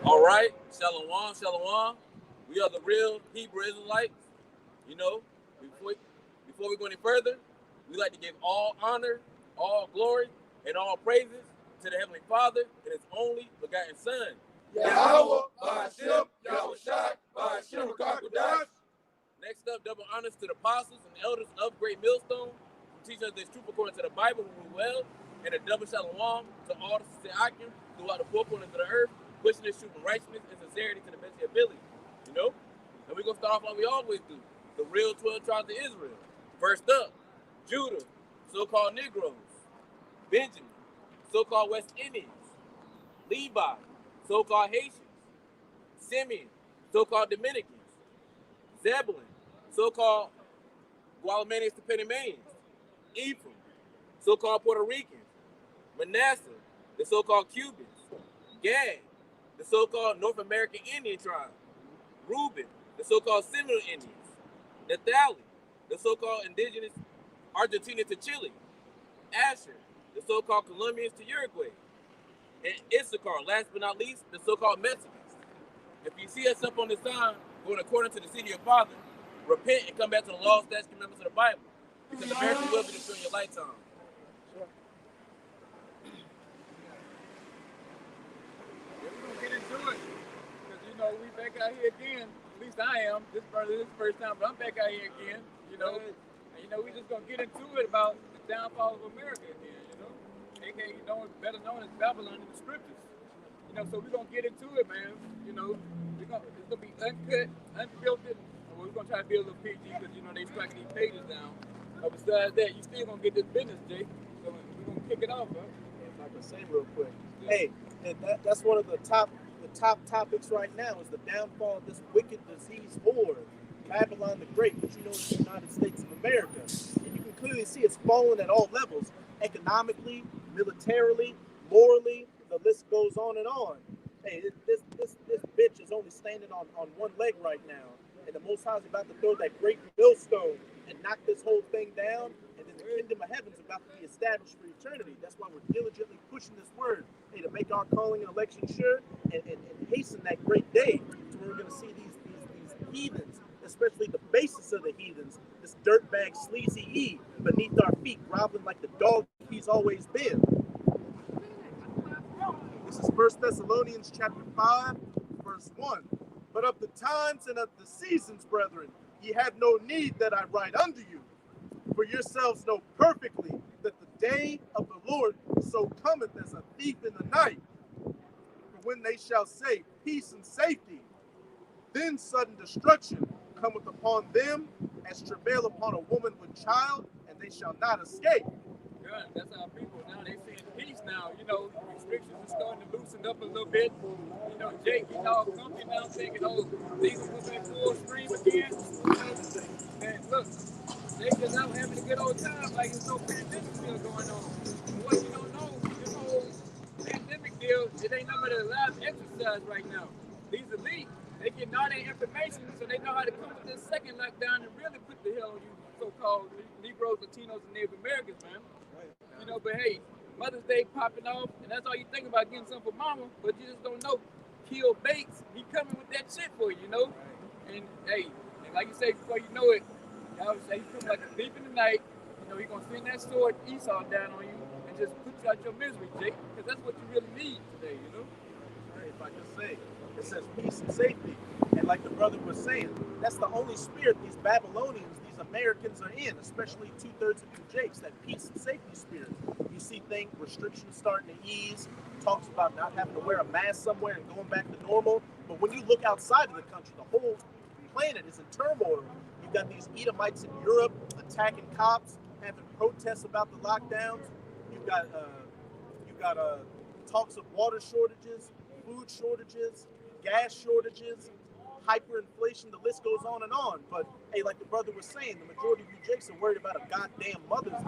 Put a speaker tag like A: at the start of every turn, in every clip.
A: All right, Shalom, Shalom. We are the real Hebrew Israelites. You know, before we go any further, we like to give all honor, all glory, and all praises to the Heavenly Father and His only begotten Son.
B: Yahweh, Ba'ashem, Yahweh Shai, Ba'ashem, Kakudash.
A: Next up, double honors to the apostles and elders of Great Millstone, who teach us this truth according to the Bible, who rule well, and a double shalom to all the Siakim throughout the four corners of the earth, pushing this truth in righteousness and sincerity to the best of your ability. You know? And we're going to start off like we always do, the real 12 tribes of Israel. First up, Judah, so-called Negroes. Benjamin, so-called West Indians. Levi, so-called Haitians. Simeon, so-called Dominicans. Zebulun, so-called Guatemanians to Panamanians. Ephraim, so-called Puerto Ricans. Manasseh, the so-called Cubans. Gad, the so-called North American Indian tribe. Reuben, the so-called Seminole Indians. Naphtali, the so-called indigenous Argentina to Chile. Asher, the so-called Colombians to Uruguay. And Issachar, last but not least, the so-called Mexicans. If you see us up on the sign going according to the city of your father, repent and come back to the law, statutes, and commandments of the Bible, because America will be destroyed in your lifetime.
C: Sure. Yeah, we're gonna get into it, because you know we back out here again. At least I am. This is the first time, but I'm back out here again. You know, and you know we just gonna get into it about the downfall of America again. You know, aka better known as Babylon in the scriptures. You know, so we're gonna get into it, man. You know, it's gonna be uncut, unfiltered. We're gonna try to be a little PG because you know they striking these pages down. But besides that, you still gonna get this business, Jay. So we're gonna kick it off, bro.
D: If I can say real quick, hey, that's one of the top topics right now is the downfall of this wicked disease horde, Babylon the Great, which you know is the United States of America, and you can clearly see it's fallen at all levels, economically, militarily, morally. The list goes on and on. Hey, this bitch is only standing on one leg right now, and the Most High is about to throw that great millstone and knock this whole thing down, and then the kingdom of heaven is about to be established for eternity. That's why we're diligently pushing this word, hey, to make our calling and election sure, and hasten that great day to where we're going to see these heathens, especially the basis of the heathens, this dirtbag sleazy E beneath our feet, groveling like the dog he's always been. This is 1 Thessalonians chapter 5, verse 1. But of the times and of the seasons, brethren, ye have no need that I write unto you. For yourselves know perfectly that the day of the Lord so cometh as a thief in the night. For when they shall say peace and safety, then sudden destruction cometh upon them as travail upon a woman with child, and they shall not escape.
C: Good. That's our people now. They saying peace now. You know, restrictions are starting to loosen up a little bit. You know, Jake, he's all comfy now, thinking, oh, things are moving full stream again. And look, they just out having a good old time like it's no pandemic still going on. But what you don't know, this whole pandemic deal, it ain't nothing but a live exercise right now. These elite, they getting all their information, so they know how to come with this second lockdown and really put the hell on you so-called Negroes, Latinos, and Native Americans, man. You know, but hey, Mother's Day popping off, and that's all you think about, getting something for mama, but you just don't know. Kill Bates, he coming with that shit for you, you know? And hey, and like you say, before you know it, y'all say he coming like a thief in the night. You know, he gonna send that sword Esau down on you and just put you out your misery, Jake, because that's what you really need today, you know?
D: Hey, if I can say, it says peace and safety. And like the brother was saying, that's the only spirit these Babylonians, these Americans are in, especially 2/3 of you Jakes, that peace and safety spirit. You see things, restrictions starting to ease, talks about not having to wear a mask somewhere and going back to normal. But when you look outside of the country, the whole planet is in turmoil. You've got these Edomites in Europe attacking cops, having protests about the lockdowns. You've got talks of water shortages, food shortages, gas shortages, hyperinflation, the list goes on and on. But hey, like the brother was saying, the majority of you Jakes are worried about a goddamn Mother's Day,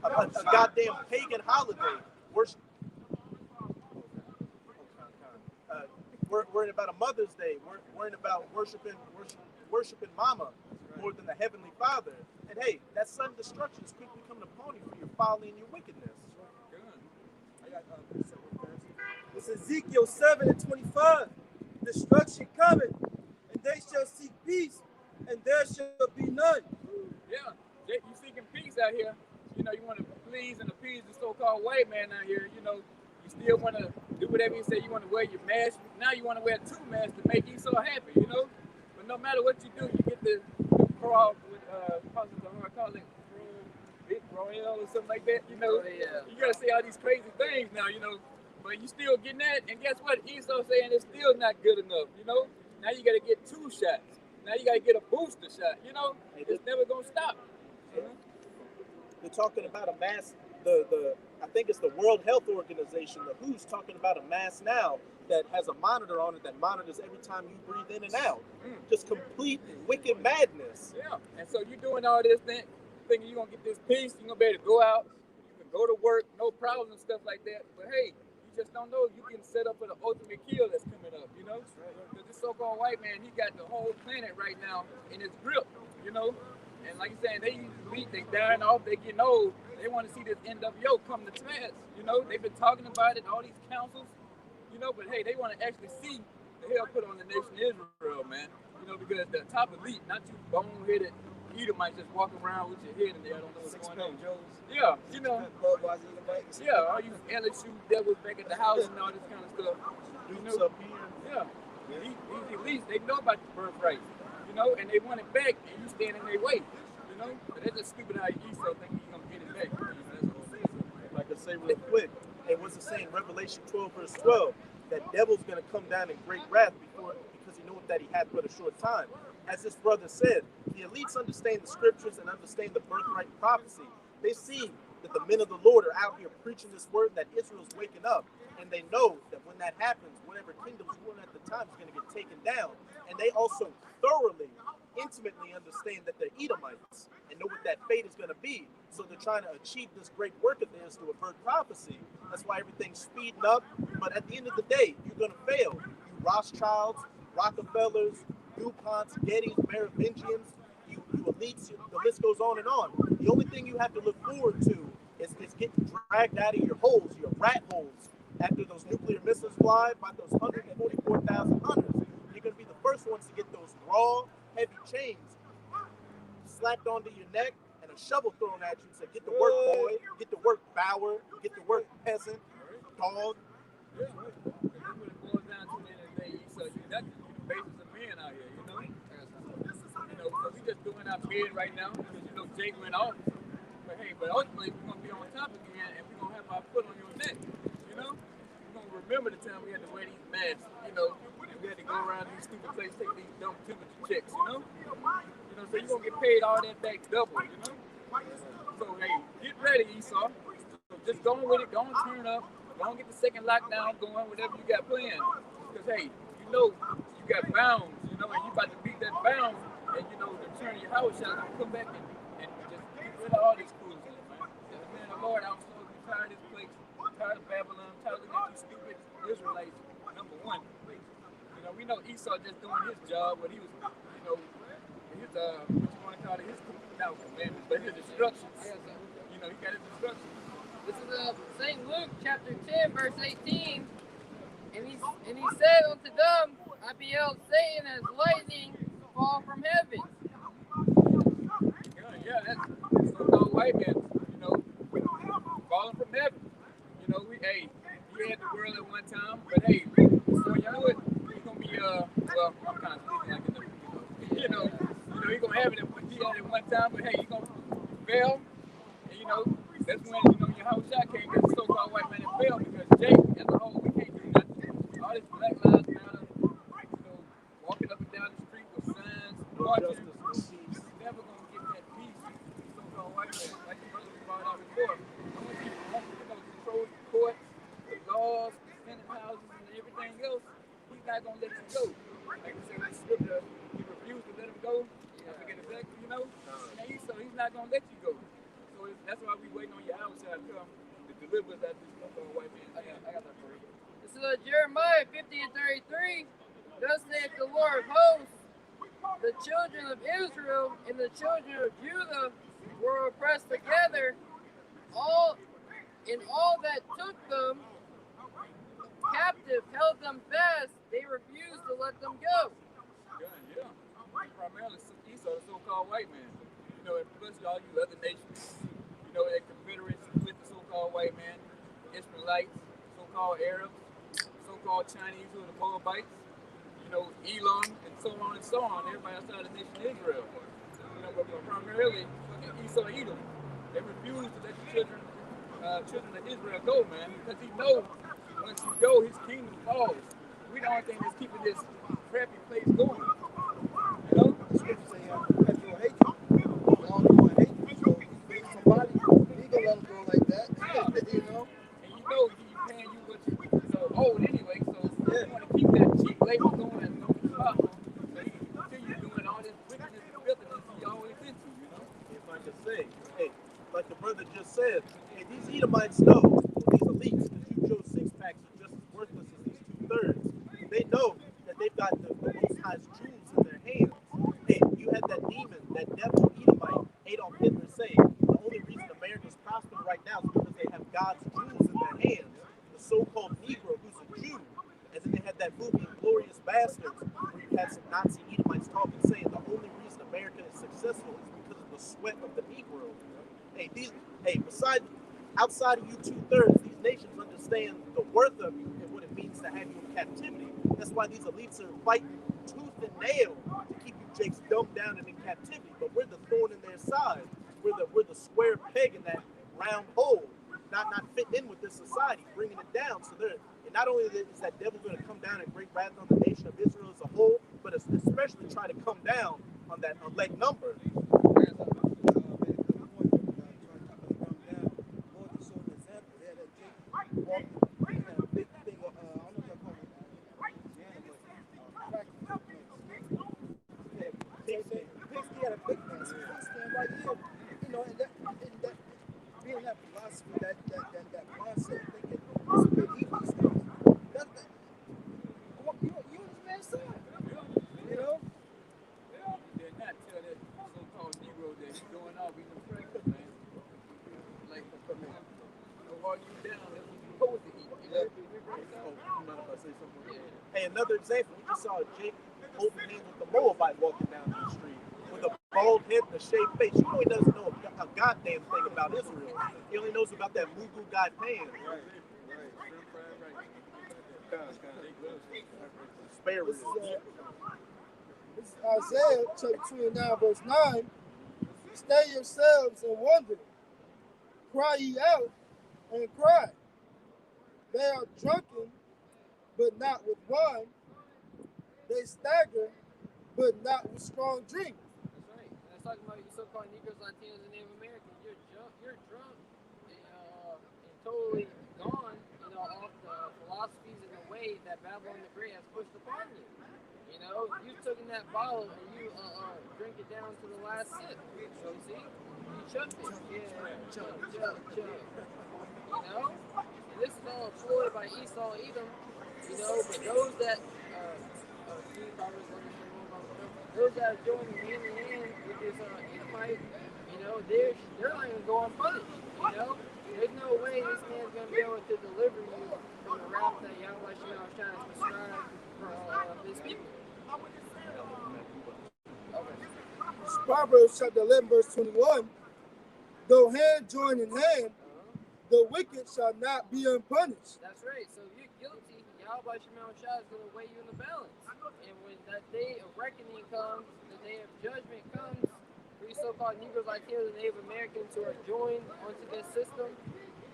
D: a goddamn pagan holiday. We're worried about a Mother's Day. We're worried about worshiping Mama more than the Heavenly Father. And hey, that sudden destruction is quickly coming upon you for your folly and your wickedness.
C: Good.
D: This was Ezekiel 7:25. Destruction cometh, and they shall seek peace, and there shall be none.
C: Yeah, you seeking peace out here. You know, you want to please and appease the so-called white man out here. You know, you still want to do whatever you say. You want to wear your mask. Now you want to wear 2 masks to make Esau happy, you know? But no matter what you do, you get the crawl with, call it big royal or something like that, you know? You got to say all these crazy things now, you know? But you still getting that, and guess what? Esau saying it's still not good enough, you know? Now you got to get 2 shots. Now you got to get a booster shot, you know? It's never going to stop.
D: They're talking about a mask. I think it's the World Health Organization, the WHO's talking about a mask now that has a monitor on it that monitors every time you breathe in and out. Just complete wicked madness.
C: Yeah, and so you're doing all this thinking you're going to get this peace, you're going to be able to go out, you can go to work, no problems and stuff like that. But hey, you just don't know you can set up for the ultimate kill that's coming up, you know? Because this so-called white man, he got the whole planet right now in his grip, you know? And like you're saying, they weak, they dying off, they getting old. They want to see this NWO come to pass. You know, they've been talking about it, all these councils, you know, but hey, they want to actually see the hell put on the nation of Israel, man. You know, because the top elite, not you bone-headed Edomites just walking around with your head in there, I don't know what's going on. Yeah, you know. Yeah, all you LSU devils back at the house and all this kind of stuff. You know, yeah. These elites, they know about the birthright, you know, and they want it back, and you stand in their way, you know. But that's just stupid how Esau think he's gonna get it back. You know, that's what I'm saying.
D: Like I say real quick, it was the same Revelation 12:12 that devil's gonna come down in great wrath because he knew that he had but a short time. As this brother said, the elites understand the scriptures and understand the birthright prophecy. They see that the men of the Lord are out here preaching this word that Israel's waking up, and they know that when that happens, whatever kingdom's ruling at the time is going to get taken down. And they also thoroughly, intimately understand that they're Edomites and know what that fate is going to be. So they're trying to achieve this great work of theirs to avert prophecy. That's why everything's speeding up. But at the end of the day, you're going to fail. You Rothschilds, Rockefellers, DuPonts, Gettys, Merovingians, you elites, the list goes on and on. The only thing you have to look forward to is getting dragged out of your holes, your rat holes, after those nuclear missiles fly by those 144,000 hunters. You're going to be the first ones to get those raw, heavy chains slapped onto your neck and a shovel thrown at you and say, get to work, boy, get to work, Bower, get to work, peasant, dog.
C: Yeah, that's what it boils down to at the end of the day. So that's the basis of men out here, you know? You know, so we just doing our bid right now because, you know, Jake went off. But hey, ultimately we're going to be on top again and we're going to have our foot on your neck, you know? We're going to remember the time we had to wear these masks, you know, and we had to go around these stupid places, take these dumb temperature checks, you know? You know, so you're going to get paid all that back double, you know? So, hey, get ready, Esau. So just go on with it, go on turn up, go on get the second lockdown going, whatever you got planned. Because, hey, you know, you got bounds, you know, and you about to beat that bounds, and, you know, the turn of your house shall come back and just get rid of all this foolishness, man. Man, the Lord, I'm so tired of this place, tired of Babylon, tired of these stupid Israelites, number one. You know, we know Esau just doing his job, what he was, you know, his, what you want to call it, his commandments, but his instructions. You know, he got his instructions.
E: This is St. Luke chapter 10, verse 18. And he said unto them, I beheld Satan as lightning fall from heaven.
C: Yeah, that's so-called white man, you know, falling from heaven. You know, he had the world at one time, but hey, before you know it, he's gonna be well, I'm kind of speaking like in the, you know, he's gonna have it at one time, but hey, he's gonna fail, and you know, that's when, you know, your house shot can't get the so-called white man and fail because Jake as a whole, we can't do nothing. All this Black Lives Matter, you know, walking up and down the street with signs, marching, we're never gonna get that peace. So-called white man, like the brother was brought out before. I want you to control the courts, the laws, the Senate houses, and everything else. He's not gonna let you go. Like we said in the scripture, he refused to let him go. I forget exactly, you know. And so he's not gonna let you go. So that's why we waiting on your outside to come to deliver us out this so-called white man. I got that for you.
E: This is Jeremiah 50:33. Thus saith the Lord of hosts, the children of Israel and the children of Judah were oppressed together, all that took them captive come fast, they refuse to let them go.
C: Yeah. Primarily Esau, the so-called white man. You know, and plus all you other nations, you know, that confederates with the so-called white man, Israelites, so-called Arabs, so-called Chinese who are the Moabites, you know, Elam, and so on and so on, everybody outside the nation of Israel. You know, but primarily Esau and Edom. They refuse to let the children of Israel go, man, because he knows once you go, his kingdom falls. We the only thing that's keeping this crappy place going. You know?
F: The scriptures say perpetual hatred. All doing hatred. So somebody, he gonna let them go like that. You know?
C: And you know you paying you what you owed anyway, so you want to keep that cheap labor going and no stop. So you continue doing all this wickedness and filthiness he always into, you know?
D: If I could say, hey, like the brother just said, hey, these Edomites know, these elites, the Jew Joe six packs are just as worthless as these 2/3. They know that they've got the Most High's jewels in their hands. Hey, you had that demon, that devil Edomite, Adolf Hitler saying the only reason America's prospering right now is because they have God's jewels in their hands. The so-called Negro who's a Jew. And then they had that movie, Glorious Bastards, where you had some Nazi Edomites talking, saying the only reason America is successful is because of the sweat of the Negro. Hey, outside of you 2/3, these nations understand the worth of you and what it means to have you in captivity. That's why these elites are fighting tooth and nail to keep you jakes dumbed down and in captivity. But we're the thorn in their side. We're the square peg in that round hole, not fitting in with this society, bringing it down. So and not only is that devil going to come down in great wrath on the nation of Israel as a whole, but especially try to come down on that elect number.
F: Being that philosophy, that mindset, thinking it's a big ego stuff. You understand something? You know?
C: Yeah. Did not tell that so-called Negro that he's going off eating breakfast, man. Like, while you down, that's what you're supposed to eat. You know?
D: You mind if I say something? Yeah. Hey, another example, we just saw Jake holding hands with the Moabite walking down the street with a bald head and a shaved face. You know he doesn't know a goddamn thing about Israel. He only knows about that Mugu God Pan.
F: Right.
D: Spare
F: This is Isaiah chapter 29, verse 9. Stay yourselves and wonder. Cry ye out and cry. They are drunken, but not with wine. They stagger, but not with strong drink.
E: That's right. That's talking about you so-called Negroes, Latinos, and Native Americans. You're drunk and totally gone, off the philosophies and the way that Babylon the Great has pushed upon you. You know, you took in that bottle and you drink it down to the last sip. So you see, you chugged it. Yeah, chug. You know, and this is all employed by Esau, Edom. You know, but those that those that are joining hand in hand with this Edomite, they're not going to go unpunished. You know, there's no way this man's going to be able to deliver you from the wrath that Yahweh Shema is trying to prescribe for his people. Okay.
F: Proverbs chapter 11, verse 21. Though hand join in hand, the wicked shall not be unpunished.
E: That's right. So if you're guilty, Yahweh Shema is going to weigh you in the balance. And when that day of reckoning comes, the day of judgment comes, these so-called Negroes, Latinos, and Native Americans who are joined onto this system,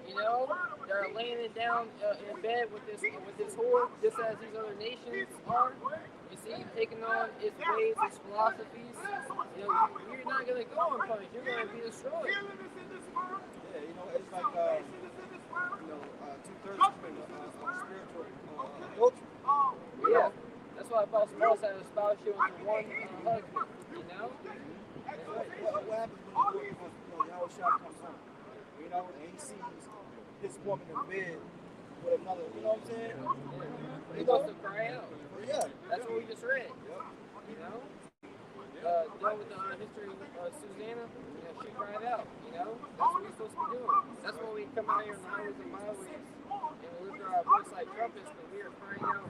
E: they're laying it down in bed with this whore, just as these other nations are. You see, taking on its ways, its philosophies. You're not going to go unpunished. You're going to be destroyed.
F: Yeah, it's like 2/3 of spiritual adultery.
E: Yeah, that's why Apostle Paul said a spouse you into one husband.
F: What happens when Yahweh Shah comes home? And he sees his woman in bed with another, you know what I'm saying?
E: Yeah. He wants to cry out.
F: Yeah.
E: That's what we just read.
F: Yep.
E: Dealing with the history of Susanna, she cried out. That's what we're supposed to be doing. That's why we come out here in the highways and byways and we lift our voice like trumpets, but we are crying out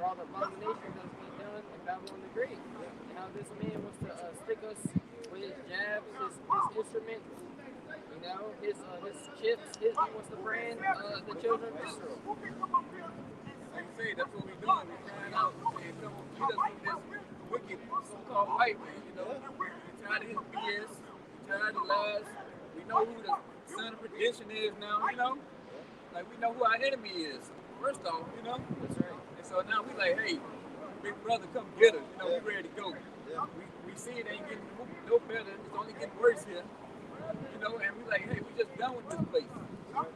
E: all the abominations that's being done in Babylon the Great, and how this man wants to stick us with his jabs, his instruments, you know, his chips. He wants to brand the children of Israel.
C: Like you say, that's what we're doing. We're crying out. Saying, come on, get us from this wicked so-called white man. You know, we're tired of his BS. We're tired of the lies. We know who the son of perdition is now. You know, like we know who our enemy is. First off, you know.
E: That's right.
C: And so now we like, hey, big brother, come get us. You know, we ready to go. We see it ain't getting no better. It's only getting worse here. You know, and we like, hey, we just done with this place. You know,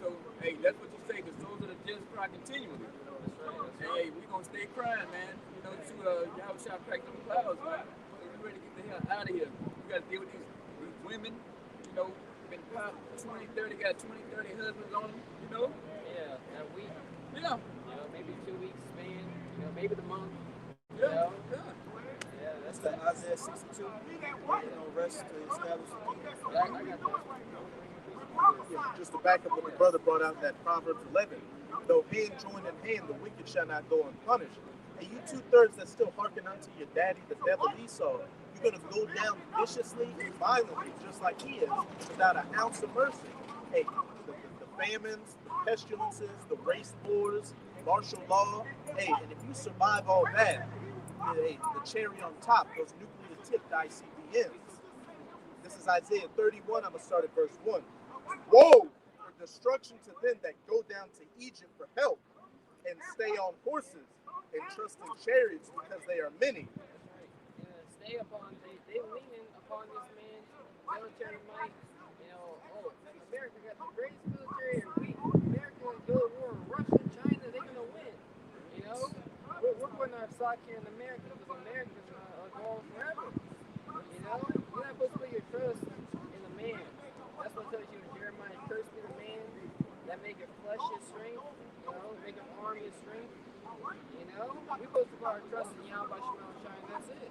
C: so hey, that's what you say. The souls of the just cry continually. And hey, we gonna stay crying, man. You know, to y'all shot crack them clouds, man. So we ready to get the hell out of here. We gotta deal with these women. You know, been popped 20, 30, got 20, 30 husbands on them. You know.
E: Yeah, that week.
C: Yeah.
E: You know, maybe 2 weeks span. You know, maybe the month. You
C: Yeah.
E: know.
C: Yeah.
E: Yeah,
D: That's the Isaiah 62. Rest to establish the kingdom.
E: I got that.
D: Yeah, just to back up what the brother brought out in that Proverbs 11. Though hand join in hand, the wicked shall not go unpunished. And you two-thirds that still hearken unto your daddy, the devil Esau, you're going to go down viciously and violently, just like he is, without an ounce of mercy. Hey, the famines, the pestilences, the race wars, martial law. Hey, and if you survive all that, hey, the cherry on top, those nuclear-tipped ICBMs. This is Isaiah 31. I'm going to start at verse 1. Woe for destruction to them that go down to Egypt for help and stay on horses and trust in chariots because they are many.
E: Stay upon, they leaning upon this man's military might. You know, oh, America got the greatest military, and America will go to war with Russia, China, they're going to win. You know, we're putting our stock here in America because America's going forever. You know, you're not supposed to put your trust in a man. That's what tells you in Jeremiah, curse be the man that make your flesh his strength, you know, make an arm his strength. You know, we're supposed to put our trust in Yahweh Shema Shai, and that's it.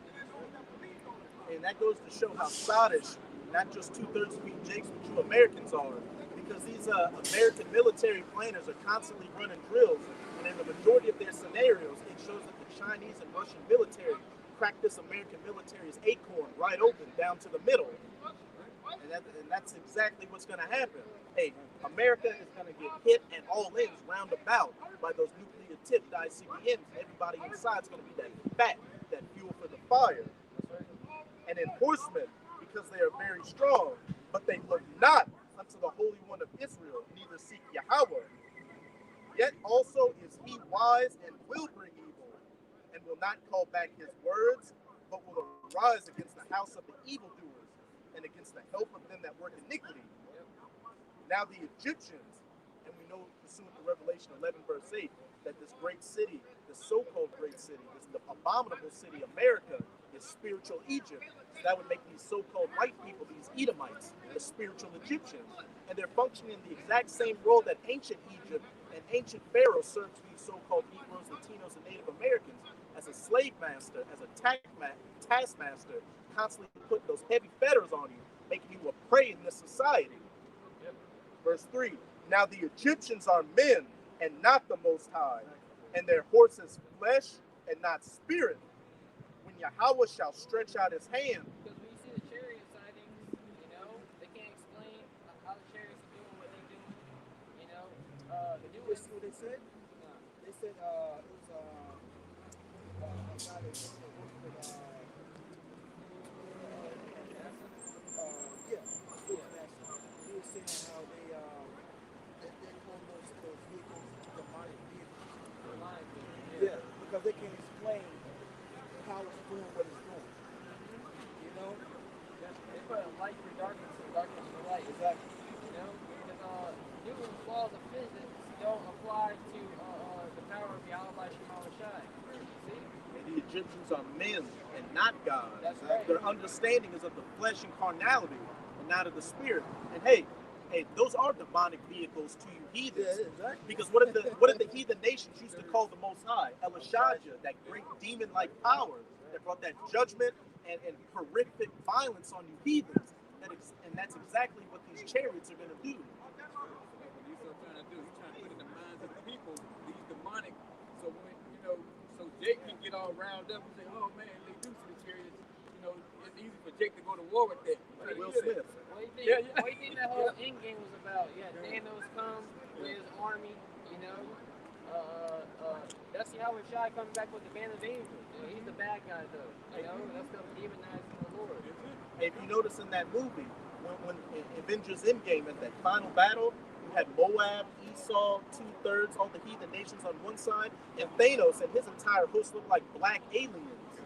D: And that goes to show how sottish, not just two-thirds of you Jakes, but you Americans are. Because these American military planners are constantly running drills, and in the majority of their scenarios, it shows that the Chinese and Russian military cracked this American military's acorn right open down to the middle. And that's exactly what's going to happen. Hey, America is going to get hit and all ends roundabout by those nuclear-tipped ICBMs. Everybody inside is going to be that fat, that fuel for the fire. And in horsemen, because they are very strong, but they look not unto the Holy One of Israel, neither seek Yahweh. Yet also is he wise and will bring evil, and will not call back his words, but will arise against the house of the evildoers, and against the help of them that work iniquity. Now the Egyptians, and we know pursuant to Revelation 11 verse 8, that this great city, this so-called great city, this abominable city, America, is spiritual Egypt. So that would make these so-called white people, these Edomites, the spiritual Egyptians. And they're functioning in the exact same role that ancient Egypt and ancient Pharaoh served to these so-called Negroes, Latinos, and Native Americans as a slave master, as a taskmaster, constantly putting those heavy fetters on you, making you a prey in this society. Verse 3, now the Egyptians are men and not the Most High, and their horses flesh and not spirit. When Yahweh shall stretch out his hand.
E: Because when you see the chariot sightings, you know, they can't explain how the chariots are doing what they're doing. You know, the
D: You see what they said? They said it was a guy that worked with he was saying how they call those vehicles demonic vehicles. Yeah, because they can't explain how it's doing what it's doing. You know?
E: They put a light for darkness and darkness for light.
D: Exactly.
E: You know? Because Newton's laws of physics don't apply to the power of Yahweh Shema Shai. See?
D: And the Egyptians are men and not God.
E: That's right.
D: Their understanding is of the flesh and carnality and not of the spirit. And hey, those are demonic vehicles to you heathens. Yeah, exactly. Because what did the heathen nations used to call the Most High? Elishadja, that great demon-like power that brought that judgment and horrific violence on you heathens. And that's exactly what these chariots are going to do.
C: That's what he's trying to do. He's trying to put in the minds of the people these demonic. So when riled up and say, oh man, they do see the chariots. You know, it's easy for Jake to go to war with that.
D: Will Smith.
E: What do you think?
C: Yeah, yeah.
E: What do you think that whole end game was about? Yeah, Thanos comes with his army. You know, that's Yahweh Shai coming back with the band of angels. You know, he's the bad guy though. You know, that's the demonizing the Lord.
D: If you notice in that movie, when Avengers Endgame at that final battle, you had Moab, Esau, 2/3, all the heathen nations on one side, and Thanos and his entire host looked like black aliens.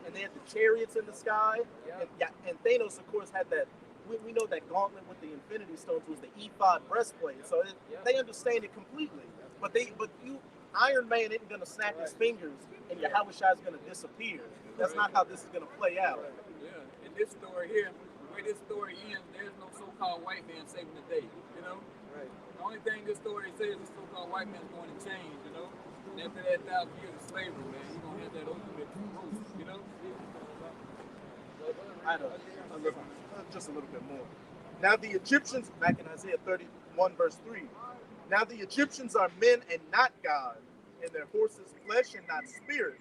D: And they had the chariots in the sky, and Thanos, of course, had that. We know that gauntlet with the Infinity Stones was the ephod breastplate, so they understand it completely. But Iron Man isn't gonna snap his fingers, and Yahweh Shai is gonna disappear. That's not how this is gonna play out.
C: Yeah, in this story here, the way this story ends, there's no so-called white man saving the day. You know,
D: Right.
C: the only thing this story says is so-called white man's going to change. You know, and after that 1,000 years of slavery, man, you're gonna have that ultimate truth. You know.
D: Just a little bit more. Now the Egyptians, back in Isaiah 31, verse 3, now the Egyptians are men and not God, and their horses flesh and not spirit.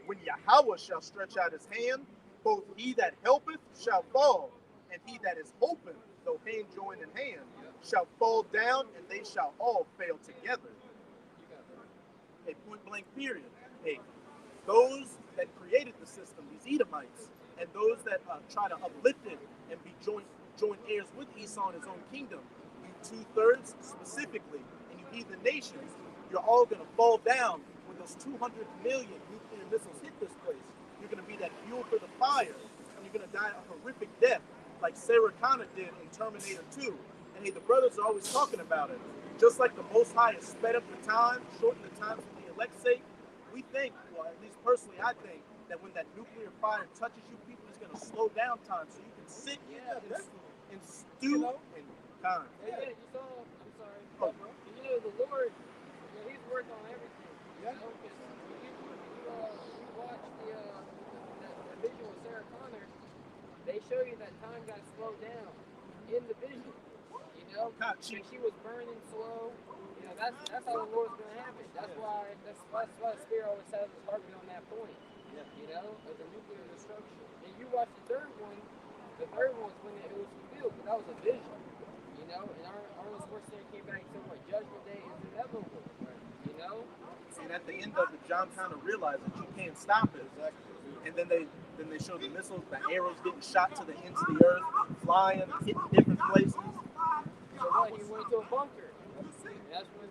D: When Yahweh shall stretch out his hand, both he that helpeth shall fall, and he that is hoping, though hand join in hand, shall fall down, and they shall all fail together. A point blank period. Hey, those that created the system, these Edomites, and those that try to uplift it and be joint heirs with Esau in his own kingdom, you 2/3 specifically, and you heathen nations, you're all going to fall down when those 200 million nuclear missiles hit this place. You're going to be that fuel for the fire, and you're going to die a horrific death like Sarah Connor did in Terminator 2. And hey, the brothers are always talking about it. Just like the Most High has sped up the time, shortened the time for the elect's sake, we think, well, at least personally I think, that when that nuclear fire touches you, people is going to slow down time so you can sit and stew and time.
E: Yeah, you saw. I'm sorry. You know the Lord. You know, He's worked on everything. You know, 'cause when you watch the vision with Sarah Connor, they show you that time got slowed down in the vision. You know, she was burning slow. You know, that's how the Lord's gonna have it. That's why the Spirit always has us harping on that point. You know, of the nuclear destruction. And you watch the third one. The third one's when it was fulfilled, but that was a vision. You know, and Arnold Schwarzenegger came back and said, "What Judgment Day is inevitable." You know.
D: And at the end of it, John kind of realized that you can't stop it. And then they show the missiles, the arrows getting shot to the ends of the earth, flying, hitting different places.
E: So what? He went to a bunker. And that's when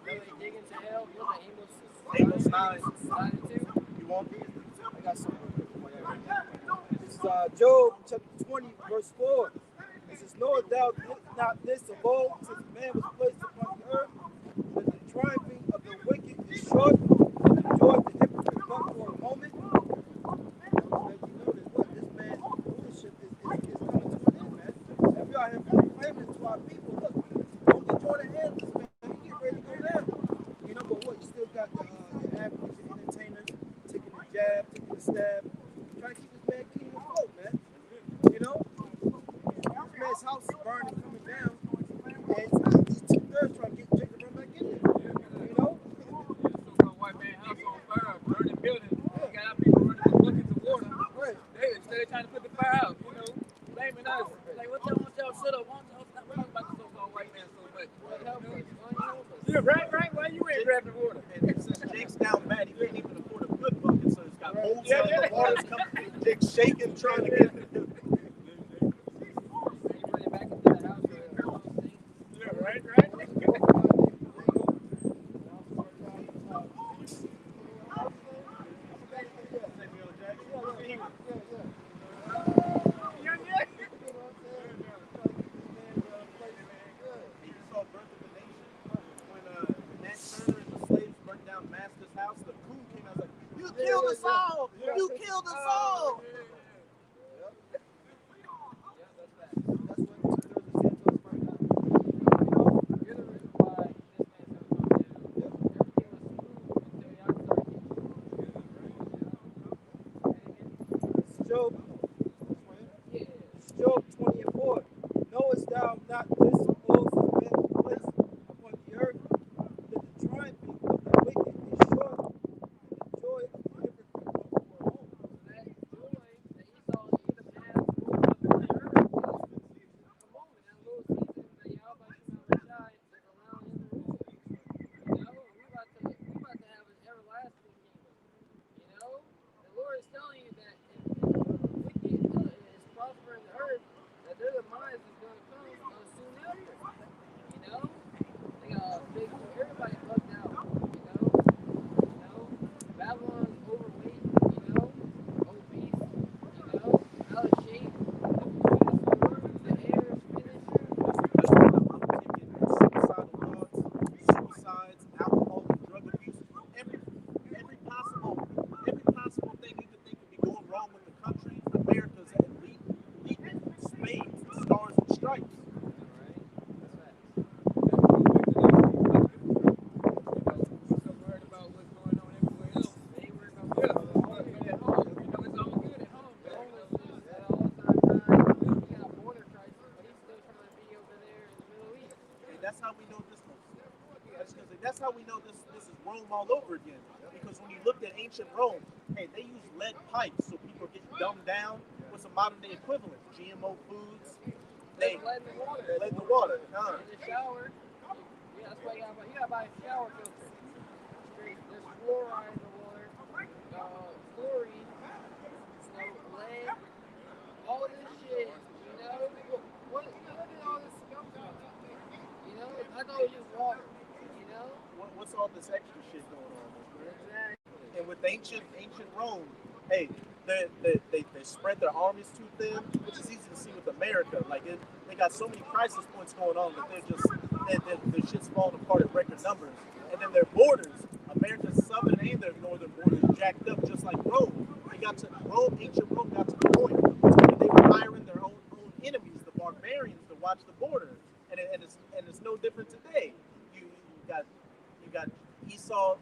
E: they dig into hell. You know,
D: Amos 9.
E: 9 and 2.
D: You want?
F: I got something for you. This is Job chapter 20, verse 4. It says, "Knowest thou not this of old, since man was placed upon the earth, that the triumphing of the wicked is short, and the joy of the hypocrite but for a moment." Let you know that what this man's rulership is coming to an end, man. And we are here proclaiming to our people, look, don't get joy the hand of this man. He get ready to go down. You know, but what? You still got the athletes and entertainers taking the jab, taking the stab, trying to keep this man king afloat, man. You know? This man's house is burning, coming down, and these 2/3 trying to get Jacob run back in there. You know?
C: So-called white man house on fire, burning building. You got our people running with buckets of water.
F: Right.
C: Instead of trying to put the fire out, you know, blaming us. Like, what y'all shut up? Why y'all stop talking about the so-called white man so much? Yeah, right. Why you ain't grabbing water?
D: And since Jake's down bad, he can't even afford a good bucket, so he's got holes on the water's coming. Jake's shaking, trying to get it.
C: Yeah, right.
D: Killed us all! You killed us all!
F: Job 20 and 4. Knowest thou not this of old, since man was placed upon the earth, that the triumphing of the wicked is short, and the joy of the hypocrite
D: that's how we know this is Rome all over again. Because when you looked at ancient Rome, hey, they used lead pipes, so people are getting dumbed down. What's a modern day equivalent? GMO foods.
E: They lead in the water.
D: Lead in the water.
E: In the shower. Yeah, that's why you gotta buy a shower filter. There's fluoride in the water, chlorine, lead, all this shit. You know, where did all this come from? You know, I thought it was just water. You know,
D: what's all this extra shit going on?
E: exactly.
D: And with ancient Rome, hey, they spread their armies too thin, which is easy to see with America. Like they got so many crisis points going on that their shit's falling apart at record numbers. And then their borders, America's southern and their northern borders, jacked up just like Rome. Ancient Rome got to the point where they were hiring their own enemies, the barbarians, to watch the border. And it's no different today. You got Esau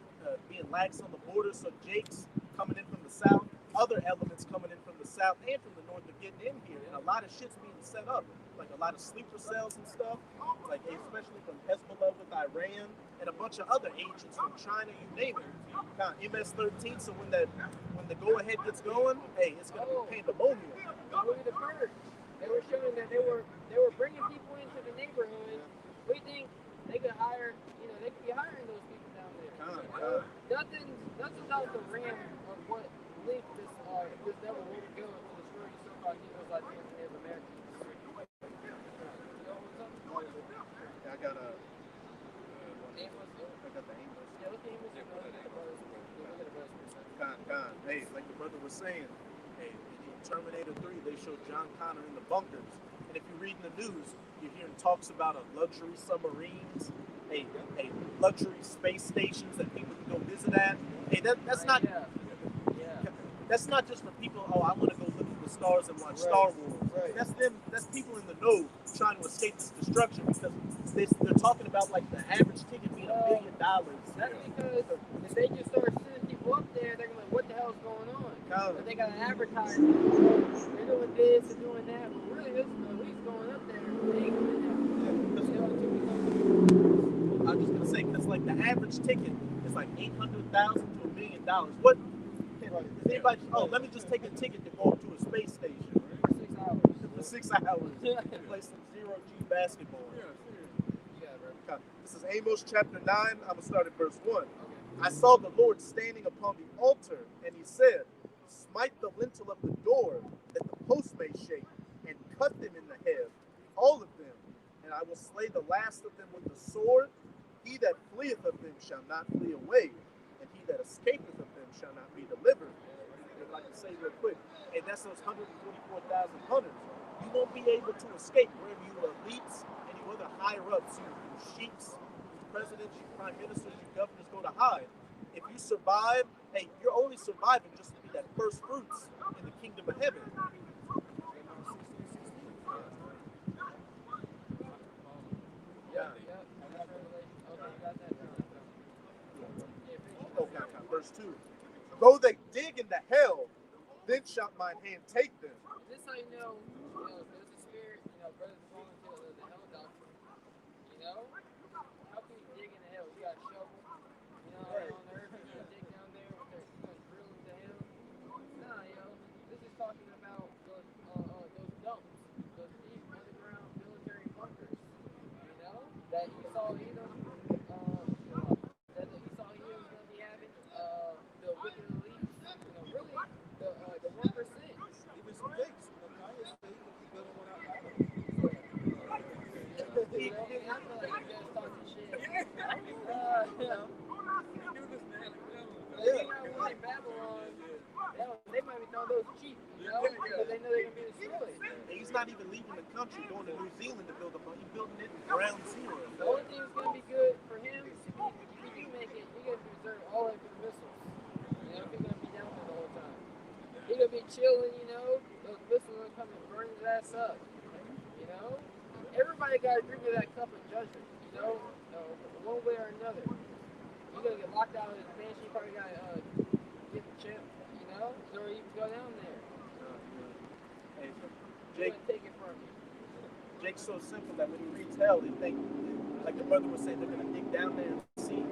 D: being lax on the border, so Jake's coming in from the south, other elements coming in from the south and from the north are getting in here, and a lot of shit's being set up, like a lot of sleeper cells and stuff, like especially from Hezbollah with Iran and a bunch of other agents from China, you name it. Now, MS-13, so when the go-ahead gets going, hey, it's gonna be pandemonium.
E: Look at the Kurds. They were showing that they were bringing people into the neighborhood. We think they could hire, they could be hiring those people down there. Nothing's out the ram of what link this devil will go to destroy you so-called heroes like the Native Americans.
D: I got the Amos.
E: Yeah, look at Amos.
D: Hey, like the brother was saying, hey, in Terminator 3, they showed John Connor in the bunkers. And if you read in the news, you're hearing talks about luxury submarines, luxury space stations that people can go visit at. Hey, that's not that's not just for people, I want to go look at the stars and watch Star Wars.
F: Right.
D: That's people in the know trying to escape this destruction, because they're talking about like the average ticket being $1 billion.
E: That's because if they just start sending people up there, they're going to be like, what the hell's going on? But they got to advertise. They're doing this, they're doing that. But really, this is at least going up there. They ain't going to
D: I was just going to say, because like the average ticket is like $800,000 to $1 million. What? Is anybody, let me just take a ticket to go up to a space station.
E: for 6 hours.
D: For 6 hours and play some zero-G basketball. This is Amos chapter 9. I'm going to start at verse 1. I saw the Lord standing upon the altar, and he said, smite the lintel of the door, that the post may shake, and cut them in the head, all of them, and I will slay the last of them with the sword. He that fleeth of them shall not flee away, and he that escapeth of them shall not be delivered. If I can say real quick, and that's those 144,000 hunters. You won't be able to escape wherever you elites and you other higher ups, you sheiks, presidents, you prime ministers, you governors go to hide. If you survive, hey, you're only surviving just to be that first fruits in the kingdom of heaven. Okay, verse 2. Though they dig into hell, then shall mine hand take them.
E: This is how you know, there's a spirit, brothers falling into the hell doctrine. How can you dig into hell? You got a shovel, on earth, you can dig down there with their drill into hell. Nah, this is talking about those dumps, those deep underground military bunkers, that Esau Edom, that Esau Edom is going to be having, the wicked elites, really, the 1%.
B: Even some pigs.
E: Babylon, they might be throwing those cheap, because they know they're going to be destroyed.
D: He's not even leaving the country, going to New Zealand to build a bunker. He's building it in ground zero.
E: The only thing that's going to be good for him, if he do make it, he's going to preserve all of his missiles. He's going to be down there the whole time. He's going to be chilling, those missiles are going to come and burn his ass up. Everybody got to drink to that cup of judgment, one way or another. You're going to get locked out of his mansion, you probably got to get the chip, or even go down there.
D: Hey, Jake,
E: take it from you.
D: Jake's so simple that when he reads hell, he think, like the brother was saying, they're going to dig down there and see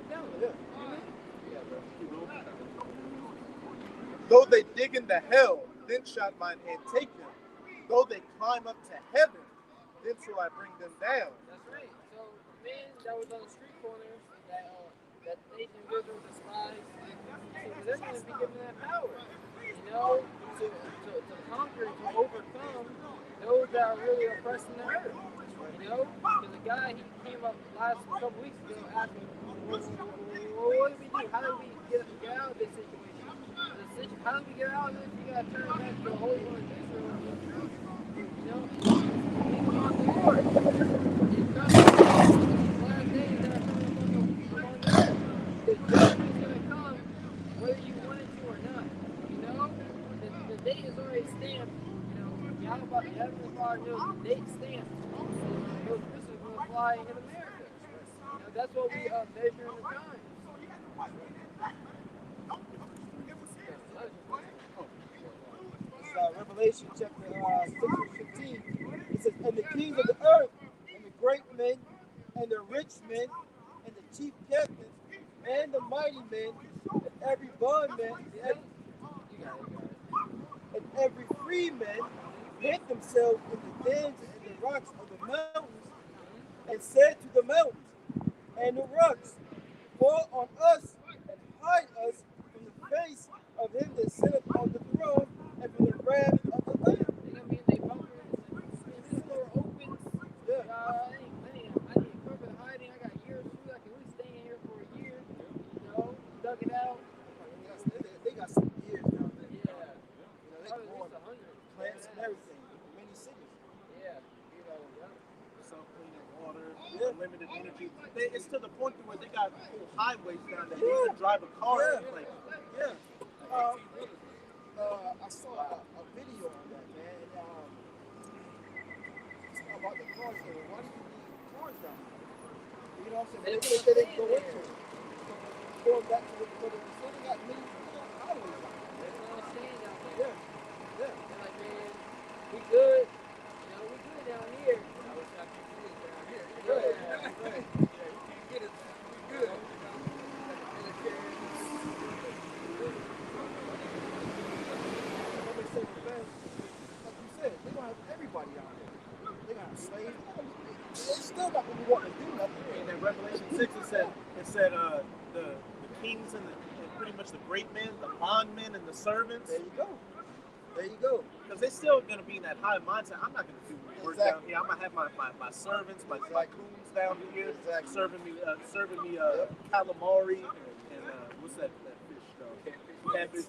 E: fuck down.
D: Yeah.
B: Though they dig into hell, then shall mine hand take them. Though they climb up to heaven, then shall I bring them down.
E: That's right. So the men that was on the street corners that they individuals despised, so they're going to be given that power, to conquer and to overcome those that are really oppressing the earth. Because the guy, he came up last couple weeks ago asking, well, what do we do? How do we get out of this situation? How do we get out of this? You got to turn back to the Holy One of Israel. Think about the Lord. It's not the last days that are coming among the earth. The judgment is going to come whether you want it to or not. The date is already stamped. Yahweh, the Heavenly Father knows the date stamped. Those missiles are going to fly in America. That's what we measure in the time.
F: Revelation chapter 6 verse 15. It says, and the kings of the earth, and the great men, and the rich men, and the chief captains, and the mighty men, and every bondman, and every free man, hid themselves in the dens and the rocks of the mountains, and said to the mountains and the rocks, fall on us and hide us from the face of him that sitteth on the throne and from the wrath of the Lamb.
E: They bunker this door opens.
F: Yeah.
E: I need a cover of hiding. I got years of food. I can at least stay in here for a year. Dug it out.
F: They got some years down there.
E: Yeah.
F: They
E: Probably
F: can
E: at least 100.
F: plants and everything. Many cities.
E: Yeah.
B: Self-cleaning water, unlimited energy. It's to the point where they got whole highways down there. You can drive a car.
F: Yeah. I saw a video on that, man. It's about the cars there. Why do you need cars down there? You know what I'm saying? They didn't go into it. Going back to the city, got many highways down there.
E: That's what I'm saying down there.
F: Yeah.
E: They're like, man, we good. We good down here. I wish I could see it down here.
F: Right.
C: Get it. Good.
F: Like you said, they're gonna have everybody out there. They're gonna have slaves. They still not gonna be wanting to do nothing.
B: And in Revelation 6, it said the kings and pretty much the great men, the bondmen and the servants.
F: There you go. There you go.
B: Because they're still going to be in that high mindset. I'm not going to do work down here. I'm going to have my servants, my coons down here, serving me calamari and what's that fish though? Catfish.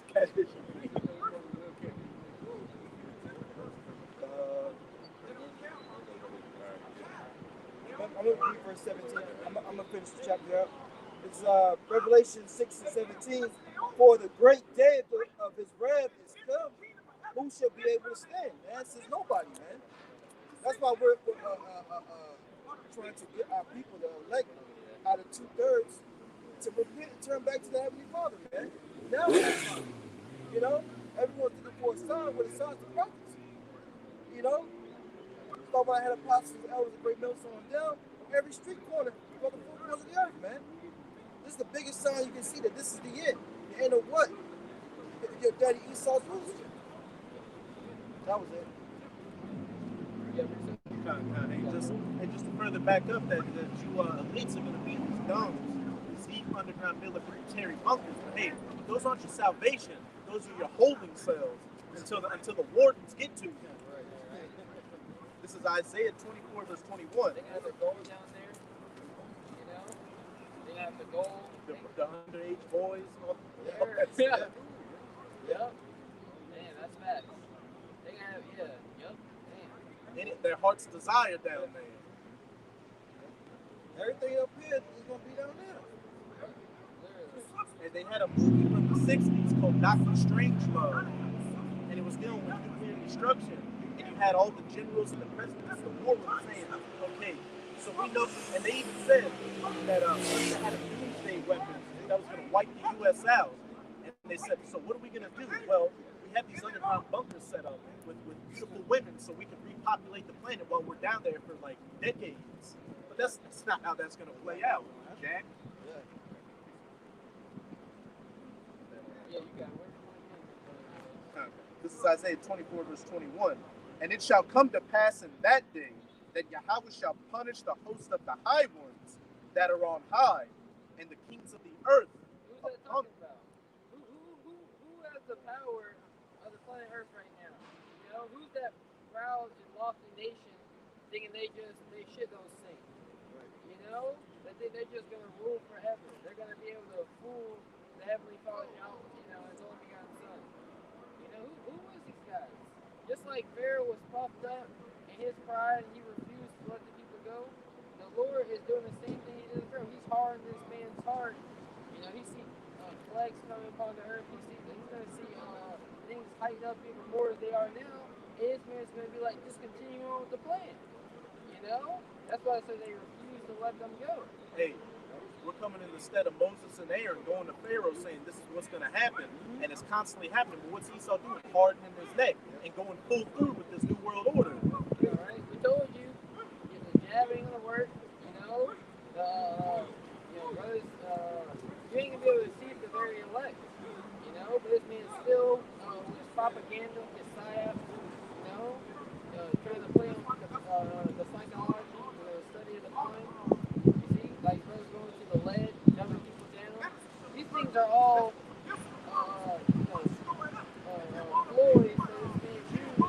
F: I'm going to read verse 17. I'm going to finish the chapter up. It's Revelation 6 and 17. For the great day of his wrath is come. Who shall be able to stand? The answer is nobody, man. That's why we're trying to get our people to elect out of 2/3 to repent and turn back to the Heavenly Father, man. Now it's time. Everyone's looking for a sign, but the sign's the prophets. Thought when I had apostles and elders and great millstones down every street corner for the four corners of the earth, man. This is the biggest sign you can see that this is the end. The end of what? Your daddy Esau's rooster. That was it.
B: And just to further back up that you elites are going to be in these domes, these deep underground military bunkers. But hey, those aren't your salvation. Those are your holding cells until the wardens get to you. This is Isaiah 24 verse 21.
E: They got the gold down there. They have the gold.
B: The underage boys.
E: Yeah. Yep. Man, that's bad. They have, yep.
B: And their heart's desire down there.
F: Everything up here is going to be down there.
B: And they had a movie from the 60s called Doctor Strangelove. And it was dealing with nuclear destruction. And you had all the generals and the presidents of the war saying, okay, so we know, and they even said that they had a doomsday weapon that was going to wipe the U.S. out. And they said, so what are we going to do? Well, we have these underground bunkers set up with beautiful women so we can repopulate the planet while we're down there for like decades. But that's not how that's going to play out, Jack.
F: Yeah.
E: Yeah, you got it.
B: This is Isaiah 24, verse 21. And it shall come to pass in that day that Yahweh shall punish the host of the high ones that are on high, and the kings of the earth.
E: Who's that talking about? Who has the power of the planet Earth right now? You know, who's that proud and lofty nation thinking they shit don't sink? You know, they think they're just gonna rule forever. They're gonna be able to fool the heavenly Father, you know, his only begotten Son. You know, who was these guys? Just like Pharaoh was puffed up in his pride and he refused to let the people go, the Lord is doing the same thing he did to Pharaoh. He's hardening this man's heart. You know, he sees plagues coming upon the earth. He's going to see things heighten up even more as they are now. And his man's going to be like, just continue on with the plan. You know? That's why I said they refuse to let them go.
B: Hey, we're coming in the stead of Moses and Aaron going to Pharaoh saying this is what's going to happen. And it's constantly happening. But what's Esau doing? Hardening his neck and going full through with this new world order.
E: All right? We told you, the jab ain't going to work. You know? Brothers, you ain't going to be able to see the very elect. You know? But this man's still, with his propaganda, his psyops, you know? Trying to play on the psychology, the study of the mind. You see? Like brothers going to the lead, dumbing people down. These things are all ploys that this man used to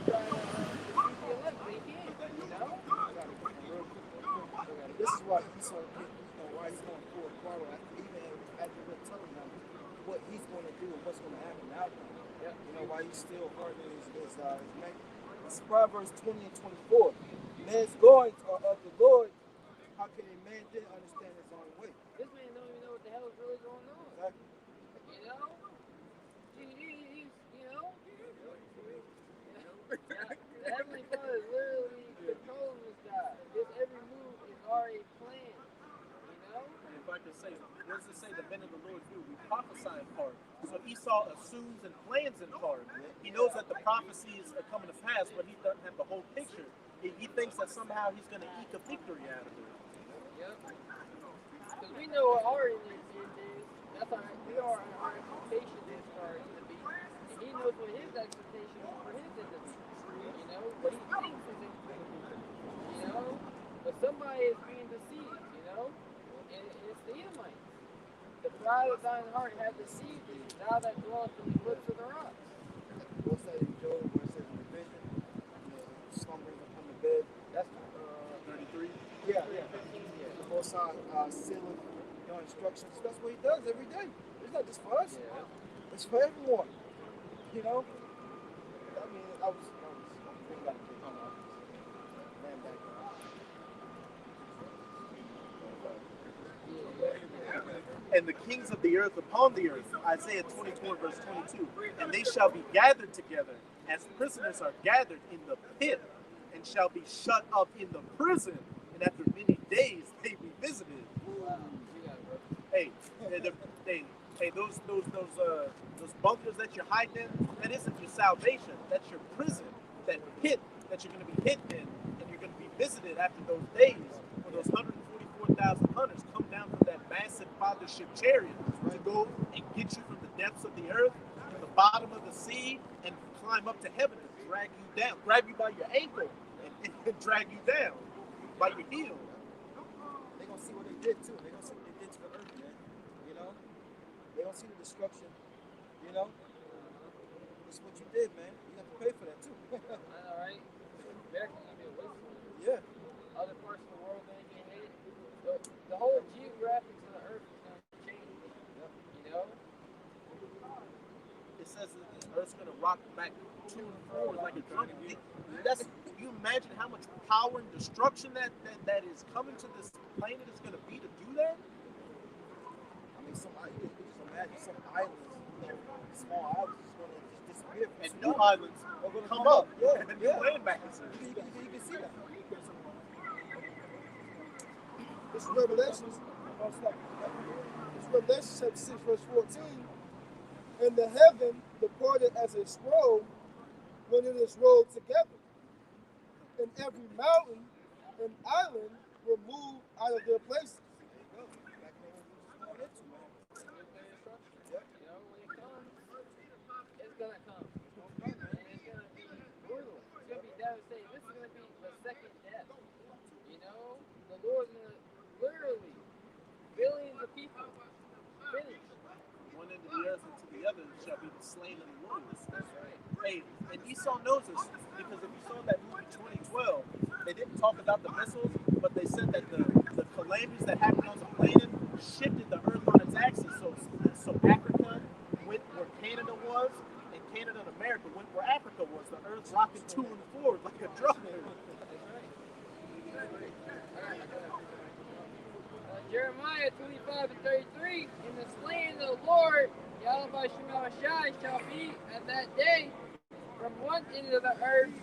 E: try to defeat the elect, but he can't, you know?
F: This is why Esau, why he's going to pull a quarrel even after we're telling him what he's going to do and what's going to happen out there.
E: Yep.
F: You know, why he's still hardening his neck. It's Proverbs 20 and 24. Man's goings are of the Lord. How can a man then understand his own way?
E: This man don't even know what the hell is really going on.
F: Exactly.
E: You know? He's, you know? The Heavenly Father is literally controlling this guy. His every move is already planned. You know?
B: And if I could say, what does it say the men of the Lord do? We prophesy in part. So Esau assumes and plans in part. He knows that the prophecies are coming to pass, but he doesn't have the whole picture. He thinks that somehow he's going to eke a victory out of it.
E: Yep. Because we know what our end is. That's we are our expectation is for our end to be. And he knows what his expectation is for his end to be. You know? What he thinks his end to be. You know? But somebody is being deceived, you know? And it's the Edomites. The pride of thine heart hath deceived thee, thou that dwellest in the cliffs of the rocks.
F: What's that in Job where it says in the vision, slumbering upon the bed? That's
B: 33.
F: yeah. The Most High sealing your instructions. That's what he does every day. It's not just for us.
E: Yeah.
F: It's for everyone. You know? I mean, I was thinking about it. Ran back.
B: And the kings of the earth upon the earth, Isaiah 24, verse 22, and they shall be gathered together as prisoners are gathered in the pit, and shall be shut up in the prison, and after many days they be visited.
E: Wow. You got it, bro.
B: Hey, those bunkers that you're hiding in, that isn't your salvation. That's your prison. That pit that you're going to be hidden in, and you're going to be visited after those days, where those 144,000 hunters come down from that massive fathership chariot to go and get you from the depths of the earth to the bottom of the sea and climb up to heaven and drag you down, grab you by your ankle and drag you down by your heel.
F: They're going to see what they did too. They're going to see what they did to the earth, man. You know? They don't see the destruction. You know? It's what you did, man. You have to pay for that too.
E: I know, right? America's going to be a waste of it.
F: Yeah.
E: Other parts of the world ain't getting hit. The whole geographics of the earth is going to change. You know?
B: It says that the earth's going to rock back to and forward like a drum. You imagine how much power and destruction that is coming to this planet is going to be to do that?
F: I mean, just imagine some islands, small islands, just going to just disappear.
B: And new islands are going to come up.
F: Yeah,
B: and new land masses.
F: You can see that. This is Revelation. It's Revelation chapter 6, verse 14. And the heaven departed as a scroll when it is rolled together. And every mountain and island were moved out of their places.
E: You know, when you tell this is going to be the second death. You know, the Lord's going to literally billions of people finish.
B: One end of the earth and to the other shall be the slain of the Lord.
E: That's right.
B: Hey, and Esau knows this because if you saw that movie 2012, they didn't talk about the missiles, but they said that the calamities that happened on the planet shifted the earth on its axis. So Africa went where Canada was, and Canada and America went where Africa was. The earth rocking to and forward like a drum.
E: Jeremiah 25 and 33, in the slaying of the Lord, Yahweh Shemashai shall be at that day from one end of the earth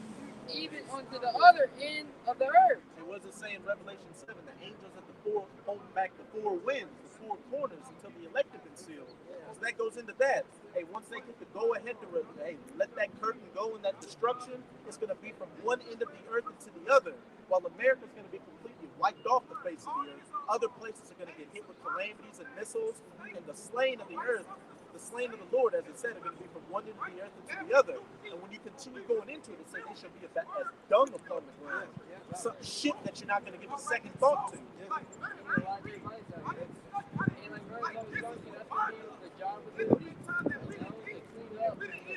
E: even unto the other end of the earth.
B: It wasn't saying Revelation 7, the angels at the four holding back the four winds, the four corners until the elect have been sealed. So that goes into that. Hey, once they get the go ahead to let that curtain go in that destruction, it's going to be from one end of the earth into the other. While America's going to be completely wiped off the face of the earth, other places are going to get hit with calamities and missiles, and the slain of the earth, the slain of the Lord, as it said, are going to be from one end of the earth into the other. And when you continue going into it, it says they shall be as dung upon the ground. Some shit that you're not going to give a second thought to.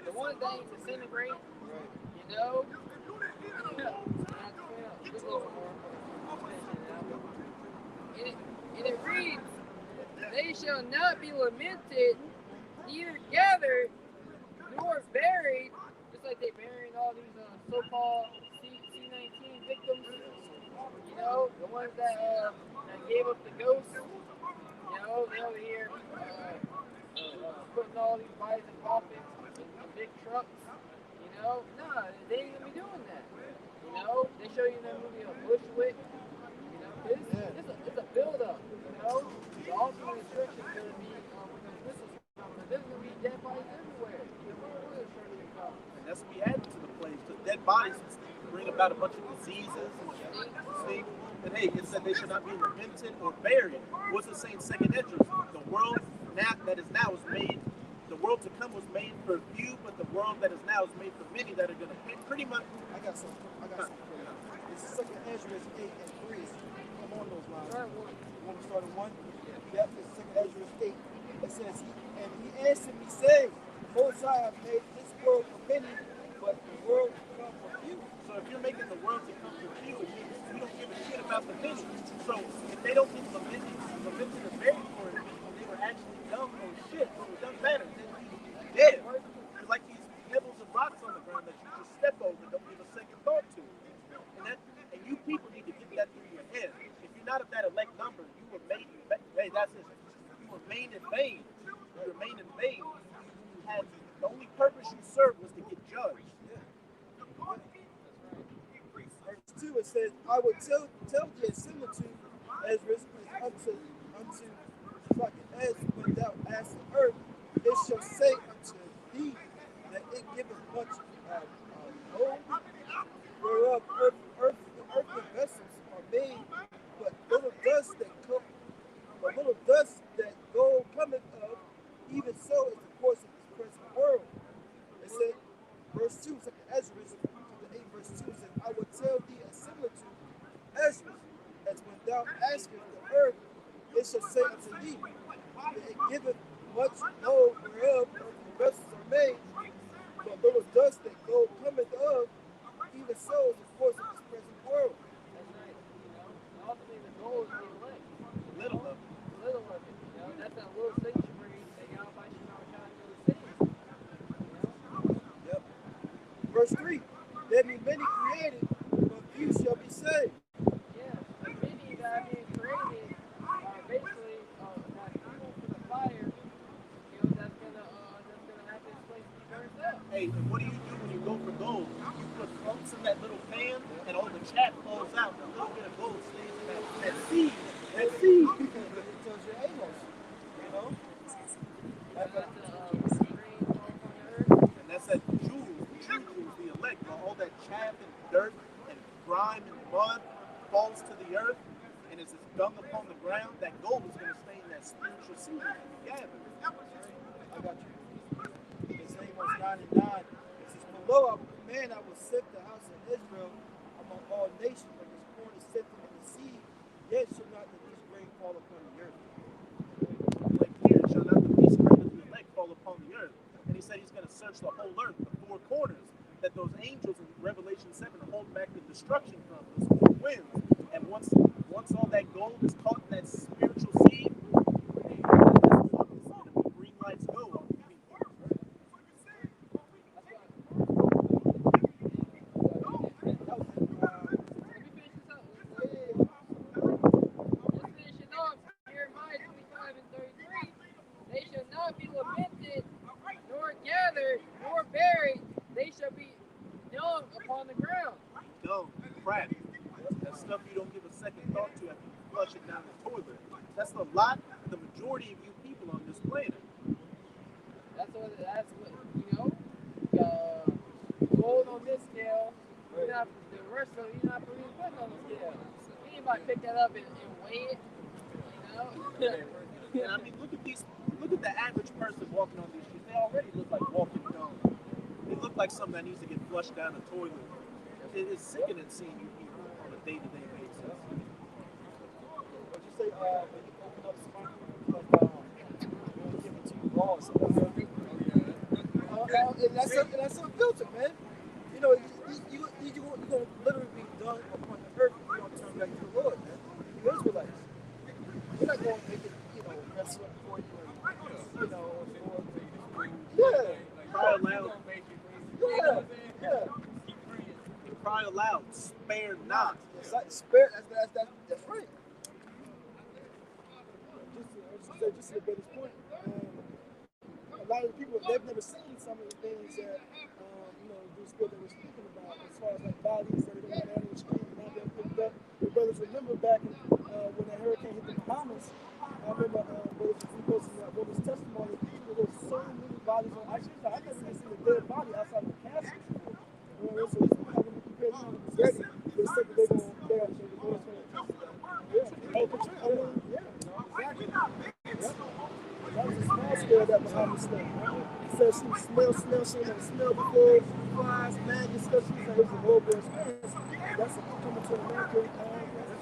E: The one thing disintegrate, you know. And it reads, they shall not be lamented, neither gathered, nor buried, just like they burying all these so-called C-19 victims, you know, the ones that gave up the ghosts, you know, they over here putting all these bodies in coffins in big trucks, you know. Nah, they ain't gonna be doing that. You know, they show you in that movie Bushwick. You know, it's a build-up. You know, the ultimate destruction is gonna be when those missiles come. There's gonna be dead bodies everywhere. You know, where the destruction comes.
B: And that's what we add to the place. Because dead bodies bring about a bunch of diseases and stink. And hey, it said they should not be lamented or buried. What's it saying? Second Esdras? The world that is now is made. The world to come was made for few, but the world that is now is made for many that are going to pay pretty much.
F: I got something for you. It's second Esdras 8 and 3. Come on those lines. You want to start at 1? Yep, it's second Esdras 8. It says, and he answered me, saying, Most High have made this world for many, but the world to come for few.
B: So if you're making the world to come for few, it means you don't give a shit about the many. So if they don't get lamented or buried for it, they were actually dumb or shit. So it doesn't matter. They're dead. It's like these pebbles and rocks on the ground that you just step over and don't give a second thought to. And you people need to get that through your head. If you're not of that elect number, you were made in vain. Hey, that's it. You were made in vain. You remain in vain. You had the only purpose you served was to get judged.
F: Verse 2, it says, I will tell thee a similitude, Esdras, unto as when thou askest earth, it shall say unto thee that it giveth much gold, whereof earthly vessels are made, but little dust that gold cometh of, even so is the course of this present world. It said, verse 2, Esdras, chapter 8, verse 2, it says, I will tell thee a similitude, Esdras, as when thou askest the earth, it shall say unto thee, that it giveth much gold whereof earthly vessels are made, but little dust that gold cometh of, even so is the course of this present world.
E: That's right. You know, ultimately the goal is the elect.
B: Little of it.
E: Little of it. You know, that's that little sanctuary that Yahweh Shemashai really saves. You know?
F: Yep. Verse 3, there be many created, but few shall be saved.
E: Yeah, the many that are being created are basically that fuel for the fire, you know, that's gonna have this place be burned up.
B: Hey, and what do when you go for gold? You put clumps in that little pan, and all the chaff falls out. A little bit of gold stays in that seed. That seed.
F: It tells you Amos, you know?
B: And that's that jewels, the true jewels, the elect. All that chaff and dirt and grime and mud falls to the earth, and as it's dung upon the ground, that gold is going to stay in that spiritual seed that you gather.
F: I got you. It's Amos 9 and 9. It says, Below I will command, I will set the house of Israel nation, but this corn is set in the seed, yet shall not the least grain fall upon the earth.
B: Like here, shall not the least grain of the elect fall upon the earth. And he said he's going to search the whole earth, the four corners, that those angels in Revelation 7 hold back the destruction from, those four winds. And once all that gold is caught in that spiritual seed, green lights go on.
E: Jeremiah 25:33. They shall not be lamented, nor gathered, nor buried. They shall be dung upon the ground.
B: Dung, crap. That stuff you don't give a second thought to after you flush it down the toilet. That's the majority of you people on this planet.
E: That's what you know. Gold on this scale. You're not, the rest of it, you're not really putting on the scale. Anybody pick that up and weigh it, you know?
B: And I mean, look at the average person walking on these streets. They already look like walking dung. They look like something that needs to get flushed down the toilet. It's sickening seeing you people on a day-to-day basis.
D: What you say, when you open up smartphone, like, give it to you raw or something. And that's a filter, man. You know, you're going to literally be done upon the earth if you don't turn back to the Lord, man. You Israelites. You're not going to make it, you know, mess up for you, you know,
B: Cry aloud.
D: Yeah.
B: And cry aloud. Spare not.
F: Spirit, that's right. Just to Betty's point, a lot of the people, they've never seen some of the things that, you know, the spirit that we're speaking about, as far as like bodies that are going down in the street and not being picked up. The brothers remember back in, when that hurricane hit the Bahamas, I remember brothers posting that brother's testimony, there were so many bodies on ice. I never even seen a dead body outside of the casket before. You know, so these people having to prepare to be ready. They said that they're going to, the Lord's going to test them. Yeah. Oh, for sure. I mean, yeah, exactly. Yeah. That was a small scale that Muhammad stuff. He said she smell before flies, maggots, stuff. She said it was a horrible experience. That's coming to America.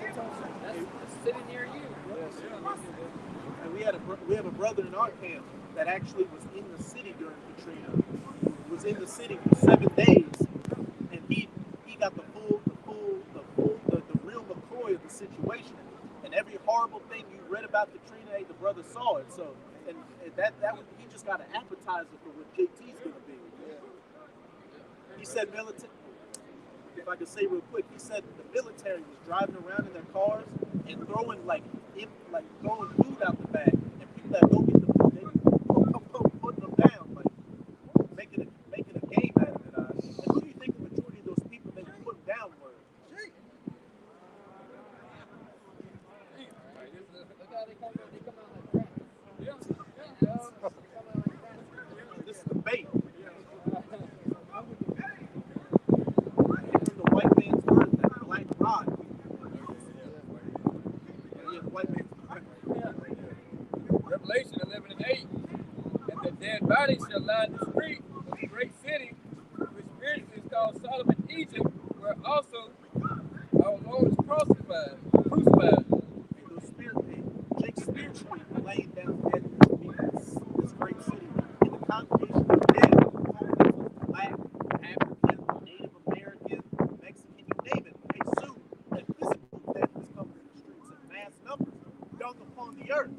E: That's sitting near you.
B: Yes. And we have a brother in our camp that actually was in the city during Katrina. Was in the city for 7 days, and he got the real McCoy of the situation. And every horrible thing you read about Katrina, hey, the brother saw it. So, and he just got an appetizer for what JT's gonna be. He said if I could say real quick, he said the military was driving around in their cars and throwing throwing food out the bag, and people that don't get the food, they putting them down, like making a game out of it. And who do you think the majority of those people that put them down were?
E: Look how they come out like rats. You know? They come out like rats.
B: This is the bait. From the white man's word, that black rod. Yeah, the white man's word.
C: Revelation 11:8. And the dead bodies shall lie in the street of the great city, which spiritually is called Solomon, Egypt, where also our Lord is crucified.
B: Jake spiritually laying down dead in this great city. In the congregation of dead, black, African, Native American, Mexican, you name it, they sue that physical death is coming in the streets in mass numbers, dung upon the earth.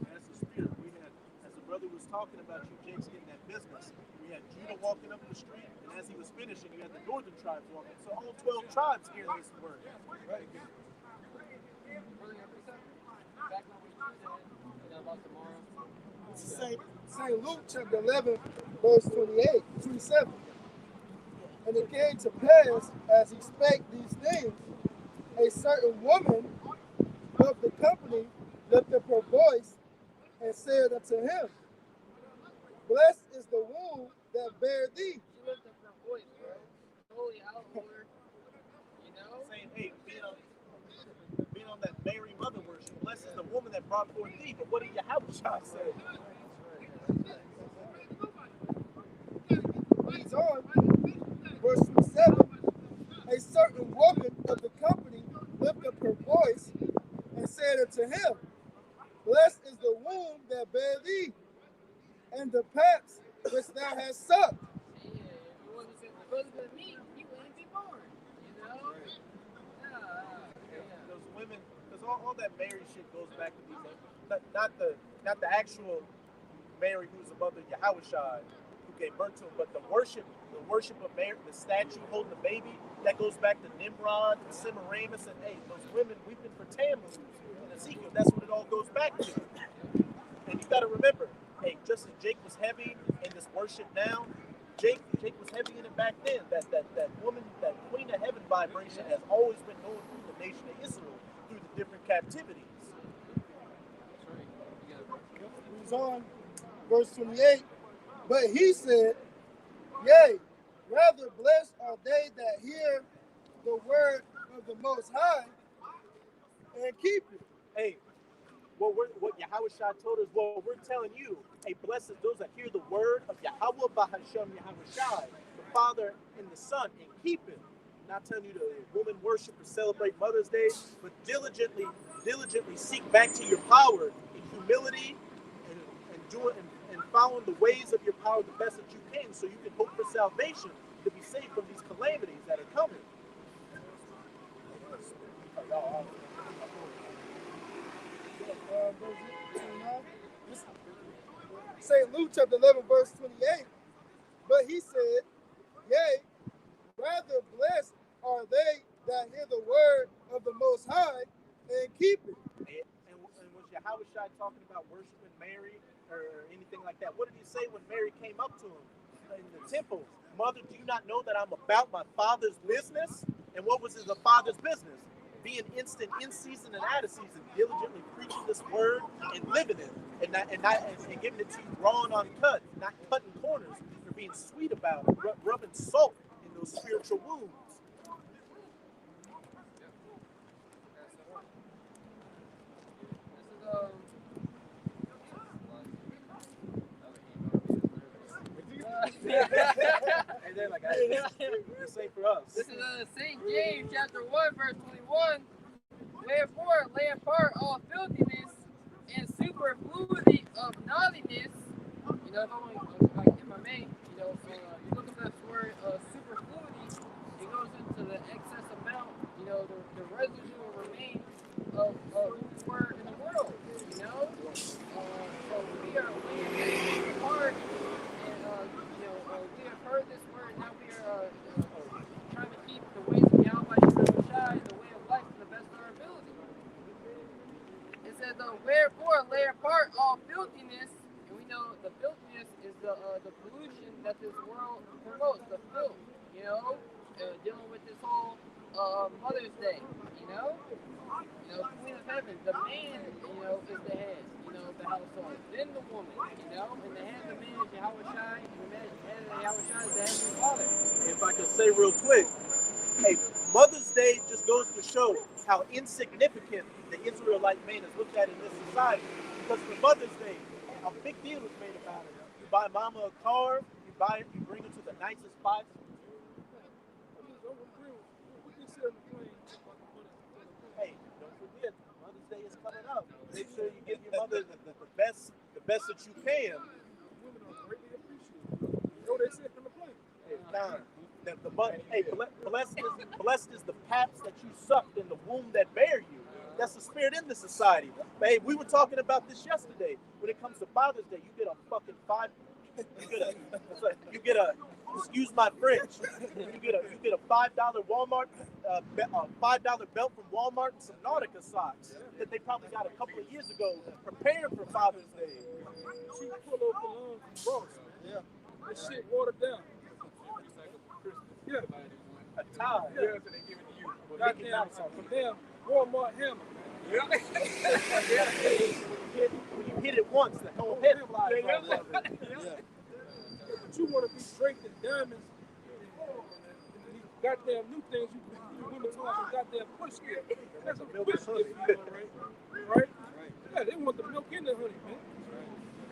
B: That's the
D: talking about you, Jake's getting that business. We had Judah walking up the street, and as he was finishing, you had the northern tribes walking. So all 12 tribes hearing this word. Right?
F: St. Luke chapter 11, verse 27. And it came to pass, as he spake these things, a certain woman of the company lifted up her voice and said unto him, Blessed is the womb that bare thee.
E: She lifted up her voice, bro. Totally out of order. You know?
D: Saying, hey, being on that Mary mother worship, blessed is the woman that brought forth thee. But what did Yahushua say?
F: Reads on, verse 27. A certain woman of the company lifted up her voice and said unto him, Blessed is the womb that bare thee, and the paps which thou hast sucked.
E: Yeah, if you want to say the husband of me, he wouldn't be born. You know?
D: Those women, because all that Mary shit goes back to these, not the actual Mary who's the mother of Yahushua who gave birth to him, but the worship of Mary, the statue holding the baby, that goes back to Nimrod and Semiramis and hey, those women weeping for Tammuz and Ezekiel. That's what it all goes back to. And you got to remember, hey, just as Jake was heavy in this worship now, Jake was heavy in it back then. That woman, that Queen of Heaven vibration has always been going through the nation of Israel through the different captivities.
F: Reads on, verse 28. But he said, Yea, rather blessed are they that hear the word of the Most High and keep it.
D: Hey, what Yahushua told us, what we're telling you, hey, blessed is those that hear the word of Yahweh Bahashem Yahushua, the Father and the Son, and keep it. Not telling you to woman worship or celebrate Mother's Day, but diligently seek back to your power in humility and following the ways of your power the best that you can, so you can hope for salvation to be saved from these calamities that are coming.
F: St. Luke chapter 11, verse 28. But he said, Yea, rather blessed are they that hear the word of the Most High and keep it.
D: And was Yahushua talking about worshiping Mary or anything like that? What did he say when Mary came up to him in the temple? Mother, do you not know that I'm about my Father's business? And what was the Father's business? Being instant in season and out of season, diligently preaching this word and living it, and giving it to you raw and uncut, not cutting corners, or being sweet about it, rubbing salt in those spiritual wounds. And they're like, this ain't for us.
E: This is St. James chapter 1, verse 21. Wherefore, lay apart all filthiness and superfluity of naughtiness. You know, if I may, you know, you look at this word superfluity, it goes into the excess amount, you know, the residual remains of who we were in the world, you know? So we are laying apart, and, you know, we have heard this word, now we are trying to keep the ways of Yahweh Shai, the way of life, to the best of our ability. It says, wherefore lay apart all filthiness, and we know the filthiness is the pollution that this world promotes, the filth, you know, dealing with this whole Mother's Day, you know, Queen of Heaven, the man, you know, is the head, you know, the household, then the woman, you know, and the head of the man is Yahweh Shai, and the head of Yahweh Shai is the Heavenly Father.
D: If I could say real quick, hey, Mother's Day just goes to show how insignificant the Israelite man is looked at in this society. Because for Mother's Day, a big deal is made about it. You buy mama a car, you bring her to the nicest spots. Hey, don't forget, Mother's Day is coming up. Make sure you give your mother the best that you can. Hey, blessed is the paps that you sucked in the womb that bear you.
B: That's the spirit in this society. Babe, we were talking about this yesterday. When it comes to Father's Day, you get a fucking you get a excuse my French. You get a $5 Walmart, $5 belt from Walmart and some Nautica socks that they probably got a couple of years ago preparing for Father's Day.
G: Cheap pullover cologne from Ross. Yeah. That shit watered down. Yeah.
B: A towel.
G: Yeah. Goddamn, from them, Walmart hammer. Yeah.
B: When you hit it once, the whole head flies all over it.
G: Yeah. But you want to be draped in diamonds and these goddamn new things you women talking goddamn push gear. That's a
B: Milk
G: push
B: honey.
G: gear, right? Yeah, they want the milk in the honey, man.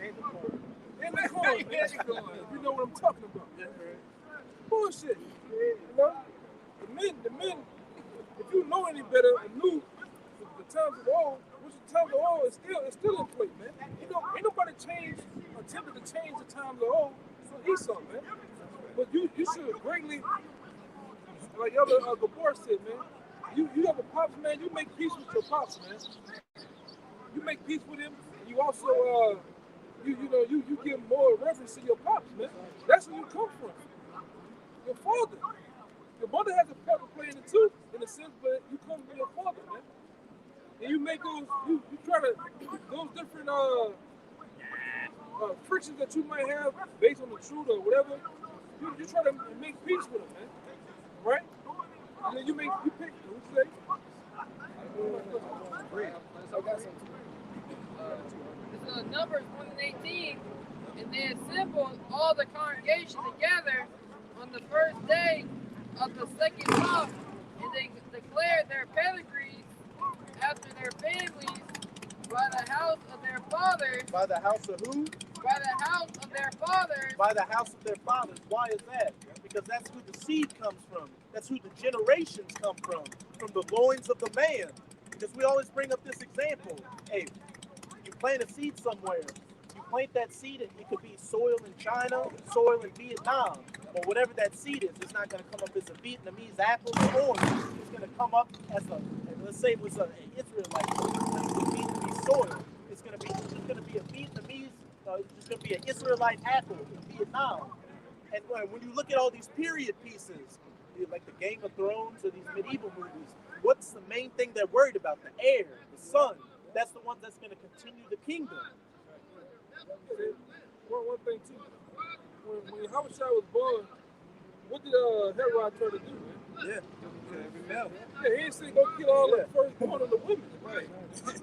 G: And the corn, man. You know what I'm talking about. Bullshit. You know? The men, if you know any better and knew the times of old, which the times of old is still in place, man. You know, ain't nobody attempted to change the times of old for Esau, man. But you should greatly, like Elder Gabor said, man, you have a pops, man, you make peace with your pops, man. You make peace with him, and you also you give more reverence to your pops, man. That's where you come from. Your father. Your mother has a part to play in it too, in a sense, but you come from your father, man. And you make those, you try to, those different frictions that you might have based on the truth or whatever, you try to make peace with them, man. Right? And then you pick, what you say?
E: This is Numbers 1 and 18, and they assembled all the congregation together on the first day of the second month, and they declared their pedigrees after their families by the house of their fathers.
B: By the house of who?
E: By the house of their fathers.
B: By the house of their fathers. Why is that? Because that's who the seed comes from. That's who the generations come from the loins of the man. Because we always bring up this example. Hey, you plant a seed somewhere. You plant that seed, and it could be soil in China, soil in Vietnam, or whatever that seed is. It's not going to come up as a Vietnamese apple or orange. It's going to come up as let's say it was an Israelite, Vietnamese soil. It's going to be a Vietnamese. It's going to be an Israelite apple in Vietnam. And when you look at all these period pieces, like the Game of Thrones or these medieval movies, what's the main thing they're worried about? The heir, the son. That's the one that's going to continue the kingdom.
G: One thing too, when Habashai was born, what did Herod try to do, man?
B: Yeah,
G: he didn't say go kill all the firstborn of the women. Right.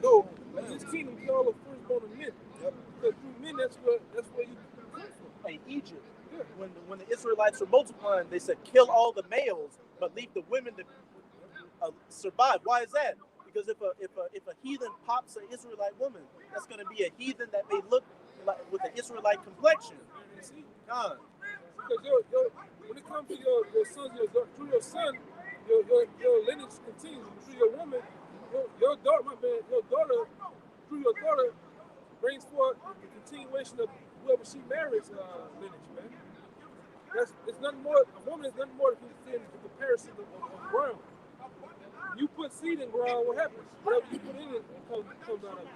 G: Go, his kingdom kill all the firstborn of men. Yep. Because through men, that's where you come from.
B: Hey, Egypt. Yeah. When the Israelites were multiplying, they said kill all the males, but leave the women to survive. Why is that? Because if a heathen pops an Israelite woman, that's going to be a heathen that may look like with an Israelite complexion.
G: You see?
B: God.
G: Because when it comes to your sons, through your son, your lineage continues. Through your woman, your daughter, through your daughter, brings forth the continuation of whoever she marries lineage, man. It's nothing more. A woman is nothing more than the comparison of ground. You put seed in ground, what happens? Whatever you put in it comes out of it.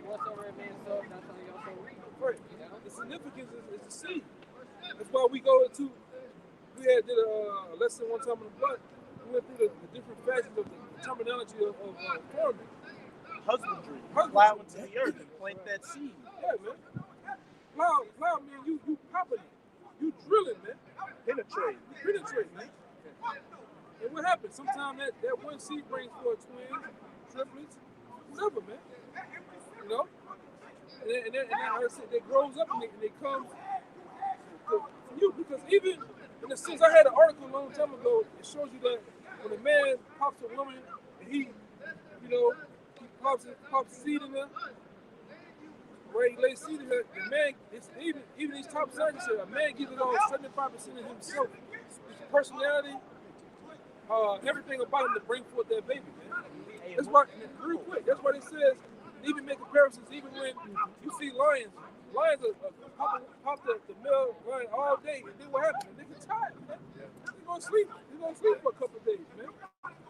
E: Whatsoever a man sows, that's how he also reaps.
G: Right. The significance is the seed. That's why we did a lesson one time on the blood. We went through the different facets of the terminology of farming.
B: Husbandry. Plow into the earth and plant that seed.
G: Yeah, man. Plow, man, you popping it. You drilling, man.
B: Penetrate.
G: You penetrate, man. And what happens? Sometimes that one seed brings forth twins, triplets, whatever, man. You know? And then like I said, they grows up and they come to you. Because even in the sense, I had an article a long time ago, it shows you that when a man pops a woman and he pops seed in her, where he lays seed in her, the man, it's even these top scientists say a man gives it all 75% of himself, his personality, everything about him to bring forth that baby, man. That's why, real quick, that's why it says, even make comparisons, even when you see lions pop the male lion all day, and then what happens? They get tired, man. They're gonna sleep for a couple of days, man.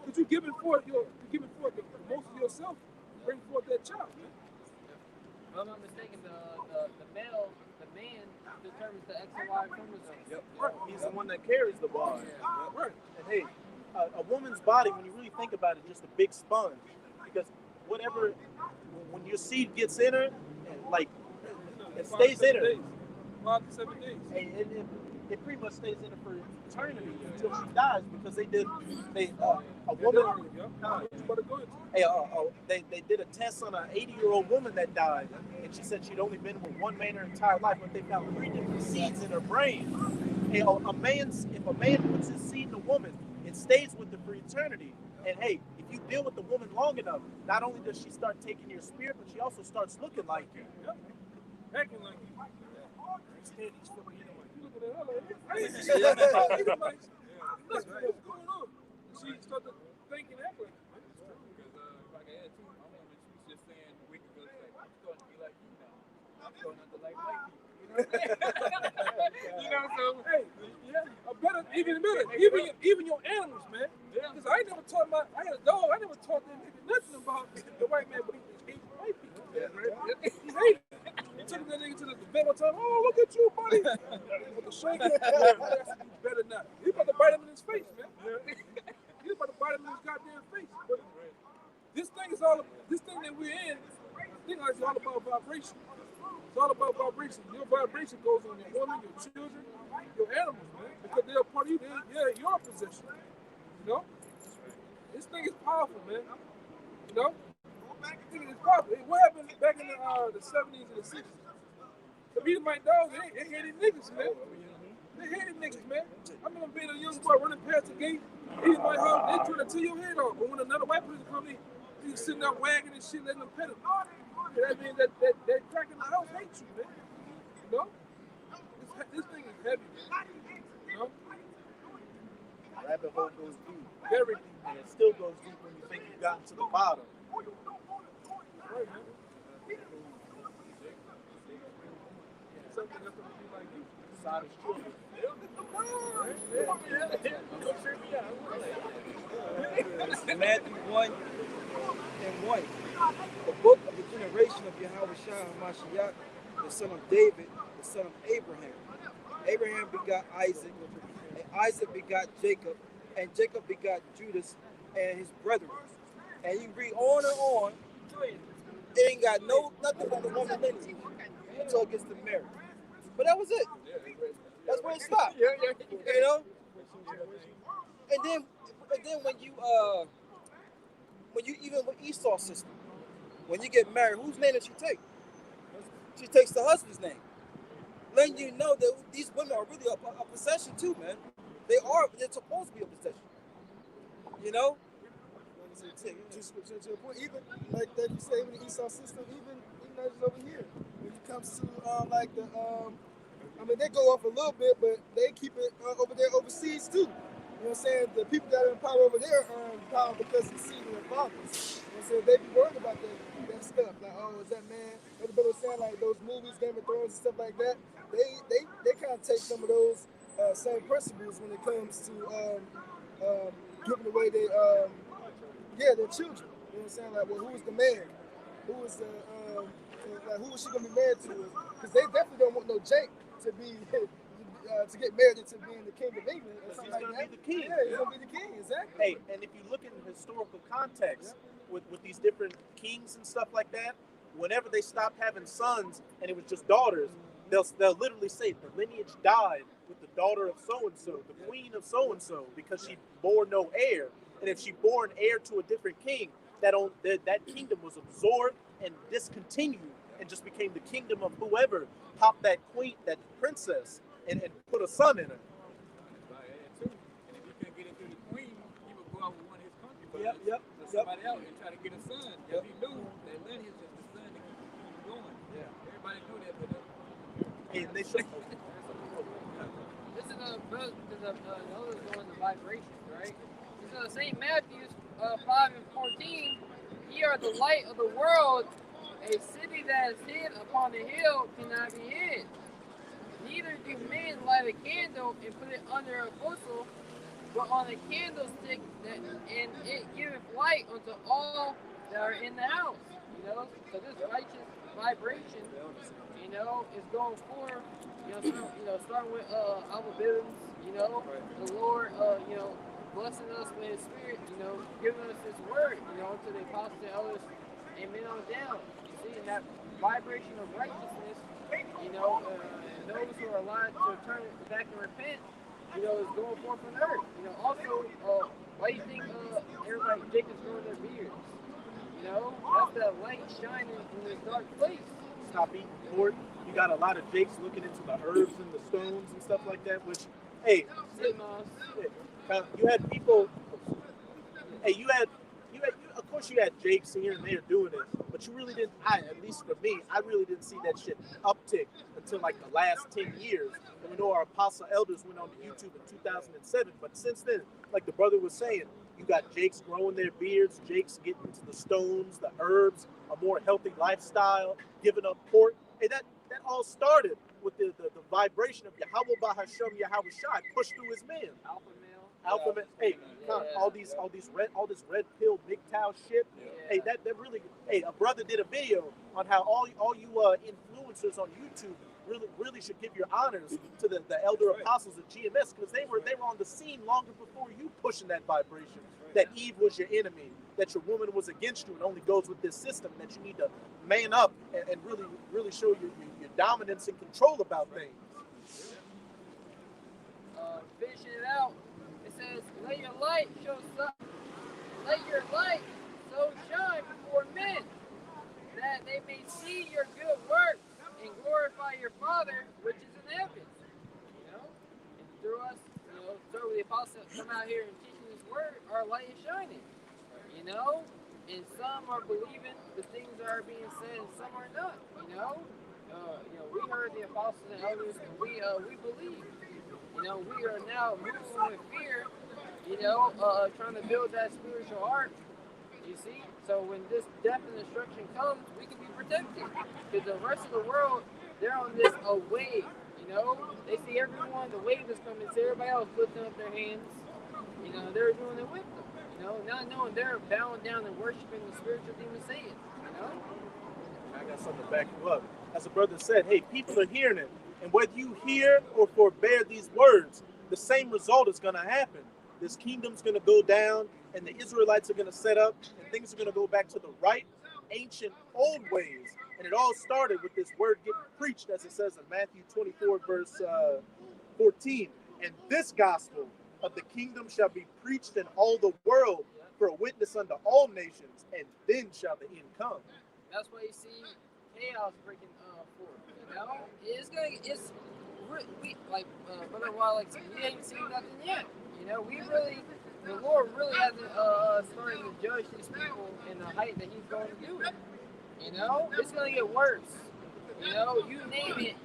G: Because you're giving forth the most of yourself to bring forth that child. Man.
E: If I'm not mistaken, the man determines the X and Y chromosomes.
B: Yep. Right. He's the one that carries the ball.
G: Yeah. Right.
B: And hey, a woman's body, when you really think about it, just a big sponge. Because whatever, when your seed gets in her, like, it stays in her.
G: 5 to 7 days.
B: And it pretty much stays in her for eternity until she dies, because they did a test on an 80-year-old woman that died, and she said she'd only been with one man her entire life, but they found 3 different seeds in her brain. And if a man puts his seed in a woman, it stays with her for eternity. And hey, if you deal with the woman long enough, not only does she start taking your spirit, but she also starts looking like you.
G: Yep. Acting like you. What's going on? She started thinking that way.
C: Because if I can add to my woman, she was just saying a week ago, like, I'm starting to be like you now. I'm starting not to like white people. You know what I'm saying? So,
G: hey, yeah, even your animals, man. Because I ain't never taught I had a dog, I never taught them nothing about the white man, but he hated white people. He hated it. He took that nigga to the vet one time. Oh, look at you, buddy. With the shake. Better not. He about to bite him in his face, man. He about to bite him in his goddamn face. But this thing that we're in, is all about vibration. It's all about vibration. Your vibration goes on your woman, your children, your animals, man. Because they're a part of you. They're your possession. You know? This thing is powerful, man. You know? This thing is powerful. What happened back in the 70s and the 60s? The Edomite dogs, they hated niggas, man. They hated niggas, man. I remember being a young boy running past the gate, Edomite house, they trying to tear your head off. But when another white person comes in, he's sitting there wagging and shit, letting them pet him. That means that crack in the house hates you, man. You know? This thing is heavy, man. You know?
B: Rabbit hole goes deep.
G: Very deep.
B: And it still goes deep when you think you've gotten to the bottom.
G: Right, man. Something that's going to be like you.
B: Side is children.
H: Matthew 1:1. The book of the generation of Yahushua HaMashiach, the son of David, the son of Abraham. Abraham begot Isaac, and Isaac begot Jacob, and Jacob begot Judas and his brethren. And you read on and on, it ain't got nothing but the woman lineage until it gets to marriage. But that was it. That's where it stopped. You know? And then when you even with Esau's system, when you get married, whose name does she take? She takes the husband's name. Letting you know that these women are really a possession too, man. They're supposed to be a possession. You know?
F: To a point, even like that you say, even the Esau system, even not just over here. When it comes to they go off a little bit, but they keep it over there overseas too. You know what I'm saying? The people that are in power over there earn power because of the seed of their fathers. You know what I'm saying? They be worried about that stuff. Like, oh, is that man? Everybody was saying like those movies, Game of Thrones and stuff like that. They kind of take some of those same principles when it comes to giving away their children. You know what I'm saying? Like, well, who is the man? Who is the who is she gonna be married to? Because they definitely don't want no Jake to be to get married into being the king of England or something like that.
B: He's gonna be the king.
F: Yeah, he's gonna be the king, exactly.
B: Hey, and if you look in the historical context with these different kings and stuff like that, whenever they stopped having sons and it was just daughters, they'll literally say the lineage died with the daughter of so and so, the queen of so and so, because she bore no heir. And if she bore an heir to a different king, that kingdom was absorbed and discontinued and just became the kingdom of whoever popped that queen, that princess, and put a son in her.
C: And if you couldn't get into the queen, he would go out with one of his concubines.
B: Yep.
C: Somebody else and try to get a son. Because he knew that lineage is the son to keep the kingdom going. Yeah. Everybody knew that, but
B: And they should.
E: This is another going to vibrations, right? This is St. Matthew 5:14. Ye are the light of the world. A city that is hid upon the hill cannot be hid. Neither do men light a candle and put it under a bushel, but on a candlestick, and it giveth light unto all that are in the house. So this righteous vibration, is going for, starting with Abba Bivens, the Lord, blessing us with His Spirit, giving us His Word, to the apostles and elders, amen on down. You see, and that vibration of righteousness, and those who are alive to turn back and repent, is going forth on earth. Also, why do you think everybody, Jacob's growing their beards? That's that light shining in this dark place.
D: Stop eating pork. You got a lot of Jakes looking into the herbs and the stones and stuff like that, which, hey, you had people, hey, of course you had Jakes here and there doing it, but you really didn't, at least for me, I really didn't see that shit uptick until like the last 10 years. And we know our apostle elders went on to YouTube in 2007, but since then, like the brother was saying, you got Jakes growing their beards, Jakes getting into the stones, the herbs, a more healthy lifestyle, giving up pork. Hey, that all started with the vibration of Yahweh Bahasham Yahweh Shai pushed through his men. Alpha male. Hey, all this red pill MGTOW shit. Yeah. Hey, that really. Hey, a brother did a video on how all you influencers on YouTube really should give your honors to the elder apostles of GMS, because they were on the scene longer before you pushing that vibration. That Eve was your enemy, that your woman was against you, and only goes with this system, that you need to man up and really show your dominance and control about things.
E: Finishing it out, it says, let your light so shine before men, that they may see your good works and glorify your Father which is in heaven. And through us, through the apostles come out here and teaching this word, our light is shining. And some are believing the things that are being said, and some are not. We heard the apostles and elders, and we believe. We are now moving with fear. Trying to build that spiritual ark. You see, so when this death and destruction comes, we can be protected. Because the rest of the world, they're on this wave. They see everyone, the wave is coming, so everybody else lifting up their hands. They're doing it with them. Not knowing they're bowing down and worshiping the spiritual demon Satan.
D: I got something to back you up. As the brother said, hey, people are hearing it. And whether you hear or forbear these words, the same result is going to happen. This kingdom's going to go down, and the Israelites are going to set up, and things are going to go back to the right, ancient, old ways. And it all started with this word getting preached, as it says in Matthew 24, verse 14. And this gospel of the kingdom shall be preached in all the world for a witness unto all nations, and then shall the end come.
E: That's why you see chaos breaking forth. Brother Wild, we ain't seen nothing yet. The Lord really hasn't started to judge these people in the height that He's going to do it. It's going to get worse. You name it.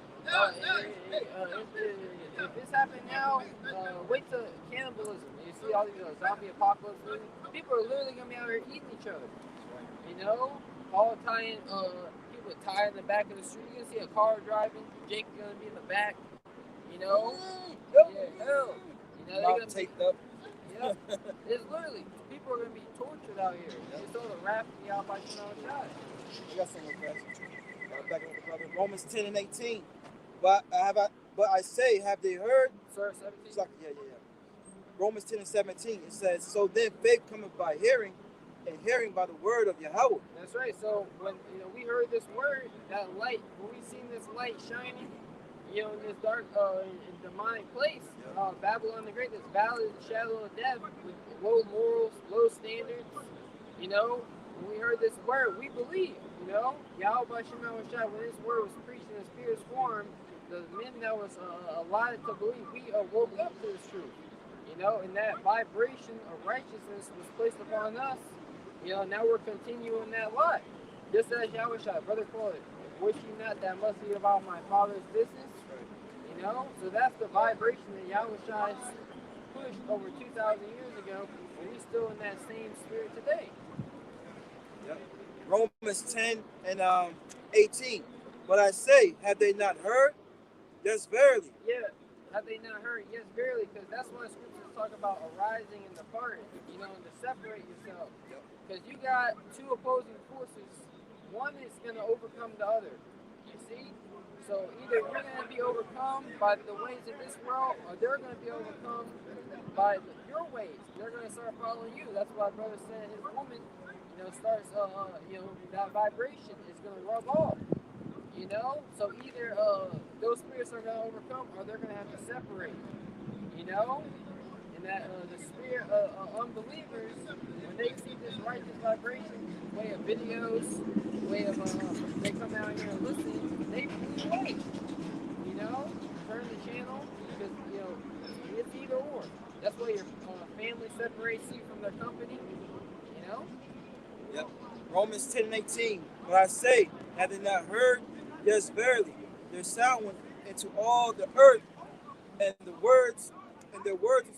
E: If this happened now, wait till cannibalism. You see all these zombie apocalypse movies. People are literally going to be out here eating each other. All tying, people tie in the back of the street. You're going to see a car driving. Jake's going to be in the back. They're going to
H: taped up.
E: Yeah, it's literally, people are going to be tortured out here. It's all the wrath of Yahweh Shai.
H: I got something back with the brother. Romans 10 and 18. But I say, have they heard?
E: Sir, 17?
H: Yeah. Romans 10 and 17. It says, so then faith cometh by hearing, and hearing by the word of Yahweh.
E: That's right. So when we heard this word, that light, when we seen this light shining, in this dark and demonic place, Babylon the Great, this valley of the shadow of death, with low morals, low standards, when we heard this word, we believe, Yahweh Shema Shai, when this word was preached in the spirit's form, the men that was allotted to believe, we woke up to this truth, and that vibration of righteousness was placed upon us, now we're continuing that life. Just as Yahweh Shai, brother quoted, wish you not that I must be about my Father's business. So that's the vibration that Yahweh Shai pushed over 2,000 years ago, and we still in that same spirit today.
H: Yep. Romans 10 and 18. But I say, have they not heard? Yes, verily.
E: Yeah, have they not heard? Yes, verily, because that's why scriptures talk about arising and departing, and to separate yourself. Because you got two opposing forces. One is going to overcome the other. You see? So either you're going to be overcome by the ways of this world, or they're going to be overcome by your ways. They're going to start following you. That's why brother said his woman, starts, that vibration is going to rub off. So either those spirits are going to overcome, or they're going to have to separate. And that the spirit of unbelievers, when they see this righteous vibration, way of videos, way of they come out here and listen, they flee away. Turn the channel because it's either or. That's why your family separates you from their company.
H: Yep. Romans 10:18. But I say, have they not heard? Yes, verily, their sound went into all the earth, and their words into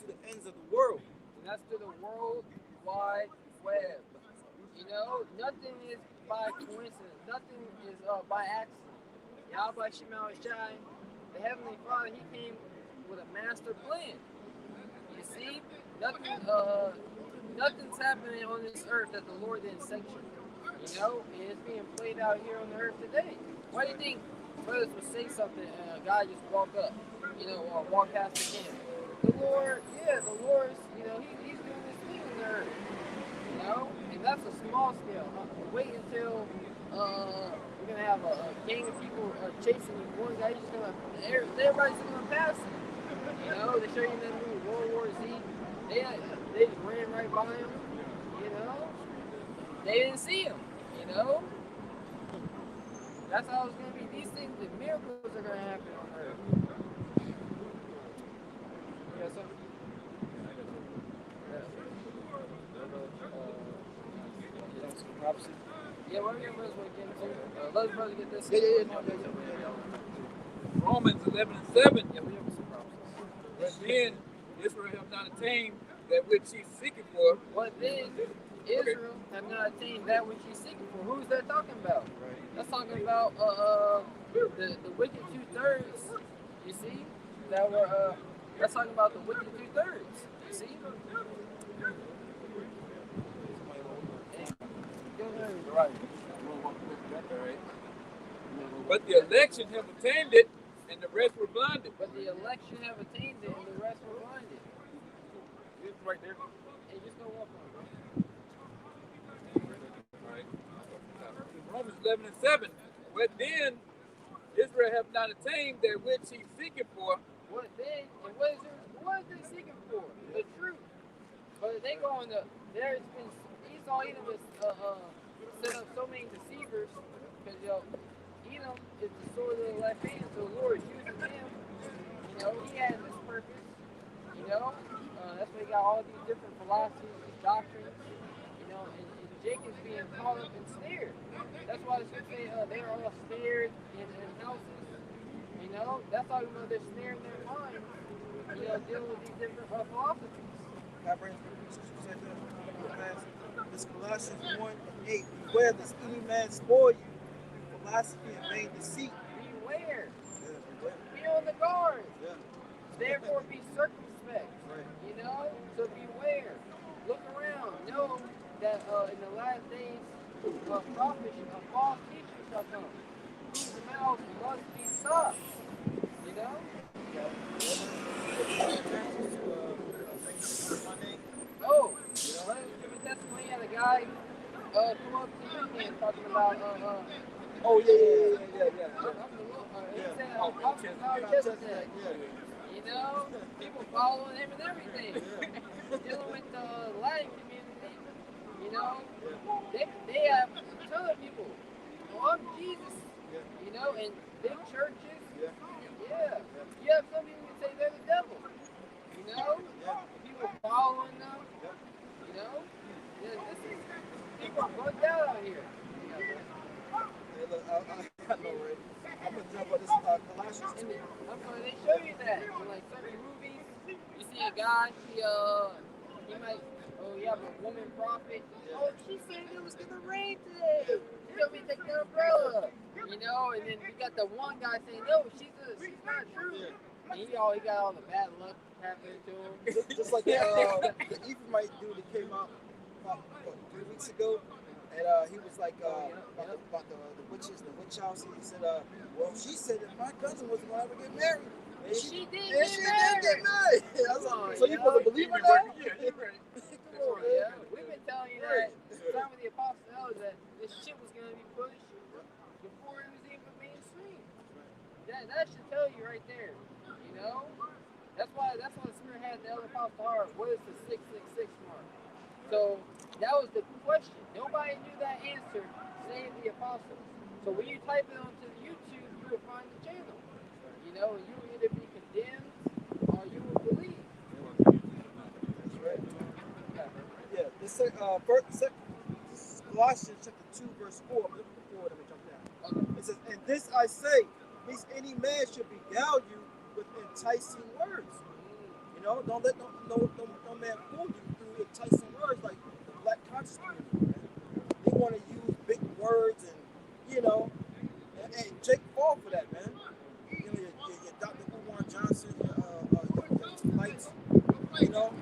H: the ends of the world.
E: And that's to the World Wide Web. Nothing is by coincidence. Nothing is by accident. Yahweh Shema Shai, the Heavenly Father, He came with a master plan. You see, nothing's happening on this earth that the Lord didn't sanction. And it's being played out here on the earth today. Why do you think brothers would say something and a guy just walk up, or walk past the camp? The Lord's, he's doing this thing on the earth, and that's a small scale. Wait until we're gonna have a gang of people chasing one guy. Everybody's gonna pass him. They show you in that movie World War Z. They just ran right by him. They didn't see him. That's how it's gonna be. These things, the miracles are gonna happen on earth. You got something?
H: Prophecy.
E: Yeah, what are your brothers want to get into? Let us brother get this.
C: Romans 11:7.
E: Yeah, we have some prophecies.
C: But then Israel have not attained that which he's seeking for.
E: What then? Israel have not attained that which he's seeking for. Who's that talking about? That's talking about the wicked 2/3. You see, that's talking about the wicked 2/3. You see.
C: Right. But the election have attained it, and the rest were blinded.
E: But the election have attained it, and the rest were blinded.
C: It's right there.
E: Hey, just go walk on, bro.
C: Right. Romans 11:7. But then Israel have not attained that which he's seeking for.
E: What then? And what is they seeking for? The truth. But they go on there's been Esau Edom has set up so many deceivers because Edom is the sword of the left hand, so the Lord is using him. He has this purpose. That's why he got all these different philosophies, these doctrines. And Jacob's being caught up and snared. That's why the scripture say they are all snared in houses. That's how they're snared in their mind. Dealing with these different philosophies.
H: That brings me to the scripture that this Colossians 1:8. Beware lest any man spoil you with philosophy and vain deceit.
E: Beware.
H: Yeah, beware.
E: Be on the guard.
H: Yeah.
E: Therefore be circumspect.
H: Right.
E: So beware. Look around. Know that in the last days prophets and false teachers shall come, whose mouths must be stopped. Oh, let us give a testimony. Had a guy come up to me and talking about
H: Oh yeah.
E: he said I'm Melchizedek. People following him and everything. Dealing with the Latin community, they have a ton of people. I'm Jesus, and big churches. Yeah. You have some people who say they're the devil. People following them. People are bugged out here.
H: Hey, look, I know, right? I'm gonna jump on this Colossians 2.
E: They show you that in like certain movies. You see a guy, he might, you have a woman prophet. Oh, she said it was gonna rain today. She told me to take the umbrella. And then we got the one guy saying, no, she's not true. And he got all the bad luck happening to him.
H: Just like the Ephraimite dude that came out what, 3 weeks ago, and he was like about the witches, the witch house. He said, well, she said that my cousin wasn't gonna ever get married. And she did get married. I was like, so you supposed to believe in that?
E: Yeah, you're right. Come on, yeah. We've been telling you that some of the apostles elders that this shit was gonna be pushed before it was even mainstream. That should tell you right there. You know? That's why the Spirit had the elder apostle heart. What is the 666 mark? So that was the question. Nobody knew that answer, save the apostles. So when you type it onto YouTube, you will find the channel. You know, you will either be condemned or you will believe.
H: That's right. Yeah. This is Colossians chapter 2, verse 4. Look at the 4, let me jump down. Okay. It says, and this I say, lest any man should beguile you with enticing words. You know, don't let no man fool you through enticing words like the black conscious community. They want to use big words and, you know, and Jake fall for that, man. You know, your Dr. Umar Johnson, your lights, you know.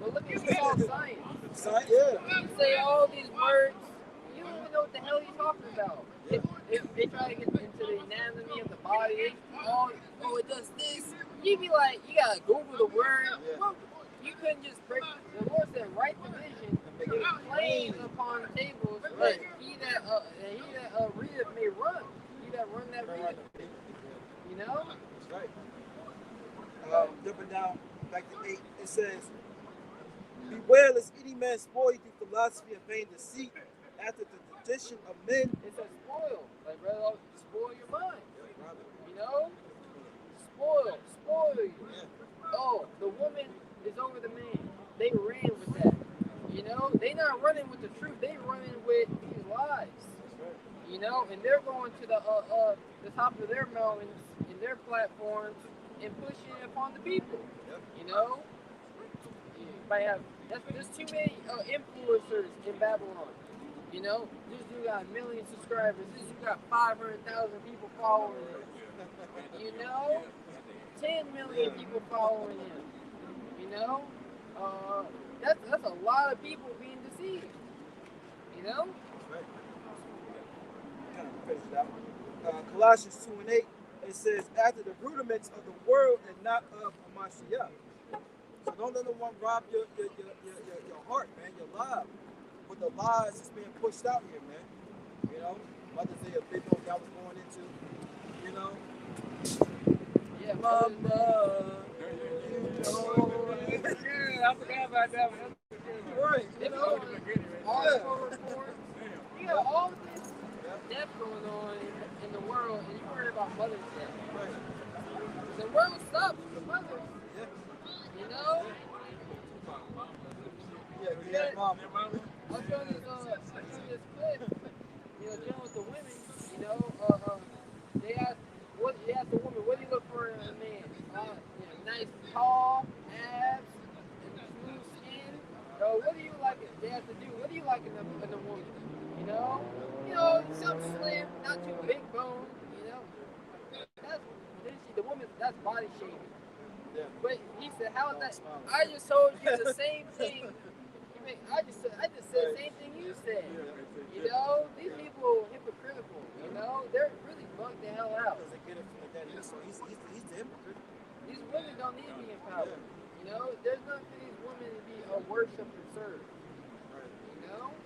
E: But look at it's all science.
H: Science, yeah.
E: You say all these words, you don't even know what the hell you're talking about. If they try to get into the anatomy of the body, oh, it does this. You'd be like, you gotta Google the word. Well, you couldn't just break. The Lord said, write the vision, it was plain upon the tables, that he that readeth may run. He that run that readeth. You know?
H: That's right. Jumping down back to 8, it says, beware lest any man spoil you through philosophy and vain deceit, after the tradition of men.
E: It's a spoil. Like, brother, spoil your mind. You know? Spoil you. Oh, the woman is over the man. They ran with that. You know? They not running with the truth. They running with these lies. You know? And they're going to the top of their mountains and their platforms and pushing it upon the people. You know? You might have, there's too many influencers in Babylon. You know, this dude got 1 million subscribers. This dude got 500,000 people following him. You know, 10 million people following him. You know, that's a lot of people being deceived. You know.
H: Colossians 2 and 8. It says, after the rudiments of the world and not of Hamashiach. So don't let no one rob your heart, man, your life. With the lies that's being pushed out here, man. You know, Mother's Day, a big one y'all was going into, you know.
E: Yeah,
H: Mama,
C: you know. Yeah, I forgot about that one.
H: Right, you know.
E: You got all this death going on in the world, and you worry about Mother's Day. Right. The world stops for mothers. Yeah. You know?
H: Yeah, mom.
E: I'm showing this clip, you know, dealing with the women, you know, they asked the woman, what do you look for in a man? You know, nice, tall, abs, and smooth skin. What do you like? They have to do, what do you like in a woman? You know, something slim, not too big bone, you know. That's body shaming. Yeah. But he said, how is that? I just told you the same thing. I just said the same thing you said. You know, these people are hypocritical. You know, they're really bugged the hell out.
H: He's the hypocrite.
E: These women don't need to be empowered. You know, there's nothing for these women to be worshipped and served. You know,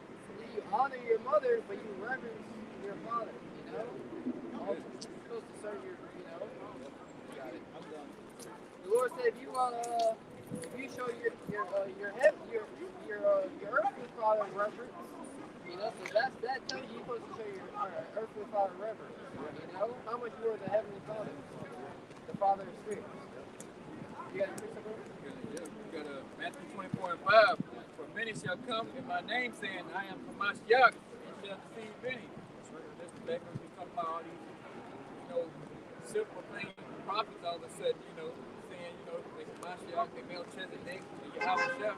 E: you honor your mother, but you reverence your father. You know, you're supposed to serve your. You know. Got it. I'm done. The Lord said, if you show your earthly father reverence, you know, so that tells you you're supposed to show your earthly father reverence. You know, how much more the heavenly Father, the Father of spirits. You got to fix something?
C: Yeah, you got Matthew 24:5. For many shall come in my name, saying, I am Hamashiach, and shall deceive many. That's the back when we talk about all these, you know, simple things, prophets all of a sudden, you know, saying, you know, they Hamashiach, they Melchizedek, and Yahweh.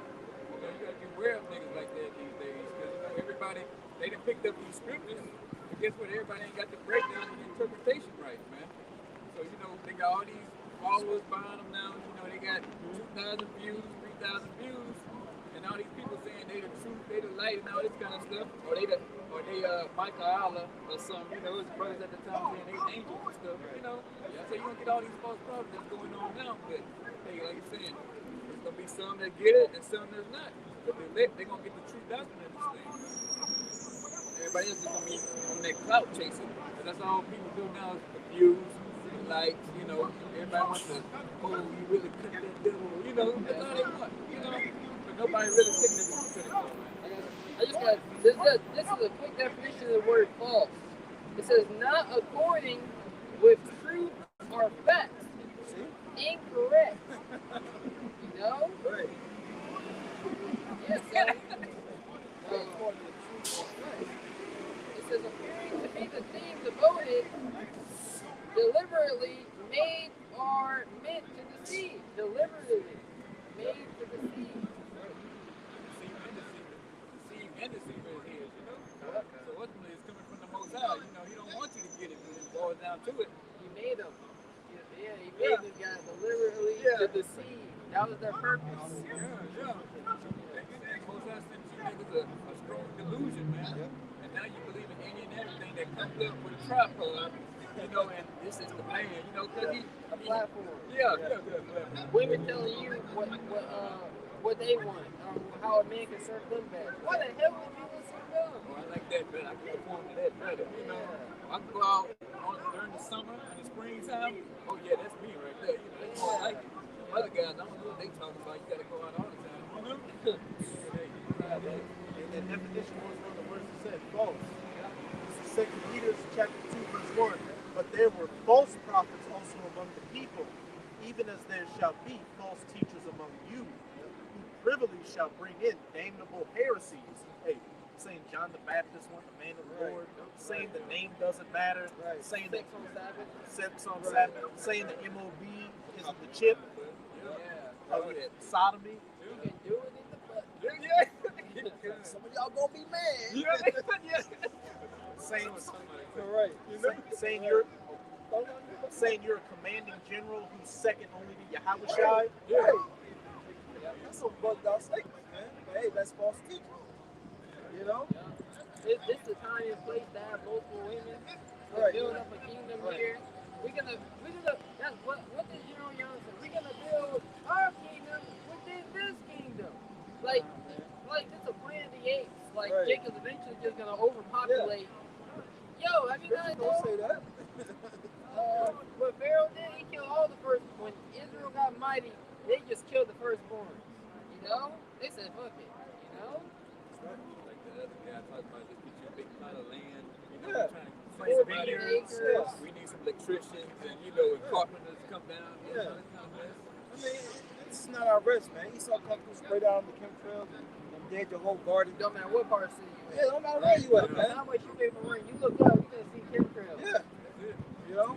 C: You know, you got to be aware of niggas like that these days, because, you know, everybody, they done picked up these scriptures, but guess what, everybody ain't got the breakdown and the interpretation right, man. So, you know, they got all these followers behind them now, you know, they got 2,000 views, 3,000 views, and all these people saying they the truth, they the light, and all this kind of stuff, or they Michael Allah or some, you know, his brothers at the time saying they angels and stuff, you know. So you don't get all these false prophets that's going on now, but hey, like you're saying, there's gonna be some that get it and some that's not. But they're gonna get the true doctrine of this thing. Everybody else is gonna be on that clout chasing. But that's all people do now is the views, the likes, you know. Everybody wants to, oh, you really cut that devil, you know. That's all they want, you know. But nobody really taking the truth anymore.
E: I just got this is a quick definition of the word false. It says not according with truth or fact. Incorrect. You know?
H: Right.
E: Yes, it says appearing to be the thing devoted, deliberately made or meant to deceive. Deliberately made to deceive.
C: And deceiver is his, you know? So ultimately it's coming from the Most High. You know, he don't want you to get it when it boils down to it.
E: He made them. Yeah, he made these guys deliberately to deceive. That was their purpose.
C: Yeah. Most High sent you niggas a strong delusion, man. And now you believe in any and everything that comes up with a tripod, you know, and this is the man, you know, because
E: a platform.
C: Yeah.
E: Women telling you what they want, how a man can serve them better. Why the hell would you listen to them?
C: Oh, I like that better. I can perform to that better. You know, I can go out during the summer and the springtime. Oh yeah, that's me right there. You know, that's more like it. Some other guys, I don't know what they talking about. You gotta go out all the time. You know?
D: And that definition was one of the words it said, false. This is 2 Peter chapter 2, verse 1. But there were false prophets also among the people, even as there shall be false teachers among you, who privily shall bring in damnable heresies. Hey, saying John the Baptist was the man of the Lord, saying the name doesn't matter, saying that sex on Sabbath, saying the MOB isn't the chip, sodomy.
E: You can do it in the butt.
H: Some of y'all gonna be mad.
D: Saying you're a commanding general who's second only to Yahushua.
H: That's some bugged out statement, man. But hey, that's false teaching. You know?
E: This the time and place to have multiple women. Build up a kingdom here. We're gonna that's what did General Young say? We're gonna build our kingdom within this kingdom. Like it's a plan of the apes. Like Jacob's eventually just gonna overpopulate. Yo, have you guys
H: don't say that?
E: What Pharaoh did, he killed all the first. When Israel got mighty, they just killed the firstborn. You know? They said, fuck it. You know?
C: Like the other guy talked about, just get you a big plot of land. You know,
H: Yeah.
C: we're trying to plant vineyards. We need some electricians and, you know, carpenters to come down. You know, this kind of mess.
H: I mean, this is not our risk, man. Esau come through straight out on the chemtrails and dead your whole garden.
E: Don't matter what part of the city you in.
H: Yeah, don't matter where you at, man.
E: How much you pay for rent, you look up, you're gonna see chemtrails.
H: Yeah. You know?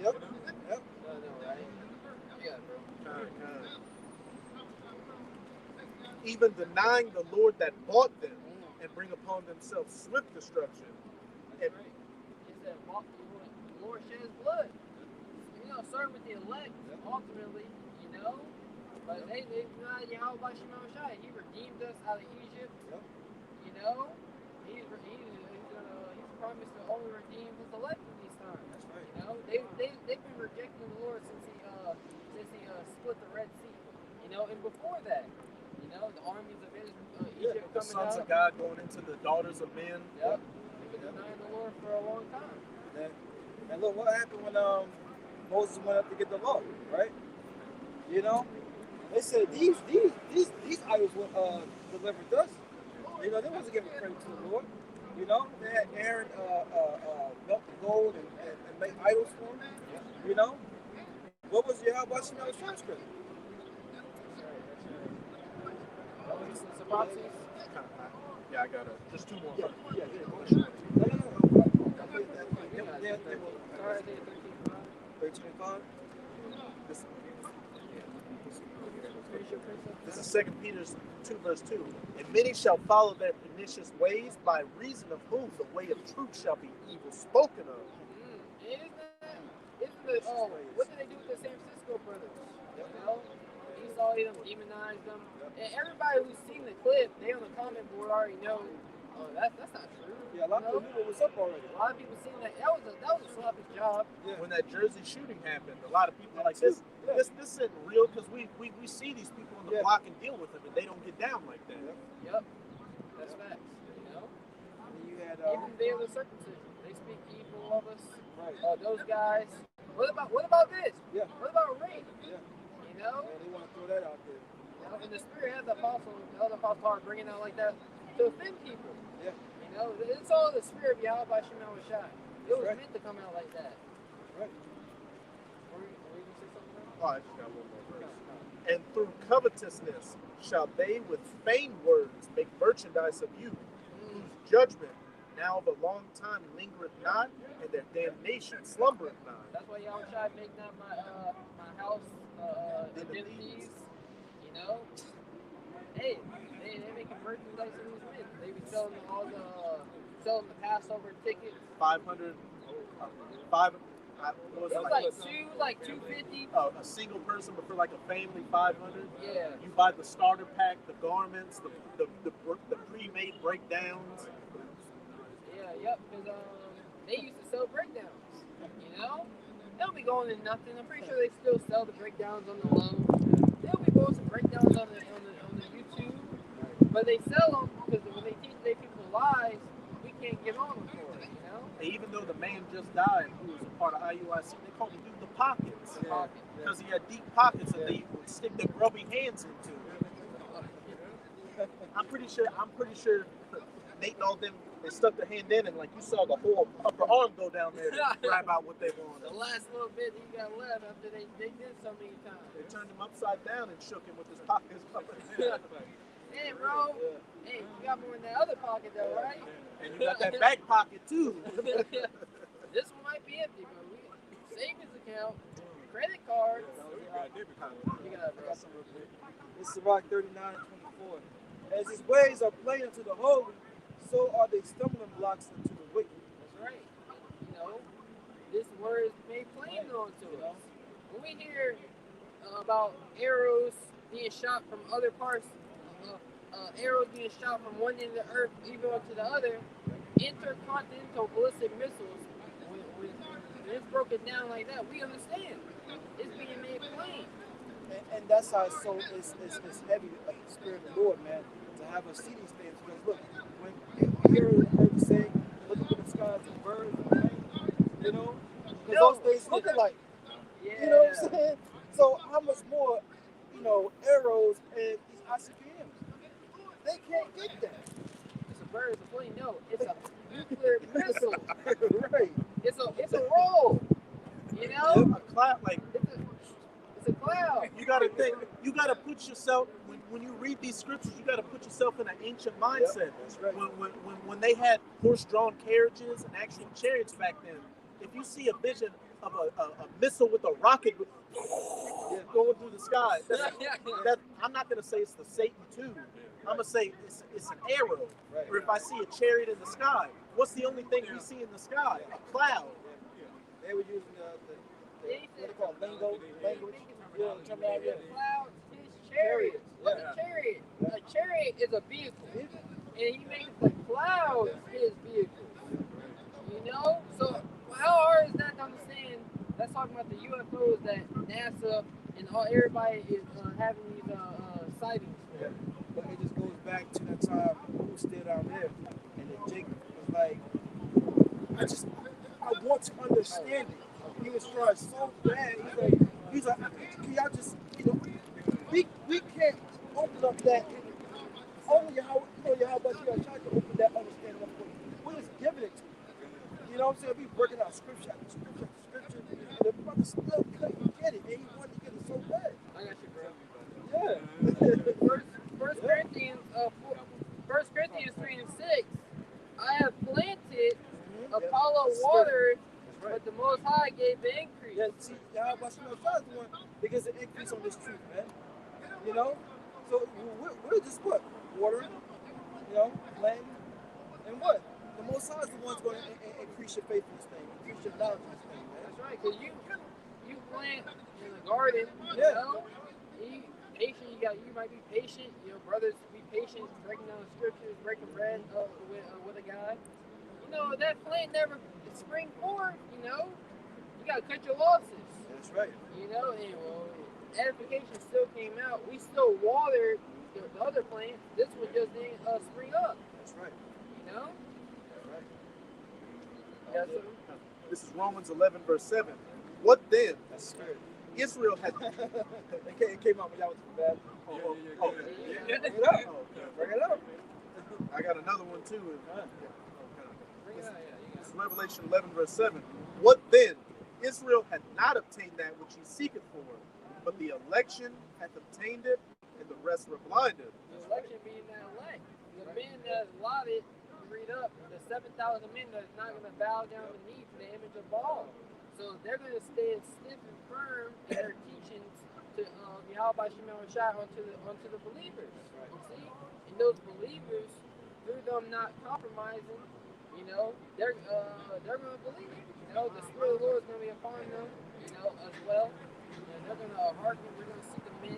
H: Yep.
E: I know, right? Yeah, bro.
D: Even denying the Lord that bought them, and bring upon themselves swift destruction.
E: He said, the Lord sheds blood. You know, serve with the elect, ultimately, you know. But they denied Yahweh by Shema Shai. He redeemed us out of Egypt. You know, he's promised to only redeem his elect in these times.
H: That's right.
E: You know, they've been rejecting the Lord since he split the Red Sea. You know, and before that, you know, the armies of Egypt
D: the
E: coming
D: sons
E: out.
D: of God going into the daughters of men.
E: Yep. They've been denying the Lord for a long time.
H: And look, what happened when Moses went up to get the law, right? You know, they said these idols would deliver us. You know, they wasn't giving credit to the Lord. You know, they had Aaron melt the gold and make idols for him. You know, what was Yahweh Shemaiah's transcript?
D: Yeah, I got it. Just two more.
H: Yeah.
D: This is 2 Peter 2, verse 2. And many shall follow their pernicious ways, by reason of whom the way of truth shall be evil spoken of.
E: What did they do with the San Francisco brothers? You know, Esau all of them, demonized them. And everybody who's seen the clip, they on the comment board already know, oh, that's not true.
H: Yeah, a lot of people knew what was up already.
E: A lot of people seen that. That was a sloppy job.
H: Yeah.
B: When that Jersey shooting happened, a lot of people were like, this isn't real, because we see these people on the block and deal with them, and they don't get down like that.
E: Yep. That's facts. You know?
H: And you had
E: Even the day of the circumcision, they speak evil of us.
H: right.
E: Those guys. What about this?
H: Yeah.
E: What about rape?
H: Yeah.
E: You know?
H: Yeah, they want to throw that out there.
E: You know, and the spirit had the other apostle are bringing out like that to offend people.
H: Yeah.
E: You know, it's all the spirit of Yahweh Shemel Shai. It was
H: right.
E: meant to come out like that.
H: Right.
E: Were you going to say something else?
B: Oh, I just got one more verse. And through covetousness shall they with feigned words make merchandise of you, whose judgment now of a long time lingereth not, and their damnation slumbereth not.
E: That's why Yahweh Shai make not my house them thieves. You know? Hey, they making merchandise of these men. They be selling selling the Passover tickets.
B: 500,
E: It was like $250.
B: A single person, but for like a family, 500.
E: Yeah.
B: You buy the starter pack, the garments, the pre-made breakdowns.
E: Yeah, yep. Because they used to sell breakdowns. You know, they'll be going in nothing. I'm pretty sure they still sell the breakdowns on the low. They'll be going some breakdowns on the YouTube, but they sell them because when they teach their people lies, we can't get on them for it. You know.
B: And even though the man just died, who was a part of IUIC, they called him dude the pockets. Because he had deep pockets that they would stick their grubby hands into. I'm pretty sure Nate and all them, they stuck their hand in and like you saw the whole upper arm go down there to grab out what they wanted.
E: The last little bit he got left after they did so many times.
B: They turned him upside down and shook him with his pockets.
E: Hey, bro. Hey, you got more in that other pocket though, right?
B: And you got that back pocket too.
E: This one might be empty, but we savings account, credit cards. You got some.
H: This is Sirach 39:24. As his ways are plain unto the holy, so are they stumbling blocks unto the wicked.
E: That's right. You know, this word is made plain unto us. When we hear about arrows being shot from other parts, arrows being shot from one end of the earth even to the other, intercontinental ballistic missiles, when it's broken down like that, we understand. It's being made plain.
H: And that's how it's so it's heavy, like the Spirit of the Lord, man, to have us see these things. Because look, when you hear the earth say, look up in the skies and birds, you know, because those things look alike.
E: Yeah.
H: You know what I'm saying? So how much more, you know, arrows and these ICBMs? They can't get that.
E: It's a bird, it's a plane. No, it's a nuclear missile.
H: Right.
E: It's a roll. You know?
B: A cloud, like
E: it's a cloud.
B: you gotta think. You gotta put yourself when you read these scriptures. You gotta put yourself in an ancient mindset.
H: Yep, that's right.
B: When they had horse-drawn carriages and actual chariots back then, if you see a vision of a missile with a rocket going through the sky, I'm not gonna say it's the Satan too. I'm gonna say it's an arrow.
H: Right.
B: Or if I see a chariot in the sky, what's the only thing we see in the sky? A cloud.
H: They were using what they call language.
E: The cloud is chariot. What's a chariot? A chariot is a vehicle. And he makes the clouds his vehicle. You know? So how hard is that to understand? That's talking about the UFOs that NASA and everybody is having these sightings.
H: Yeah. But it just goes back to that time who was still down there, and then Jacob was like, I want to understand it. He was trying so bad. He's like, can y'all just, you know, we can't open up that. Only how much you are trying to open that understanding up for you. We're just giving it to you. You know what I'm saying? We working out scripture after scripture after scripture, and the brother still couldn't get it, and he wanted to get it so bad.
E: I got you, bro.
H: Yeah.
E: First Corinthians 3:6. I have planted, Apollo watered, but the Most High gave the increase.
H: Yeah, see, Yahweh is the one that gives an increase on this truth, man. You know? So we're just what? Watering, you know, planting, and what? The Most High is the one's going to increase your faith in this thing, increase your knowledge in this thing, man.
E: That's right, because you plant in the garden, you know, patient. You might be patient. You know, brothers, be patient, breaking down the scriptures, breaking bread with a guy. You know, that plant never spring forward. You know, you gotta cut your losses.
H: That's right.
E: You know, and well, edification still came out. We still watered the other plant. This one just didn't spring up.
H: That's right.
E: You know.
H: That's right.
E: Yeah, so,
D: This is Romans 11, verse 7. What then?
H: That's spirit.
D: Israel had.
H: It came out when y'all was in the bathroom.
E: yeah.
H: Bring it up. Bring it up.
D: I got another one too.
E: Bring it out, yeah,
D: This is Revelation 11, verse 7. What then? Israel had not obtained that which he seeketh for, but the election hath obtained it, and the rest were blinded.
E: The election being that elect. The men that allotted, read up, the 7,000 men that's not going to bow down the knee to the image of Baal. So they're going to stay stiff and firm in their teachings to Yahweh Shemel Shai onto the believers. You see? And those believers, through them not compromising, you know, they're going to believe. You know, the Spirit of the Lord is going to be upon them, you know, as well. And they're going to hearken. They're going to see the men.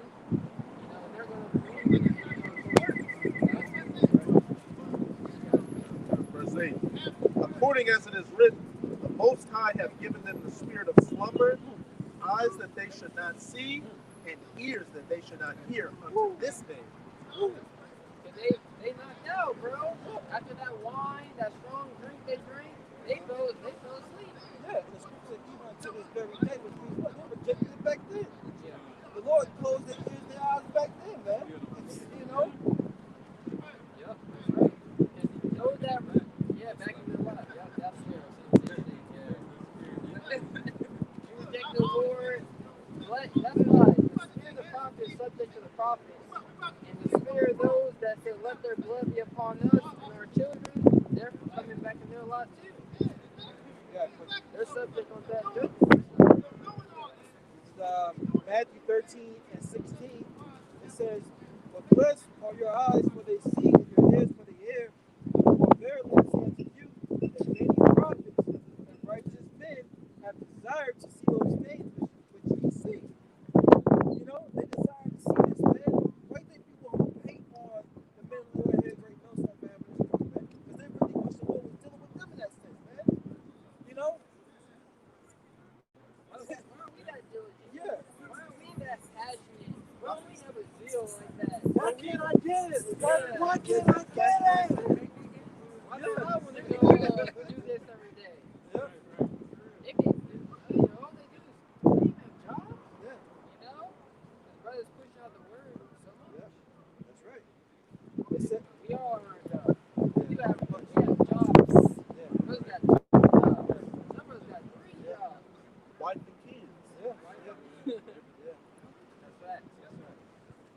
E: You know, and they're going to believe in the word.
D: Verse 8. According as it is written, the Most High hath given them the spirit of slumber, eyes that they should not see, and ears that they should not hear unto this day.
E: They knocked out, bro. After that wine, that strong drink they drank, they fell asleep.
H: Yeah, the scripture even until this very day, which means what? They rejected it back then.
E: Yeah.
H: The Lord closed their ears, their eyes back then, man. You know?
E: Yep, that's right. And those that, yeah, back in the life. Yep, that's it. Yeah. You reject the Lord. That's why the spirit of the prophet is subject to the prophets. And the spirit of those that say, let their blood be upon us and our children, they're coming back in their lot too.
H: Yeah.
E: They're subject on that too.
H: Matthew 13 and 16, it says, but blessed are your eyes for they see, and your ears for they hear. For verily I say unto you, that many prophets and righteous men have desired to see those things which ye see. You know, they desire to see this, man. Why do you think people hate on the men of the Lord here, great millstone families, man? Because they really wish the Lord was dealing with them in that sense, man. You know?
E: Why are we that diligent?
H: Yeah.
E: Why are we that passionate? Why don't we have a zeal like that?
D: Why can't I get it?
E: Yeah.
D: Why can't I get it?
E: Why do I want to go do this every day?
H: Yeah.
E: They can, all they do is they have jobs.
H: Yeah.
E: You know, his brothers pushing out the word so much.
H: Yeah. That's right. They said,
E: We all are on our job. We have jobs.
H: yeah.
E: Brothers got 2 jobs. Some brothers got 3 jobs.
D: Wife and kids.
H: Yeah. Yeah. Yeah.
E: That's facts.
H: That's right.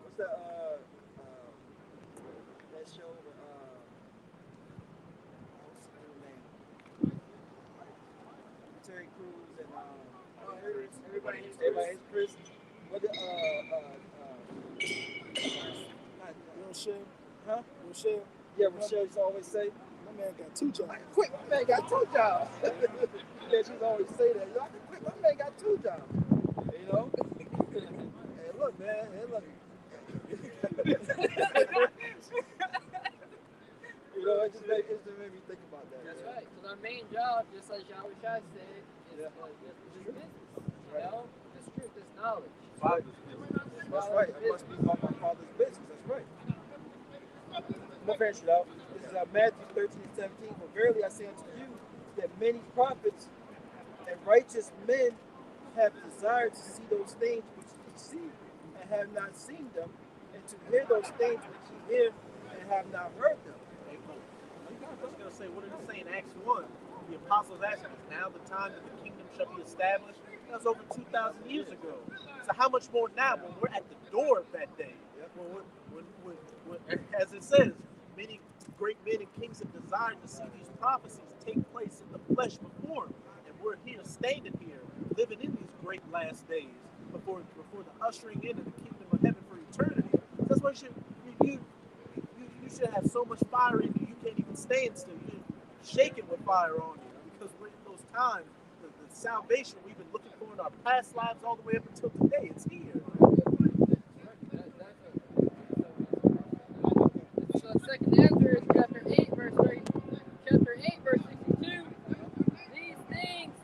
H: What's that? That show. What's the name? Terry Crews and
E: Everybody hates
H: everybody hates Chris. What the
F: Rochelle,
H: huh?
F: Rochelle,
H: Yeah, Rochelle used to always say,
F: my man got 2 jobs.
H: "Quick, my man got 2 jobs." Yeah, she's always say that. I can quit. My man got 2 jobs. You know. Hey, look, man. Hey, look. You know, it just made me think about that.
E: That's
H: man.
E: right. Because our main job, just like Yahweh Shai said, is
H: Yeah.
E: just business. You know, this truth, this knowledge.
H: That's right. I must be about my father's business. That's right. I'm gonna finish it out. This is Matthew 13 and 17. For verily I say unto you that many prophets and righteous men have desired to see those things which ye see and have not seen them, and to hear those things which ye hear and have not heard them.
D: I was going to say, what did it say in Acts 1? The apostles asked us, now the time that the kingdom shall be established. That was over 2,000 years ago. So how much more now when we're at the door of that day? When, as it says, many great men and kings have desired to see these prophecies take place in the flesh before them. And we're here, standing here, living in these great last days before the ushering in of the kingdom of heaven for eternity. That's why you should have so much fire in you, you can't even stand still. You're shaking with fire on you because we're in those times. The salvation we've been looking for in our past lives all the way up until today, it's here.
E: That second Ezra, chapter 8, verse 30, chapter 8, verse 62. These things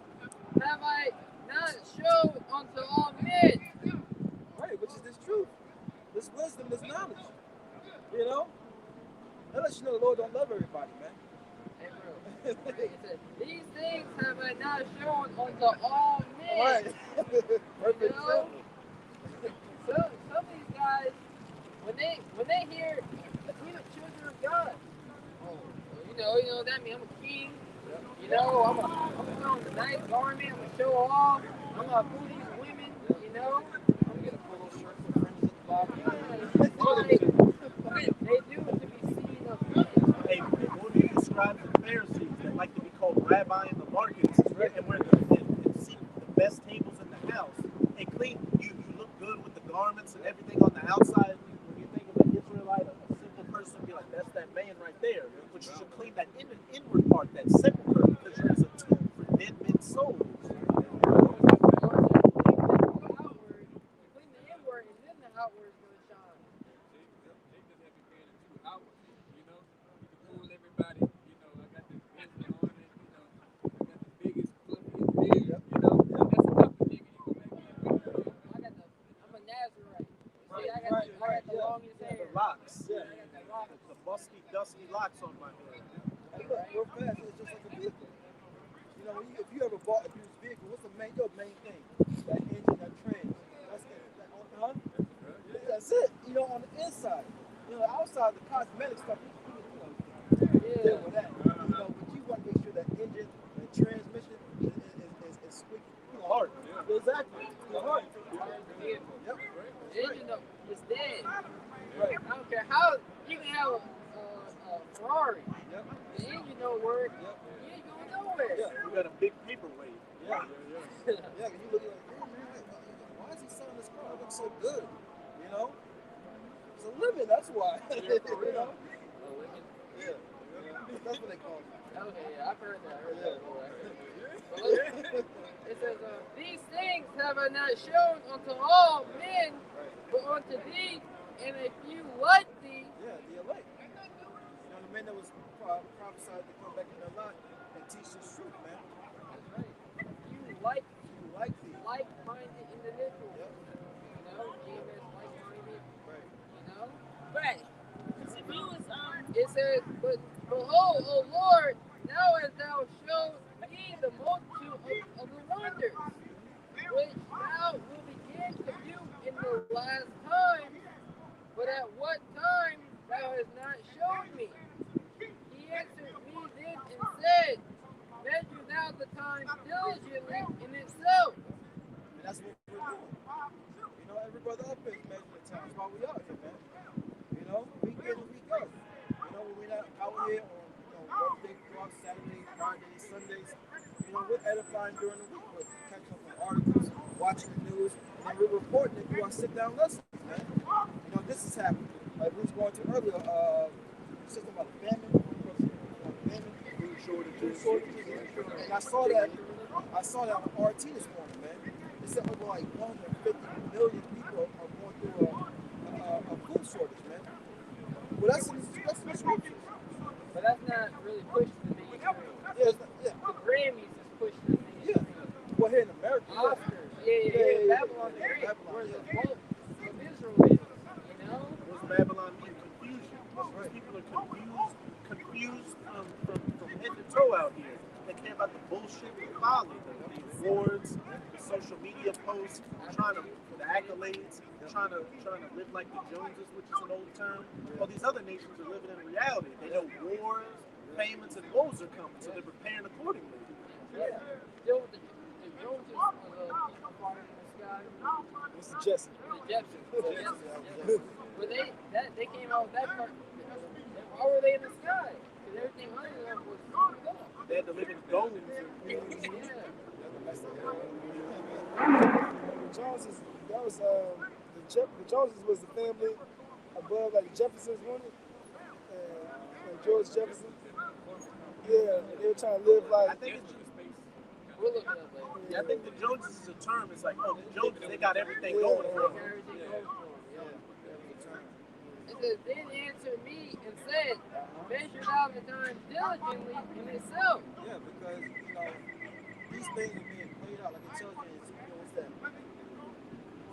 E: have I not showed unto all men.
H: Right, which is this truth. This wisdom, this knowledge. You know? That lets you know the Lord don't love everybody, man.
E: Hey, bro. It said, these things have I not shown unto all men.
H: Right. Perfect
E: You know?
H: example.
E: Some of these guys, when they hear even children of God, oh, you know that means I'm a king. You know, I'm gonna put on the nice garment. I'm gonna show off. I'm gonna fool these women. You know,
H: I'm gonna get a polo shirt with fringes at the bottom.
E: they do it to be seen of men.
B: Hey, what do you scribes and Pharisees that like to be called rabbi in the markets, right? And we're and seek the best tables in the house and clean. You look good with the garments and everything on the outside. When you think of an Israelite, a simple person, be like, that's that man right there. But you should clean that inward part, that sepulcher, because you're a tomb for dead men's souls.
E: Clean the inward, and then the outward is gonna shine.
C: They just have been paying it too outwardly, you know. You can fool everybody, you know. I got the best on it, you know. I got the biggest, fluffiest beard, you know. That's a type of nigga you gonna make me a big deal.
E: I'm a Nazarite. See, I got the longest hair.
B: The locks.
E: I got the locks.
B: The busty, dusty locks on my head.
H: Hey, look, real fast, it's just like a vehicle. You know, if you ever bought a used vehicle, what's your main thing? That engine, that trans. That's it. That's it. You know, on the inside. You know, outside, the cosmetic stuff, you deal with that. You know, but you want to make sure that engine, the transmission is squeaky. You know, hard. Yeah. Exactly. It's hard.
E: Yep. The engine is dead.
H: Right.
E: I don't care how you can have a Ferrari.
H: Yep.
E: The engine don't work.
H: Yep.
E: You ain't going nowhere.
H: Yeah.
B: We got a big paperweight.
H: Yeah. Yeah, you look like, oh man, why is he selling this car? It looks so good. You know? It's a limit, that's why. You know? Yeah. That's what they call it.
E: Okay, yeah, I've heard that. But look, it says, these things have I not shown unto all men, but unto thee and a few like thee.
H: Yeah, the elect. You know, the men that was prophesied to come back in their lot and teach this truth, man.
E: That's right. You like-minded individuals.
H: Yep.
E: You know, GMS like-minded.
H: Right.
E: You know?
I: Right. Because if you was
E: It says, but behold, O Lord, now hast thou showed me the multitude of the wonders, which thou wilt begin to do in the last time, but at what time thou hast not shown me. He answered me then and said, measure thou the time diligently in itself.
H: And that's what we're doing. You know, every brother up here is measuring the time. That's why we out here, man. You know, week in and week out. You know, when we're not out here on birthday, go out Saturdays, Fridays, Sundays, you know, we're edifying during the week. We're catching up on articles, watching the news, and we're reporting it through our sit-down lessons, man. You know, this is happening. Like we was going to earlier, something about famine. Food shortages. And I saw that on RT this morning, man. They said over like 150 million people are going through a food shortage, man. Well, that's in the scriptures.
E: But that's not really pushing the mainstream.
H: Yeah.
E: The Grammys is pushing the mainstream.
H: Well, here in America,
E: Oscars. Yeah. Babylon the Great. Where the bulk of Israel is. You know?
B: What's Babylon mean? Confusion. Right. People are confused from head to toe out here. They care about the bullshit and folly, the awards, the social media posts, the accolades, trying to live like the Joneses, which is an old term. All these other nations are living in reality. They know wars, famines, and woes are coming, so they're preparing accordingly.
E: Yeah. Still with the Joneses people flying in the sky.
H: Mr. Jesse.
E: The Jetsons. But they came out with that part. Why were they in the sky? Because everything under them was gone.
B: They had to live in domes.
E: Yeah.
F: The Joneses, that was the Joneses was the family above like the Jeffersons wanted, and George Jefferson. Yeah, and they were trying to live like.
B: I think it's
E: We'll look it up later.
B: Yeah, I think the Joneses is a term. It's like, oh, the Joneses, they got everything going for them.
E: Everything goes for them. Yeah. Jesus then answered me and said, measure thou the time diligently in itself.
H: Yeah, because, these things are being played out. Like it tells you in Ezekiel, what's that?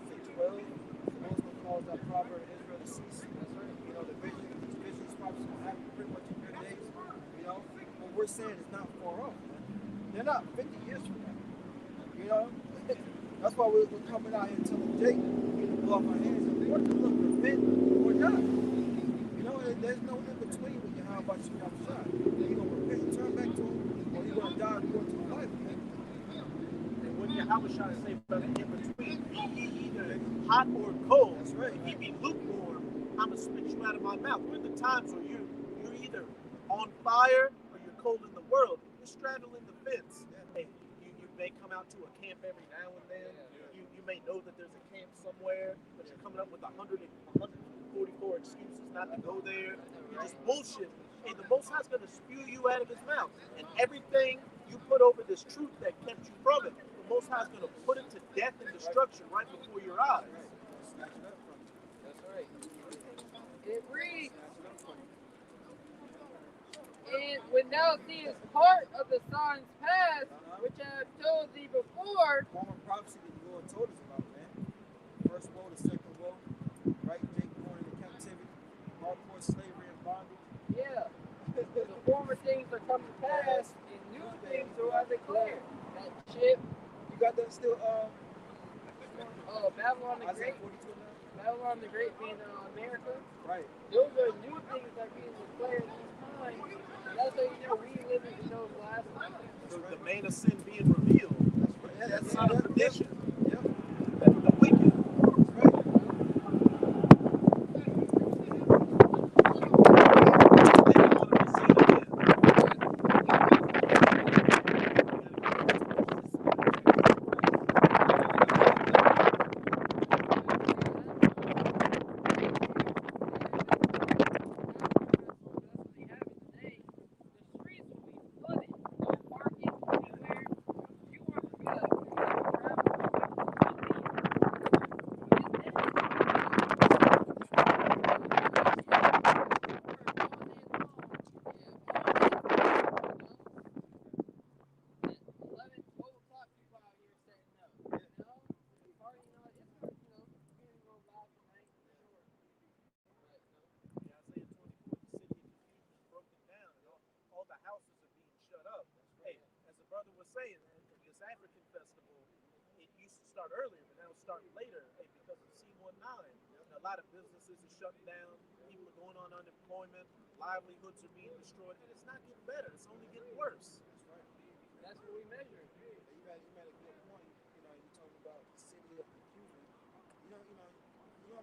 H: Is it 12? The Lord's going to cause that proverb of Israel to cease. That's right. The vision is probably going to happen pretty much in your days. What we're saying is not far off, man. They're not 50 years from now. That's why we're coming out here telling Jake, we need to blow off our hands and want to look repent or not. There's no in between with your how about you got shot. You're going to repent and turn back to him, or you're going to die according to the Bible.
B: And when Yahweh shall say, brother, in between, be ye either hot or cold. That's right. If ye be lukewarm, I'm going to spit you out of my mouth. We're in the times where you're either on fire or you're cold in the world. You're straddling the fence. Hey, you may come out to a camp every now and then. You may know that there's a camp somewhere, but you're coming up with 144 excuses not to go there. You're just bullshit. Hey, the Most High's going to spew you out of his mouth. And everything you put over this truth that kept you from it, the Most High's going to put it to death and destruction right before your eyes.
E: That's right. It reads, and when thou seest part of the signs past, which I have told thee before,
H: former prophecy that the Lord told us about, man. First woe, the second woe, right? Jake born into captivity, hardcore slavery and bondage.
E: Yeah. The former things are coming to pass, and new things are I declare. That ship.
H: You got that still?
E: Babylon the Great. Babylon the Great being America. Right. Those are new things that are being declared in this time. And that's how you know we live in those last times.
B: So the main of sin being revealed. That's not a prediction. The wicked. Saying this African festival, it used to start earlier, but now it's starting later because of C19. A lot of businesses are shutting down, people are going on unemployment, livelihoods are being destroyed, and it's not getting better, it's only getting worse.
E: That's right. That's what we measure.
H: You made a good point. You talking about the city of confusion. You don't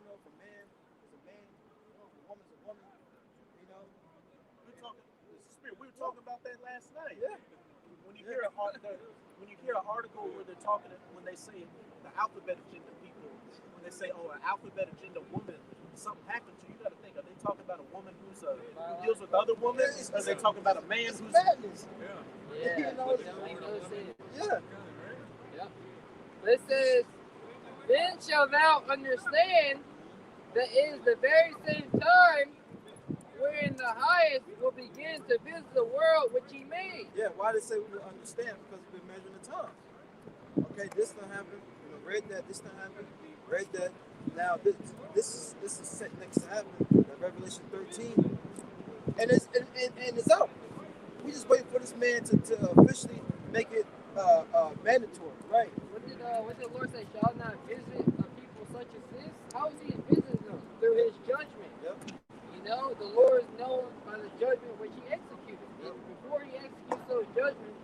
H: know if a man is a man, if a woman's a woman.
B: We were talking about that last night.
H: Yeah.
B: When you hear an article where they're talking, when they say the alphabet agenda people, when they say, oh, an alphabet agenda woman, something happened to you, got to think, are they talking about a woman who deals with other women? Or are they talking about a man who's
H: madness?
E: Yeah.
H: Yeah.
E: But it says, then shalt thou understand that it is the very same time wherein the highest will begin to visit the world which he made.
H: Yeah, why did they say we will understand? Because we've been measuring the time. Okay, this done happened. Read that. This done happened. Read that. Now this is set next to happen. Revelation 13, and it's out. We just wait for this man to officially make it mandatory, right?
E: What did the Lord say? Shall not visit a people such as this? How is he visiting them? Through his judgment. Yep. The Lord is known by the judgment which he executed. And before he executes those judgments,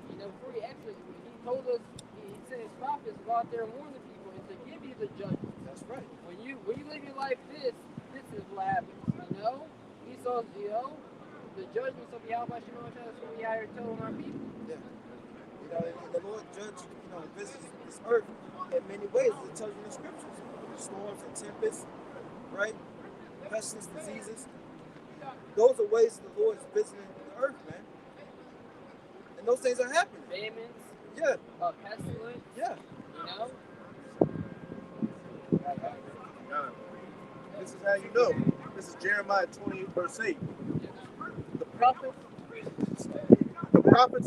E: before he executes, he told us, he sent his prophets to go out there and warn the people and to give you the judgment.
H: That's right.
E: When you live your life this is what happens. He saw, the judgments of Yahweh Shemot, that's what we out here telling our people.
H: Yeah. The Lord judged, visits this earth in many ways. It tells you in the scriptures. Storms and tempests, right? Pestilence, diseases. Those are ways the Lord is visiting the earth, man. And those things are happening.
E: Famines.
H: Yeah.
E: Pestilence.
H: Yeah.
B: This is how you know.
D: This is Jeremiah 28, verse 8. The prophets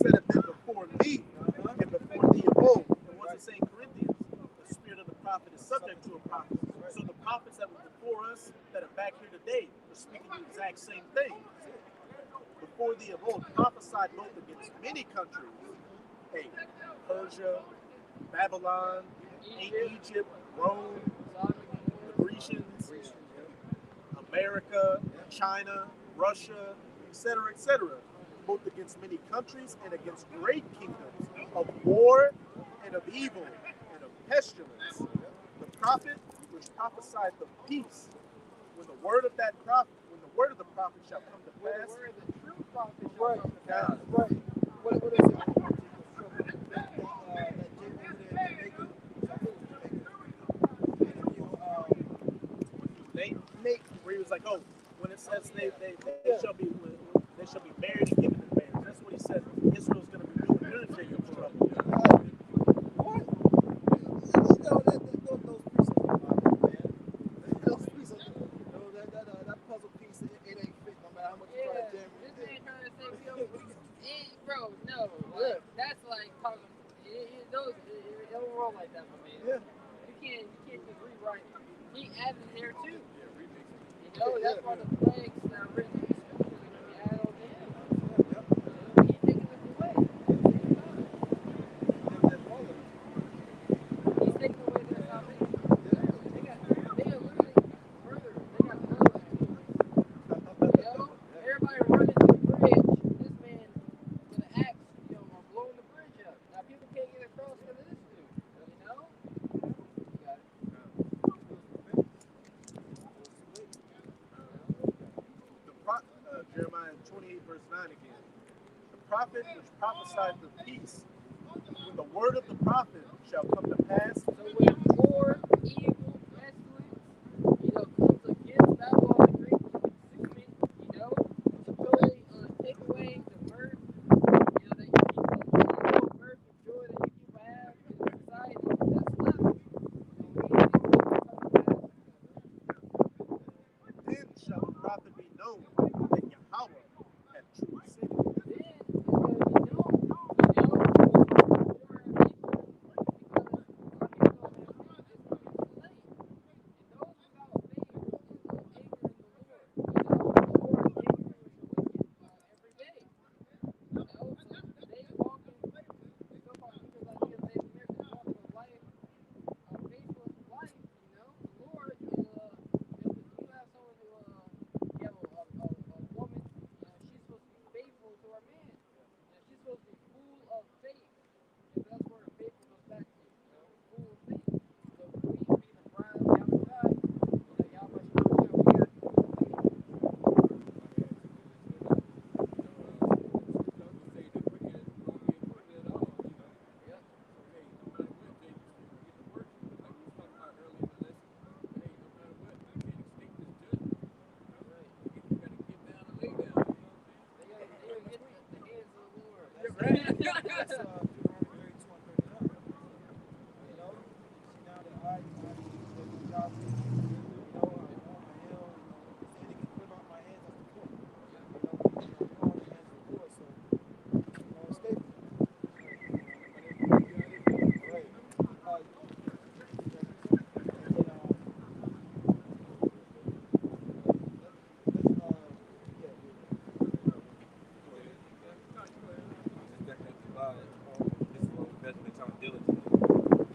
D: that have been before me and before thee of old. And what's it say in Corinthians? The spirit of the prophet is subject to a prophet. So the prophets that were before us, that are back here today, are speaking the exact same thing. Before thee of old, prophesied both against many countries. Hey, Persia, Babylon, Egypt, Rome, the Grecians, America, China, Russia, etc., both against many countries and against great kingdoms of war and of evil and of pestilence. The prophet which prophesied the peace, when the word of the prophet shall come to pass.
E: Where the true prophet
F: Right.
D: Now,
F: Right. What is it?
D: Nate, where he was like, oh, when it says they shall be married and given in marriage. That's what he said. Israel's going to be doing during Jacob's trouble.
F: What? You know, those pieces of my man. Those pieces of that puzzle piece, it ain't fit no matter how much you try to jam
E: this
F: it.
E: man trying to say bro, no, like, that's like talking. It don't roll like that, my man.
F: Yeah.
E: You can't just rewrite it. He added there too. You know, that's why the plagues that are written in the scriptures are going to be added on to him. He's taking this away. He's taking away their salvation. They are literally murderers. They got blood. You know, everybody running to the bridge. This man with an axe, blowing the bridge up. Now people can't get across because of this dude. You know? You got it.
D: Jeremiah 28, verse 9 again. The prophet which prophesied the peace, when the word of the prophet shall come to pass.
E: So when war, evil, pestilence, comes against Babylon the Great to consume it, to totally take away the mirth, that you people, mirth and joy that you people have in society that's left.
D: Then shall the prophet be known that Yahweh had truly said it.
E: Then it's going to be known,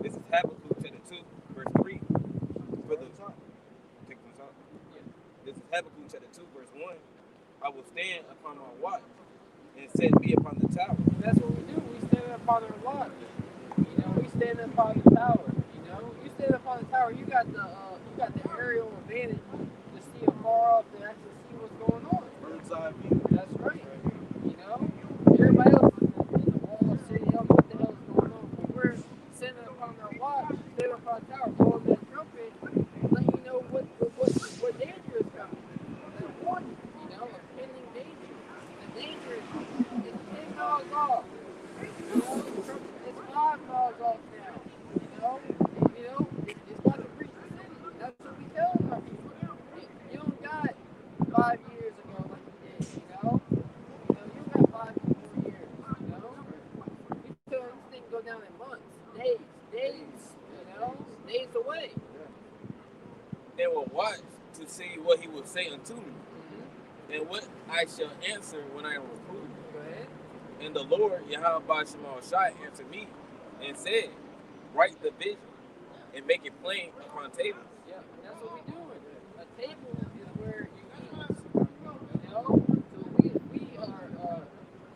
J: This is Habakkuk chapter 2, verse 3. This is Habakkuk chapter 2, verse 1. I will stand upon my watch and set me upon the tower.
E: That's what we do. We stand upon our watch. We stand upon the tower. You stand upon the tower. You got the aerial advantage to see afar off and actually see what's going on.
D: Bird's eye view.
E: That's right. Everybody else is in the wall city. What the hell is going on? But we're standing upon our watch, standing upon the tower, blowing that trumpet, letting you know what danger is coming. That warning, a pending danger. The danger is 10 miles off. It's 5 miles off now. It's about to reach the city. That's what we tell our people. You don't got days away.
A: And will watch to see what he will say unto me, and what I shall answer when I am reproved.
E: Go ahead.
A: And the Lord, Yahweh Shema Shai, answered me and said, write the vision and make it plain upon tables.
E: Yeah, that's what we doing. A table is where you eat. You know? So we are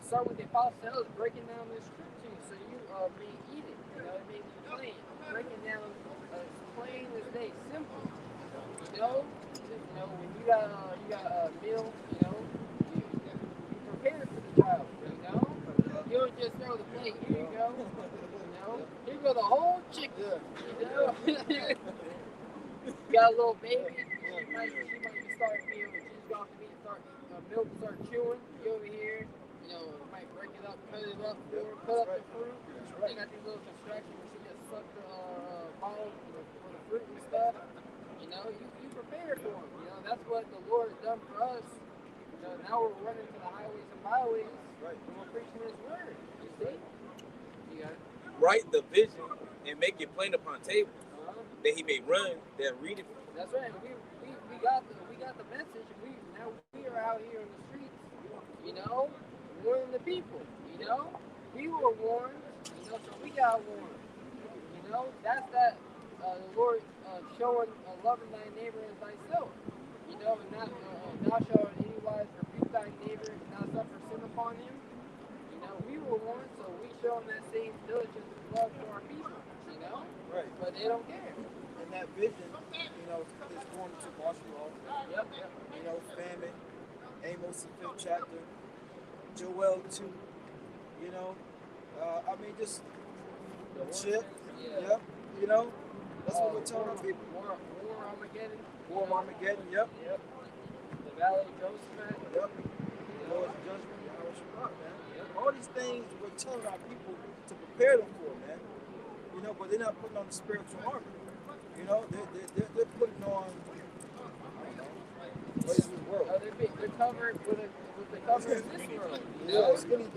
E: start with the apostles breaking down the scriptures so you may eat it. You know, it may be plain. Breaking down as plain as day, simple. You know, when you got a meal, you know, you prepare it for the child. You know, you don't just throw the plate. Here you go. You know, here go the whole chicken. You know, you got a little baby. She might start feeling. She's going to be milk start chewing. You over here. You know, might break it up, cut it up, cut up the fruit. They got these little distractions where she just suck the ball for the fruit and stuff. You know, you prepare for them. You know, that's what the Lord has done for us. You know, now we're running to the highways and byways. Right. And we're preaching His word. You see? You got it.
A: Write the vision and make it plain upon tables, that he may run that read it.
E: That's right. We got the message. Now we are out here in the streets. You know, warning the people. You know, we were warned. You know, so we got warned. You know, that's that. The Lord showing loving thy neighbor as thyself. You know, and not thou shalt in any wise rebuke thy neighbor and not suffer sin upon him. You know, we were warned, so we show them that same diligence and love for our people. You know,
H: Right.
E: but they don't care.
H: And that vision, you know, is going to martial law.
E: Yep.
H: You know, famine, Amos the 5th chapter, Joel 2. You know, I mean, just shit.
E: Yeah.
H: Yep. You know, that's what we're telling our people.
E: War Armageddon.
H: War Armageddon. Yep.
E: The Valley of Joseph.
H: Yep. Lord's judgment. Man. All these things we're telling our people to prepare them for, man. You know, but they're not putting on the spiritual armor. You know, they're putting on, I don't know, what is this world?
E: Oh, they're covered with the cover of this world. You
H: Yeah,
E: know?
H: it's gonna be.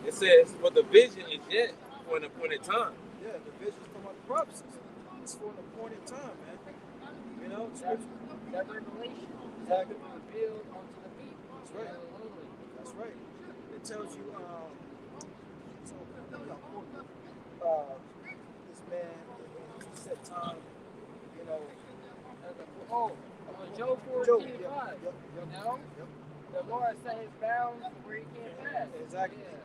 A: It says, for the vision is yet for an appointed time.
H: Yeah, the vision's from the prophecies. It's for an appointed time, man. You know,
E: that revelation
H: that
E: is revealed unto the people.
H: That's right. That's right. It tells you, this man in set time, you know.
E: Job 14:5. You know, the Lord set His bounds where He can't pass.
H: Exactly.
E: Yeah.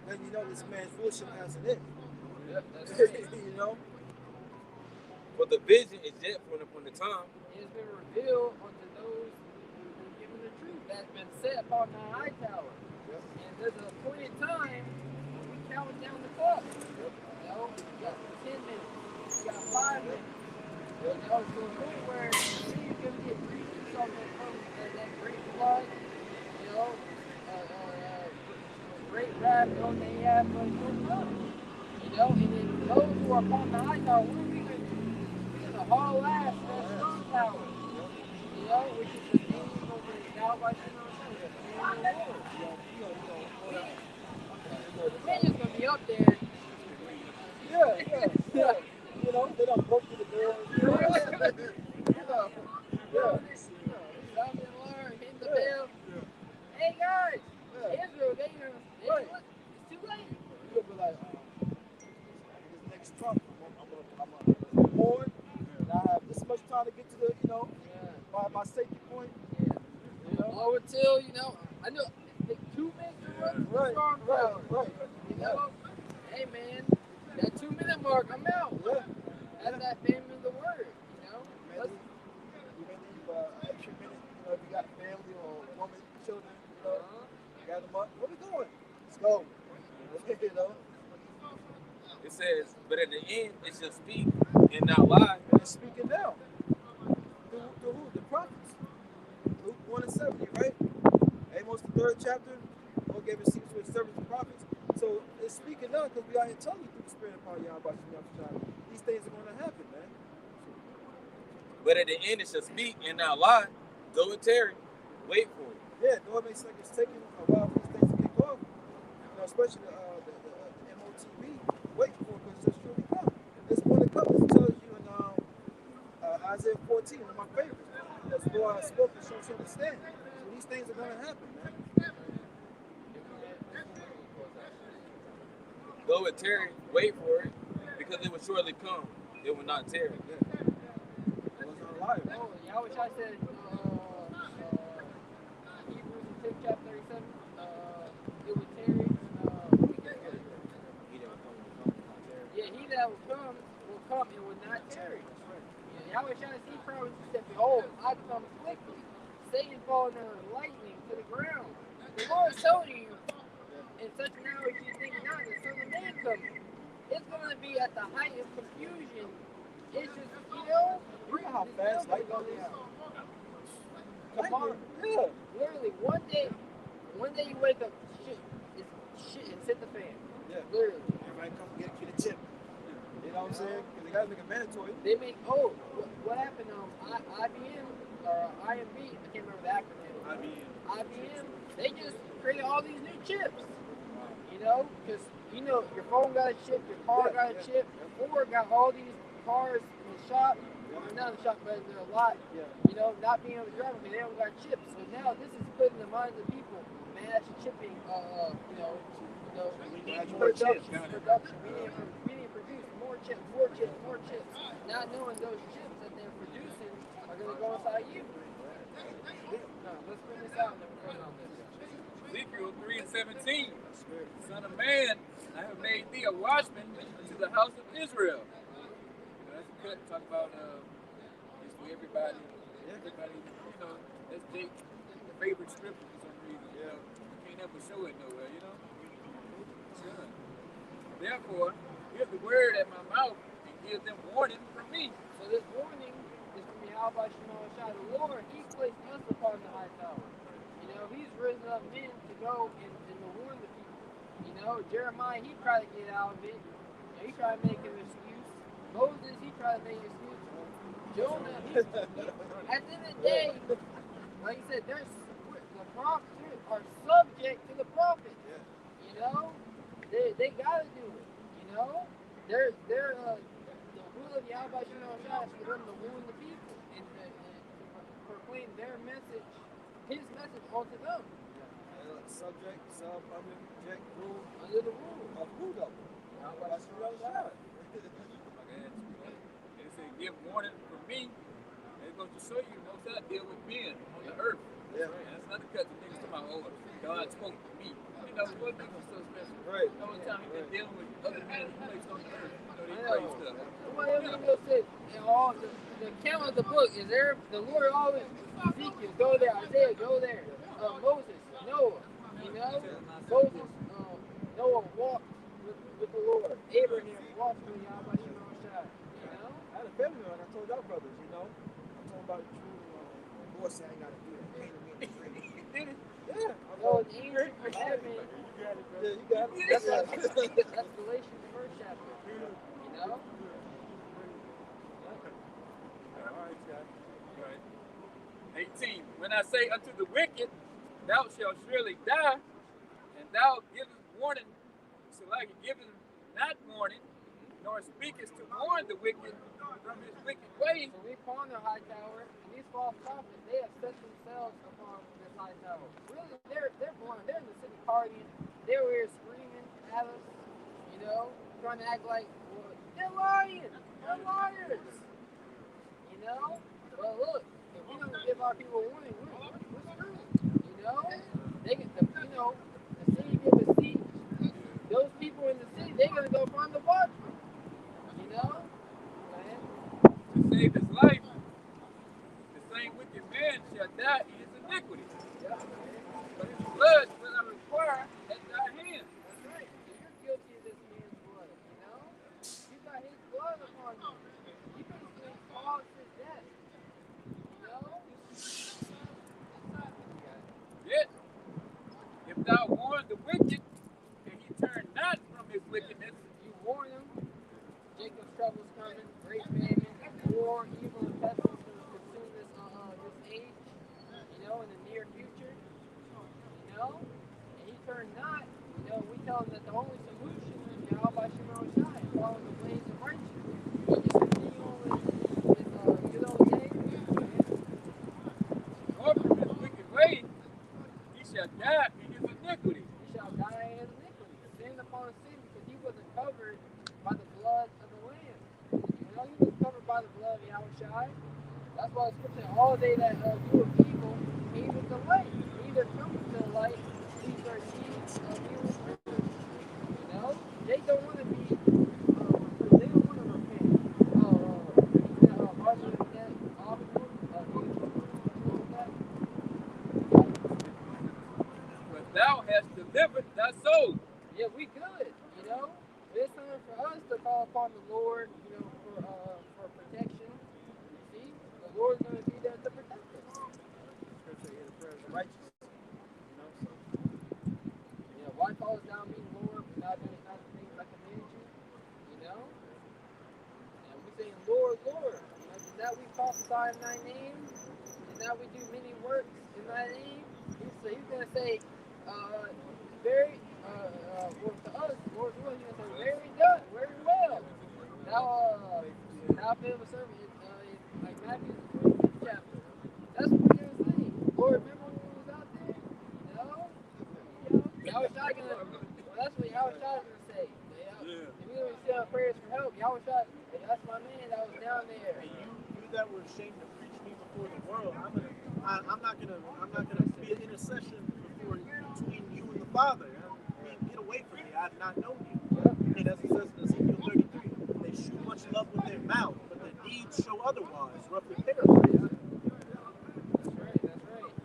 H: Then you know this man's rulership has an end.
E: Yep, that's right.
H: You know.
A: For the vision is yet for an appointed time.
E: It has been revealed unto those who are given the truth that's been set upon the high tower.
H: Yep.
E: And there's an appointed time when we count down the clock. Yep. You know, you got 10 minutes, you got 5 minutes. Yep. You know, to a point where you're going to get preaching something from that great flood, you know, great wrath, you know, they have, but no love. You know, and then those who are upon the high tower, what are we going to do? The whole ass that strong tower, you know, which is the name of the now by the man is gonna be up there.
H: Yeah. You know, they don't broke through the door.
E: Hitting the bell. Hey guys, Israel, they it's too late.
H: You'll be like, this next Trump, I'm gonna board. And I have this much time to get to the, you know, my safety point.
E: Yeah. You know? Blow it till, you know, I know it takes 2 minutes to run the strong tower.
H: Right.
E: You know? Hey man, that 2 minute mark, I'm out.
H: Yeah.
E: That's that famine of the word, you know?
H: You may leave an extra minute, you know, if you got family or woman, children, you know, got them up. Where we going? Let's go. You know?
A: It says, but at the end it shall speak and not lie.
H: And it's speaking now. To who? The prophets. Luke 1:70, right? Amos the 3rd chapter. Lord gave his secrets to his servants and prophets. So it's speaking now because we out here telling you through the Spirit upon Yahweh. These things are going to happen, man.
A: But at the end it shall speak and not lie. Though it tarry, wait for it.
H: Yeah, though it may seem like it's taking a while for these things to kick off, go out and spoke and show to understand. So these things are gonna happen, man.
A: Go with Terry, wait for it, because it will surely come. It will not tarry.
H: It was not a liar.
E: Oh, yeah, I wish I said Hebrews 10 chapter 37. It would tarry. Yeah, he that will come and will not tarry. Yeah, Yahweh Shai, he promised, he said, behold, I come quickly. Satan falling under lightning to the ground. The Lord is telling you, in such an hour as you think not, the Son of Man coming. It's going to be at the height of confusion. It's just, you know
H: how fast light goes down.
E: Come on.
H: Yeah.
E: Literally, one day you wake up, shit, and hit the fan.
H: Yeah.
E: Literally.
H: Everybody come get a chip. You know what I'm saying? Because they got to make it mandatory.
E: They make, what happened, IBM, or IMB, I can't remember the acronym. IBM, they just created all these new chips. You know, because, you know, your phone got a chip, your car got a chip, your Ford got all these cars in the shop, not in the shop, but in their lot, you know, not being able to drive them because they don't got chips. So now this is putting in the minds of people, mass shipping, we need production. We need to produce more chips. Not knowing those chips that they're producing are going to go inside you. No, let's bring this out and then we're on this.
C: Ezekiel 3:17. Son of man, I have made thee a watchman to the house of Israel. That's a cut. Talk about it's for everybody. Everybody, you know, that's Jake's favorite scripture for some reason. You know, you can't ever show it nowhere. You know. Sure. Therefore, here's the word at my mouth and give them warning from me.
E: So this warning is from Yahweh Shai. The Lord, He placed us upon the high tower. You know, He's risen up men to go and to warn the people. You know, Jeremiah, he tried to get out of it. You know, he tried to make an excuse. Moses, he tried to make an excuse. Jonah, at the end of the day, like you said, the prophets are subject to the prophet. You know, they gotta do it. You know, they're the will of Yahweh Shai is for them to warn the people and proclaim their message, His message onto them.
H: Subject, under rule.
E: Under the rule.
H: Of who though? That's who else have.
C: They say give warning from me. They're going to show you most of that deal with men on the earth.
H: Yeah.
C: And that's another cut the niggas to my God spoke to me. You know, what makes them so special?
H: Right.
C: The whole time you've been dealing with other men who placed on the earth. You know, they pray stuff.
E: What else said? The account of the book is there. The Lord always, Ezekiel, go there. Isaiah, go there. Moses, Noah, you know, Moses, Noah walked with the Lord. Abraham walked with Yahweh Shai. You know,
H: I had a family member, I told y'all brothers, you know, I'm talking about the true Lord saying I got to do that. Yeah.
E: So it's easy for heaven.
H: Yeah, you got it.
E: That's Galatians the first chapter. You know.
C: Right. 18. When I say unto the wicked, thou shalt surely die, and thou givest warning, so like giving not warning, nor speakest to warn the wicked from his wicked ways.
E: So we upon the high tower, and these false prophets, they have set themselves upon this high tower. Really, they're blind. They're in the city partying. They were here screaming at us, you know, trying to act like, well, they're lying. They're liars. You know? But look, if we don't give our people warning, we're screwed. You know? They get the city give a seat. Those people in the city, they're gonna go find the watchman. You know?
C: To save his life, the same wicked man shall die in his iniquity. But his blood will I require at thy hand.
E: That's right. So you're guilty of this man's blood, you know? You got his blood upon you. You basically caused his death. You know?
C: Yet, if thou warn the wicked, and he turn not from his wickedness,
E: You warn him. Jacob's trouble's coming, great famine, war, evil, and pestilence will consume this age, you know, in the near future, you know, and he turned not, you know, we tell him that the only solution is Yahweh Shai, following the ways of righteousness. He just continue on with his good old day.
C: die in his iniquity.
E: He shall die in his iniquity. Sin upon sin, because he wasn't covered by the blood of the Lamb. You know, he was covered by the blood of Yahushua. That's why the scripture said, all they that do of evil came with the light. Neither come to the light, these are deeds of evil. You know, they don't want to be, they don't want to repent. Martin Luther King,
C: But thou hast delivered thy soul.
E: yeah, we good, you know. It's time for us to call upon the Lord, you know, for protection. You see, the Lord's going to be there to protect us.
B: Scripture here, the prayers of righteous. You know, so
E: You know, why call us down being Lord, but not doing not the things I command you? You know, and we saying Lord, Lord. You know, and that we prophesy in thy name, and that we do many works in thy name. He's going to say, very. Well, to us, Lord's will, he's going to say, very done, very well. Now faithful servant in like Matthew 25th chapter. That's what we're going to say. Lord, remember when we was out there? You know? Yahushua gonna, well, that's what Yahushua is going to say. If we don't send out prayers for help, Yahushua, hey, that's my man that was down there.
B: and you that were ashamed to preach me before the world, I'm not gonna be an intercession between you and the Father. I mean, get away from me. I have not known you. And as it says in Ezekiel 33, they shoot much love with their mouth, but their deeds show otherwise. Roughly paraphrased.
E: That's right.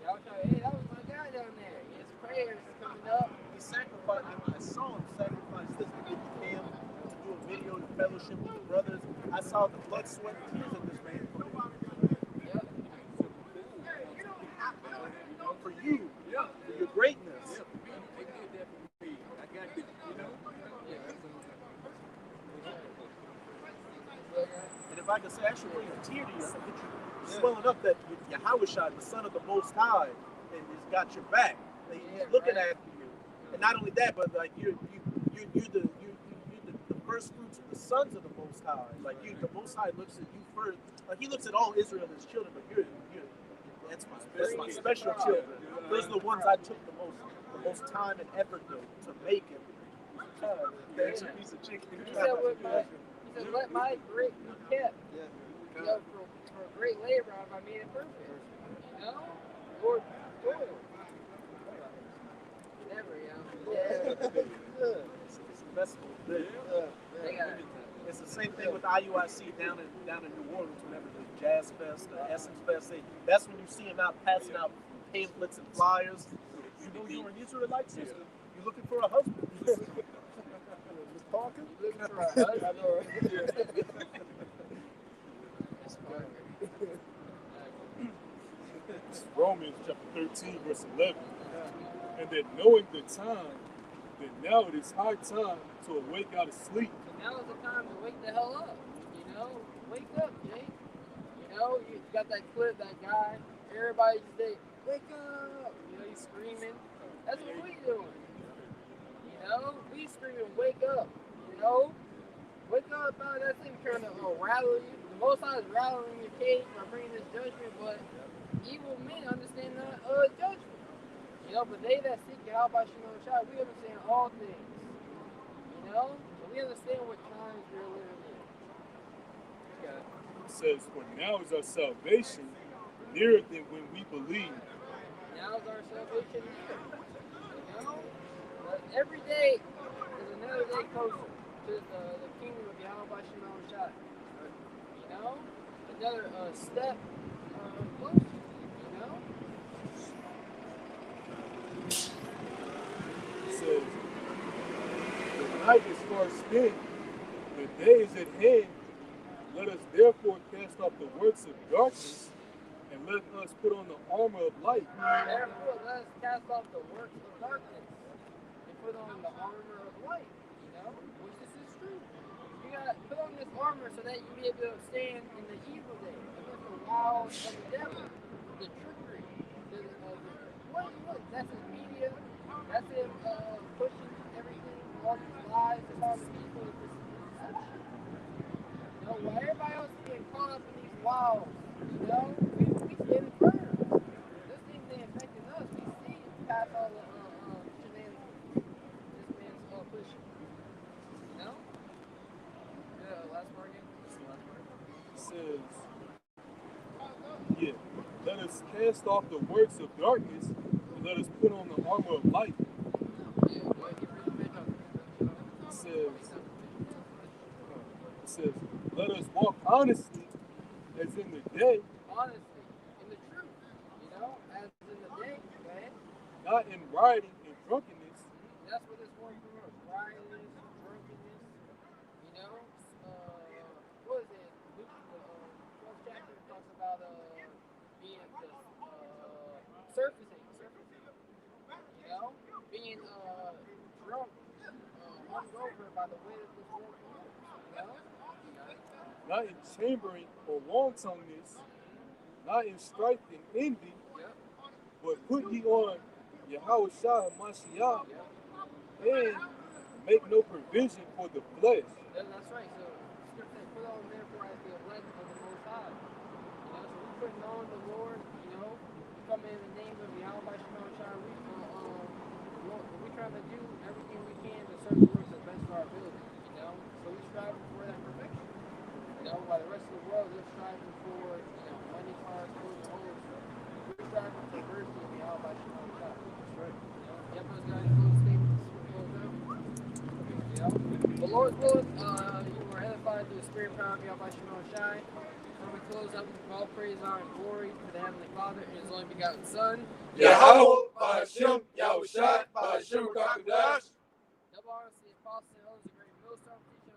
E: Yahushua, hey, that was my guy down there. His prayers coming up.
B: He sacrificed. I saw him sacrifice this to get the cam, to do a video to fellowship with the brothers. I saw the blood, sweat, and tears of this man
E: Yep.
B: for you, for your greatness.
C: They did that for me. I got this, you know?
B: And if I could say, actually, bring a tear to you, I get you swelling up that Yahushua, the Son of the Most High, and has got your back. Like, he's looking at you, and not only that, but like you're the first fruits of the sons of the Most High. Like the Most High looks at you first. Like he looks at all Israel as children, but you're that's my special children. Those are the ones I took the most time and effort to make it. That's a piece of chicken.
E: He said, let my grit be kept. You know, for a great labor, I made it perfect. You know? Lord, toil. Never, yeah.
B: It's a festival. It's the same thing with IUIC down in New Orleans. Whenever the Jazz Fest, the Essence Fest, that's when you see them out passing out pamphlets and flyers. You know you're an Israelite sister. You're looking for a husband.
F: Talking?
E: Looking for a husband.
G: Romans chapter 13, verse 11. And that knowing the time, that now it is high time to awake out of sleep.
E: So now is the time to wake the hell up. You know? Wake up, Jake. You know, you got that clip, that guy. Everybody just say, wake up. You know, he's screaming. That's what we doing. You know? We screaming, wake up. You know? Wake up, that thing trying to rattle you. The Most High is rattling your cage by bringing this judgment, but evil men understand the judgment. You know, but they that seek Yahweh Shai, we understand all things. You know? And we understand what times we're living in.
G: It says, for now is our salvation nearer than when we believe.
E: Now is our salvation near. You know? But every day is another day closer to the kingdom of Yahweh Shai. You know? Another step closer. You know?
G: It says, the night is far spent, the day is at hand. Let us therefore cast off the works of darkness, and let us put on the armor of light.
E: Therefore, let us cast off the works of darkness and put on the armor of light. You know, which this is true. You gotta put on this armor so that you be able to stand in the evil day against the wiles of the devil, the trickery, what? That's his media. That's him pushing everything, all these lies to all the people. This is deception. You know, while everybody else is getting caught up in these wiles, you know, we stand firm. This thing's ain't affecting us. We see past all the
G: says, yeah, let us cast off the works of darkness and let us put on the armor of light. It says, let us walk honestly as in the day.
E: Honestly, in the truth, you know, as in the day, man.
G: Not in rioting and drunkenness.
E: That's what this one promotes. Rioting, drunkenness, you know. What is it? Luke, the 12th chapter talks about being surfacing, you know, being drunk, hungover by the way that this world moves, you know.
G: Not in chambering or wantongness, not in strife and envy, but put ye on Yahweh Shah Mashiach and make no provision for the flesh.
E: That's right. So scripture says, put on therefore as the elect of the Most High. You know, so we putting on the Lord. You know, we come in the name of Yahweh Shemel Shai. We trying to do everything we can to serve the Lord to the best of our ability. You know, so we striving for that perfection. You know, while the rest of the world is striving for, you know, money, cars, clothes, and homes, we're striving for mercy and Yahweh Shemel Shai. That's right. You know, yep, those guys close statements. Close out. You know, the Lord's willing, you were edified through the spirit power of Yahweh Shemel Shai. When we close up, all praise, honor, and glory to the Heavenly Father and His only begotten Son.
A: Yahweh, Ba'Hashem, Yahushai, Ba'Hashem, Kakadash.
E: Double honors to the apostles and elders of the great millstone teaching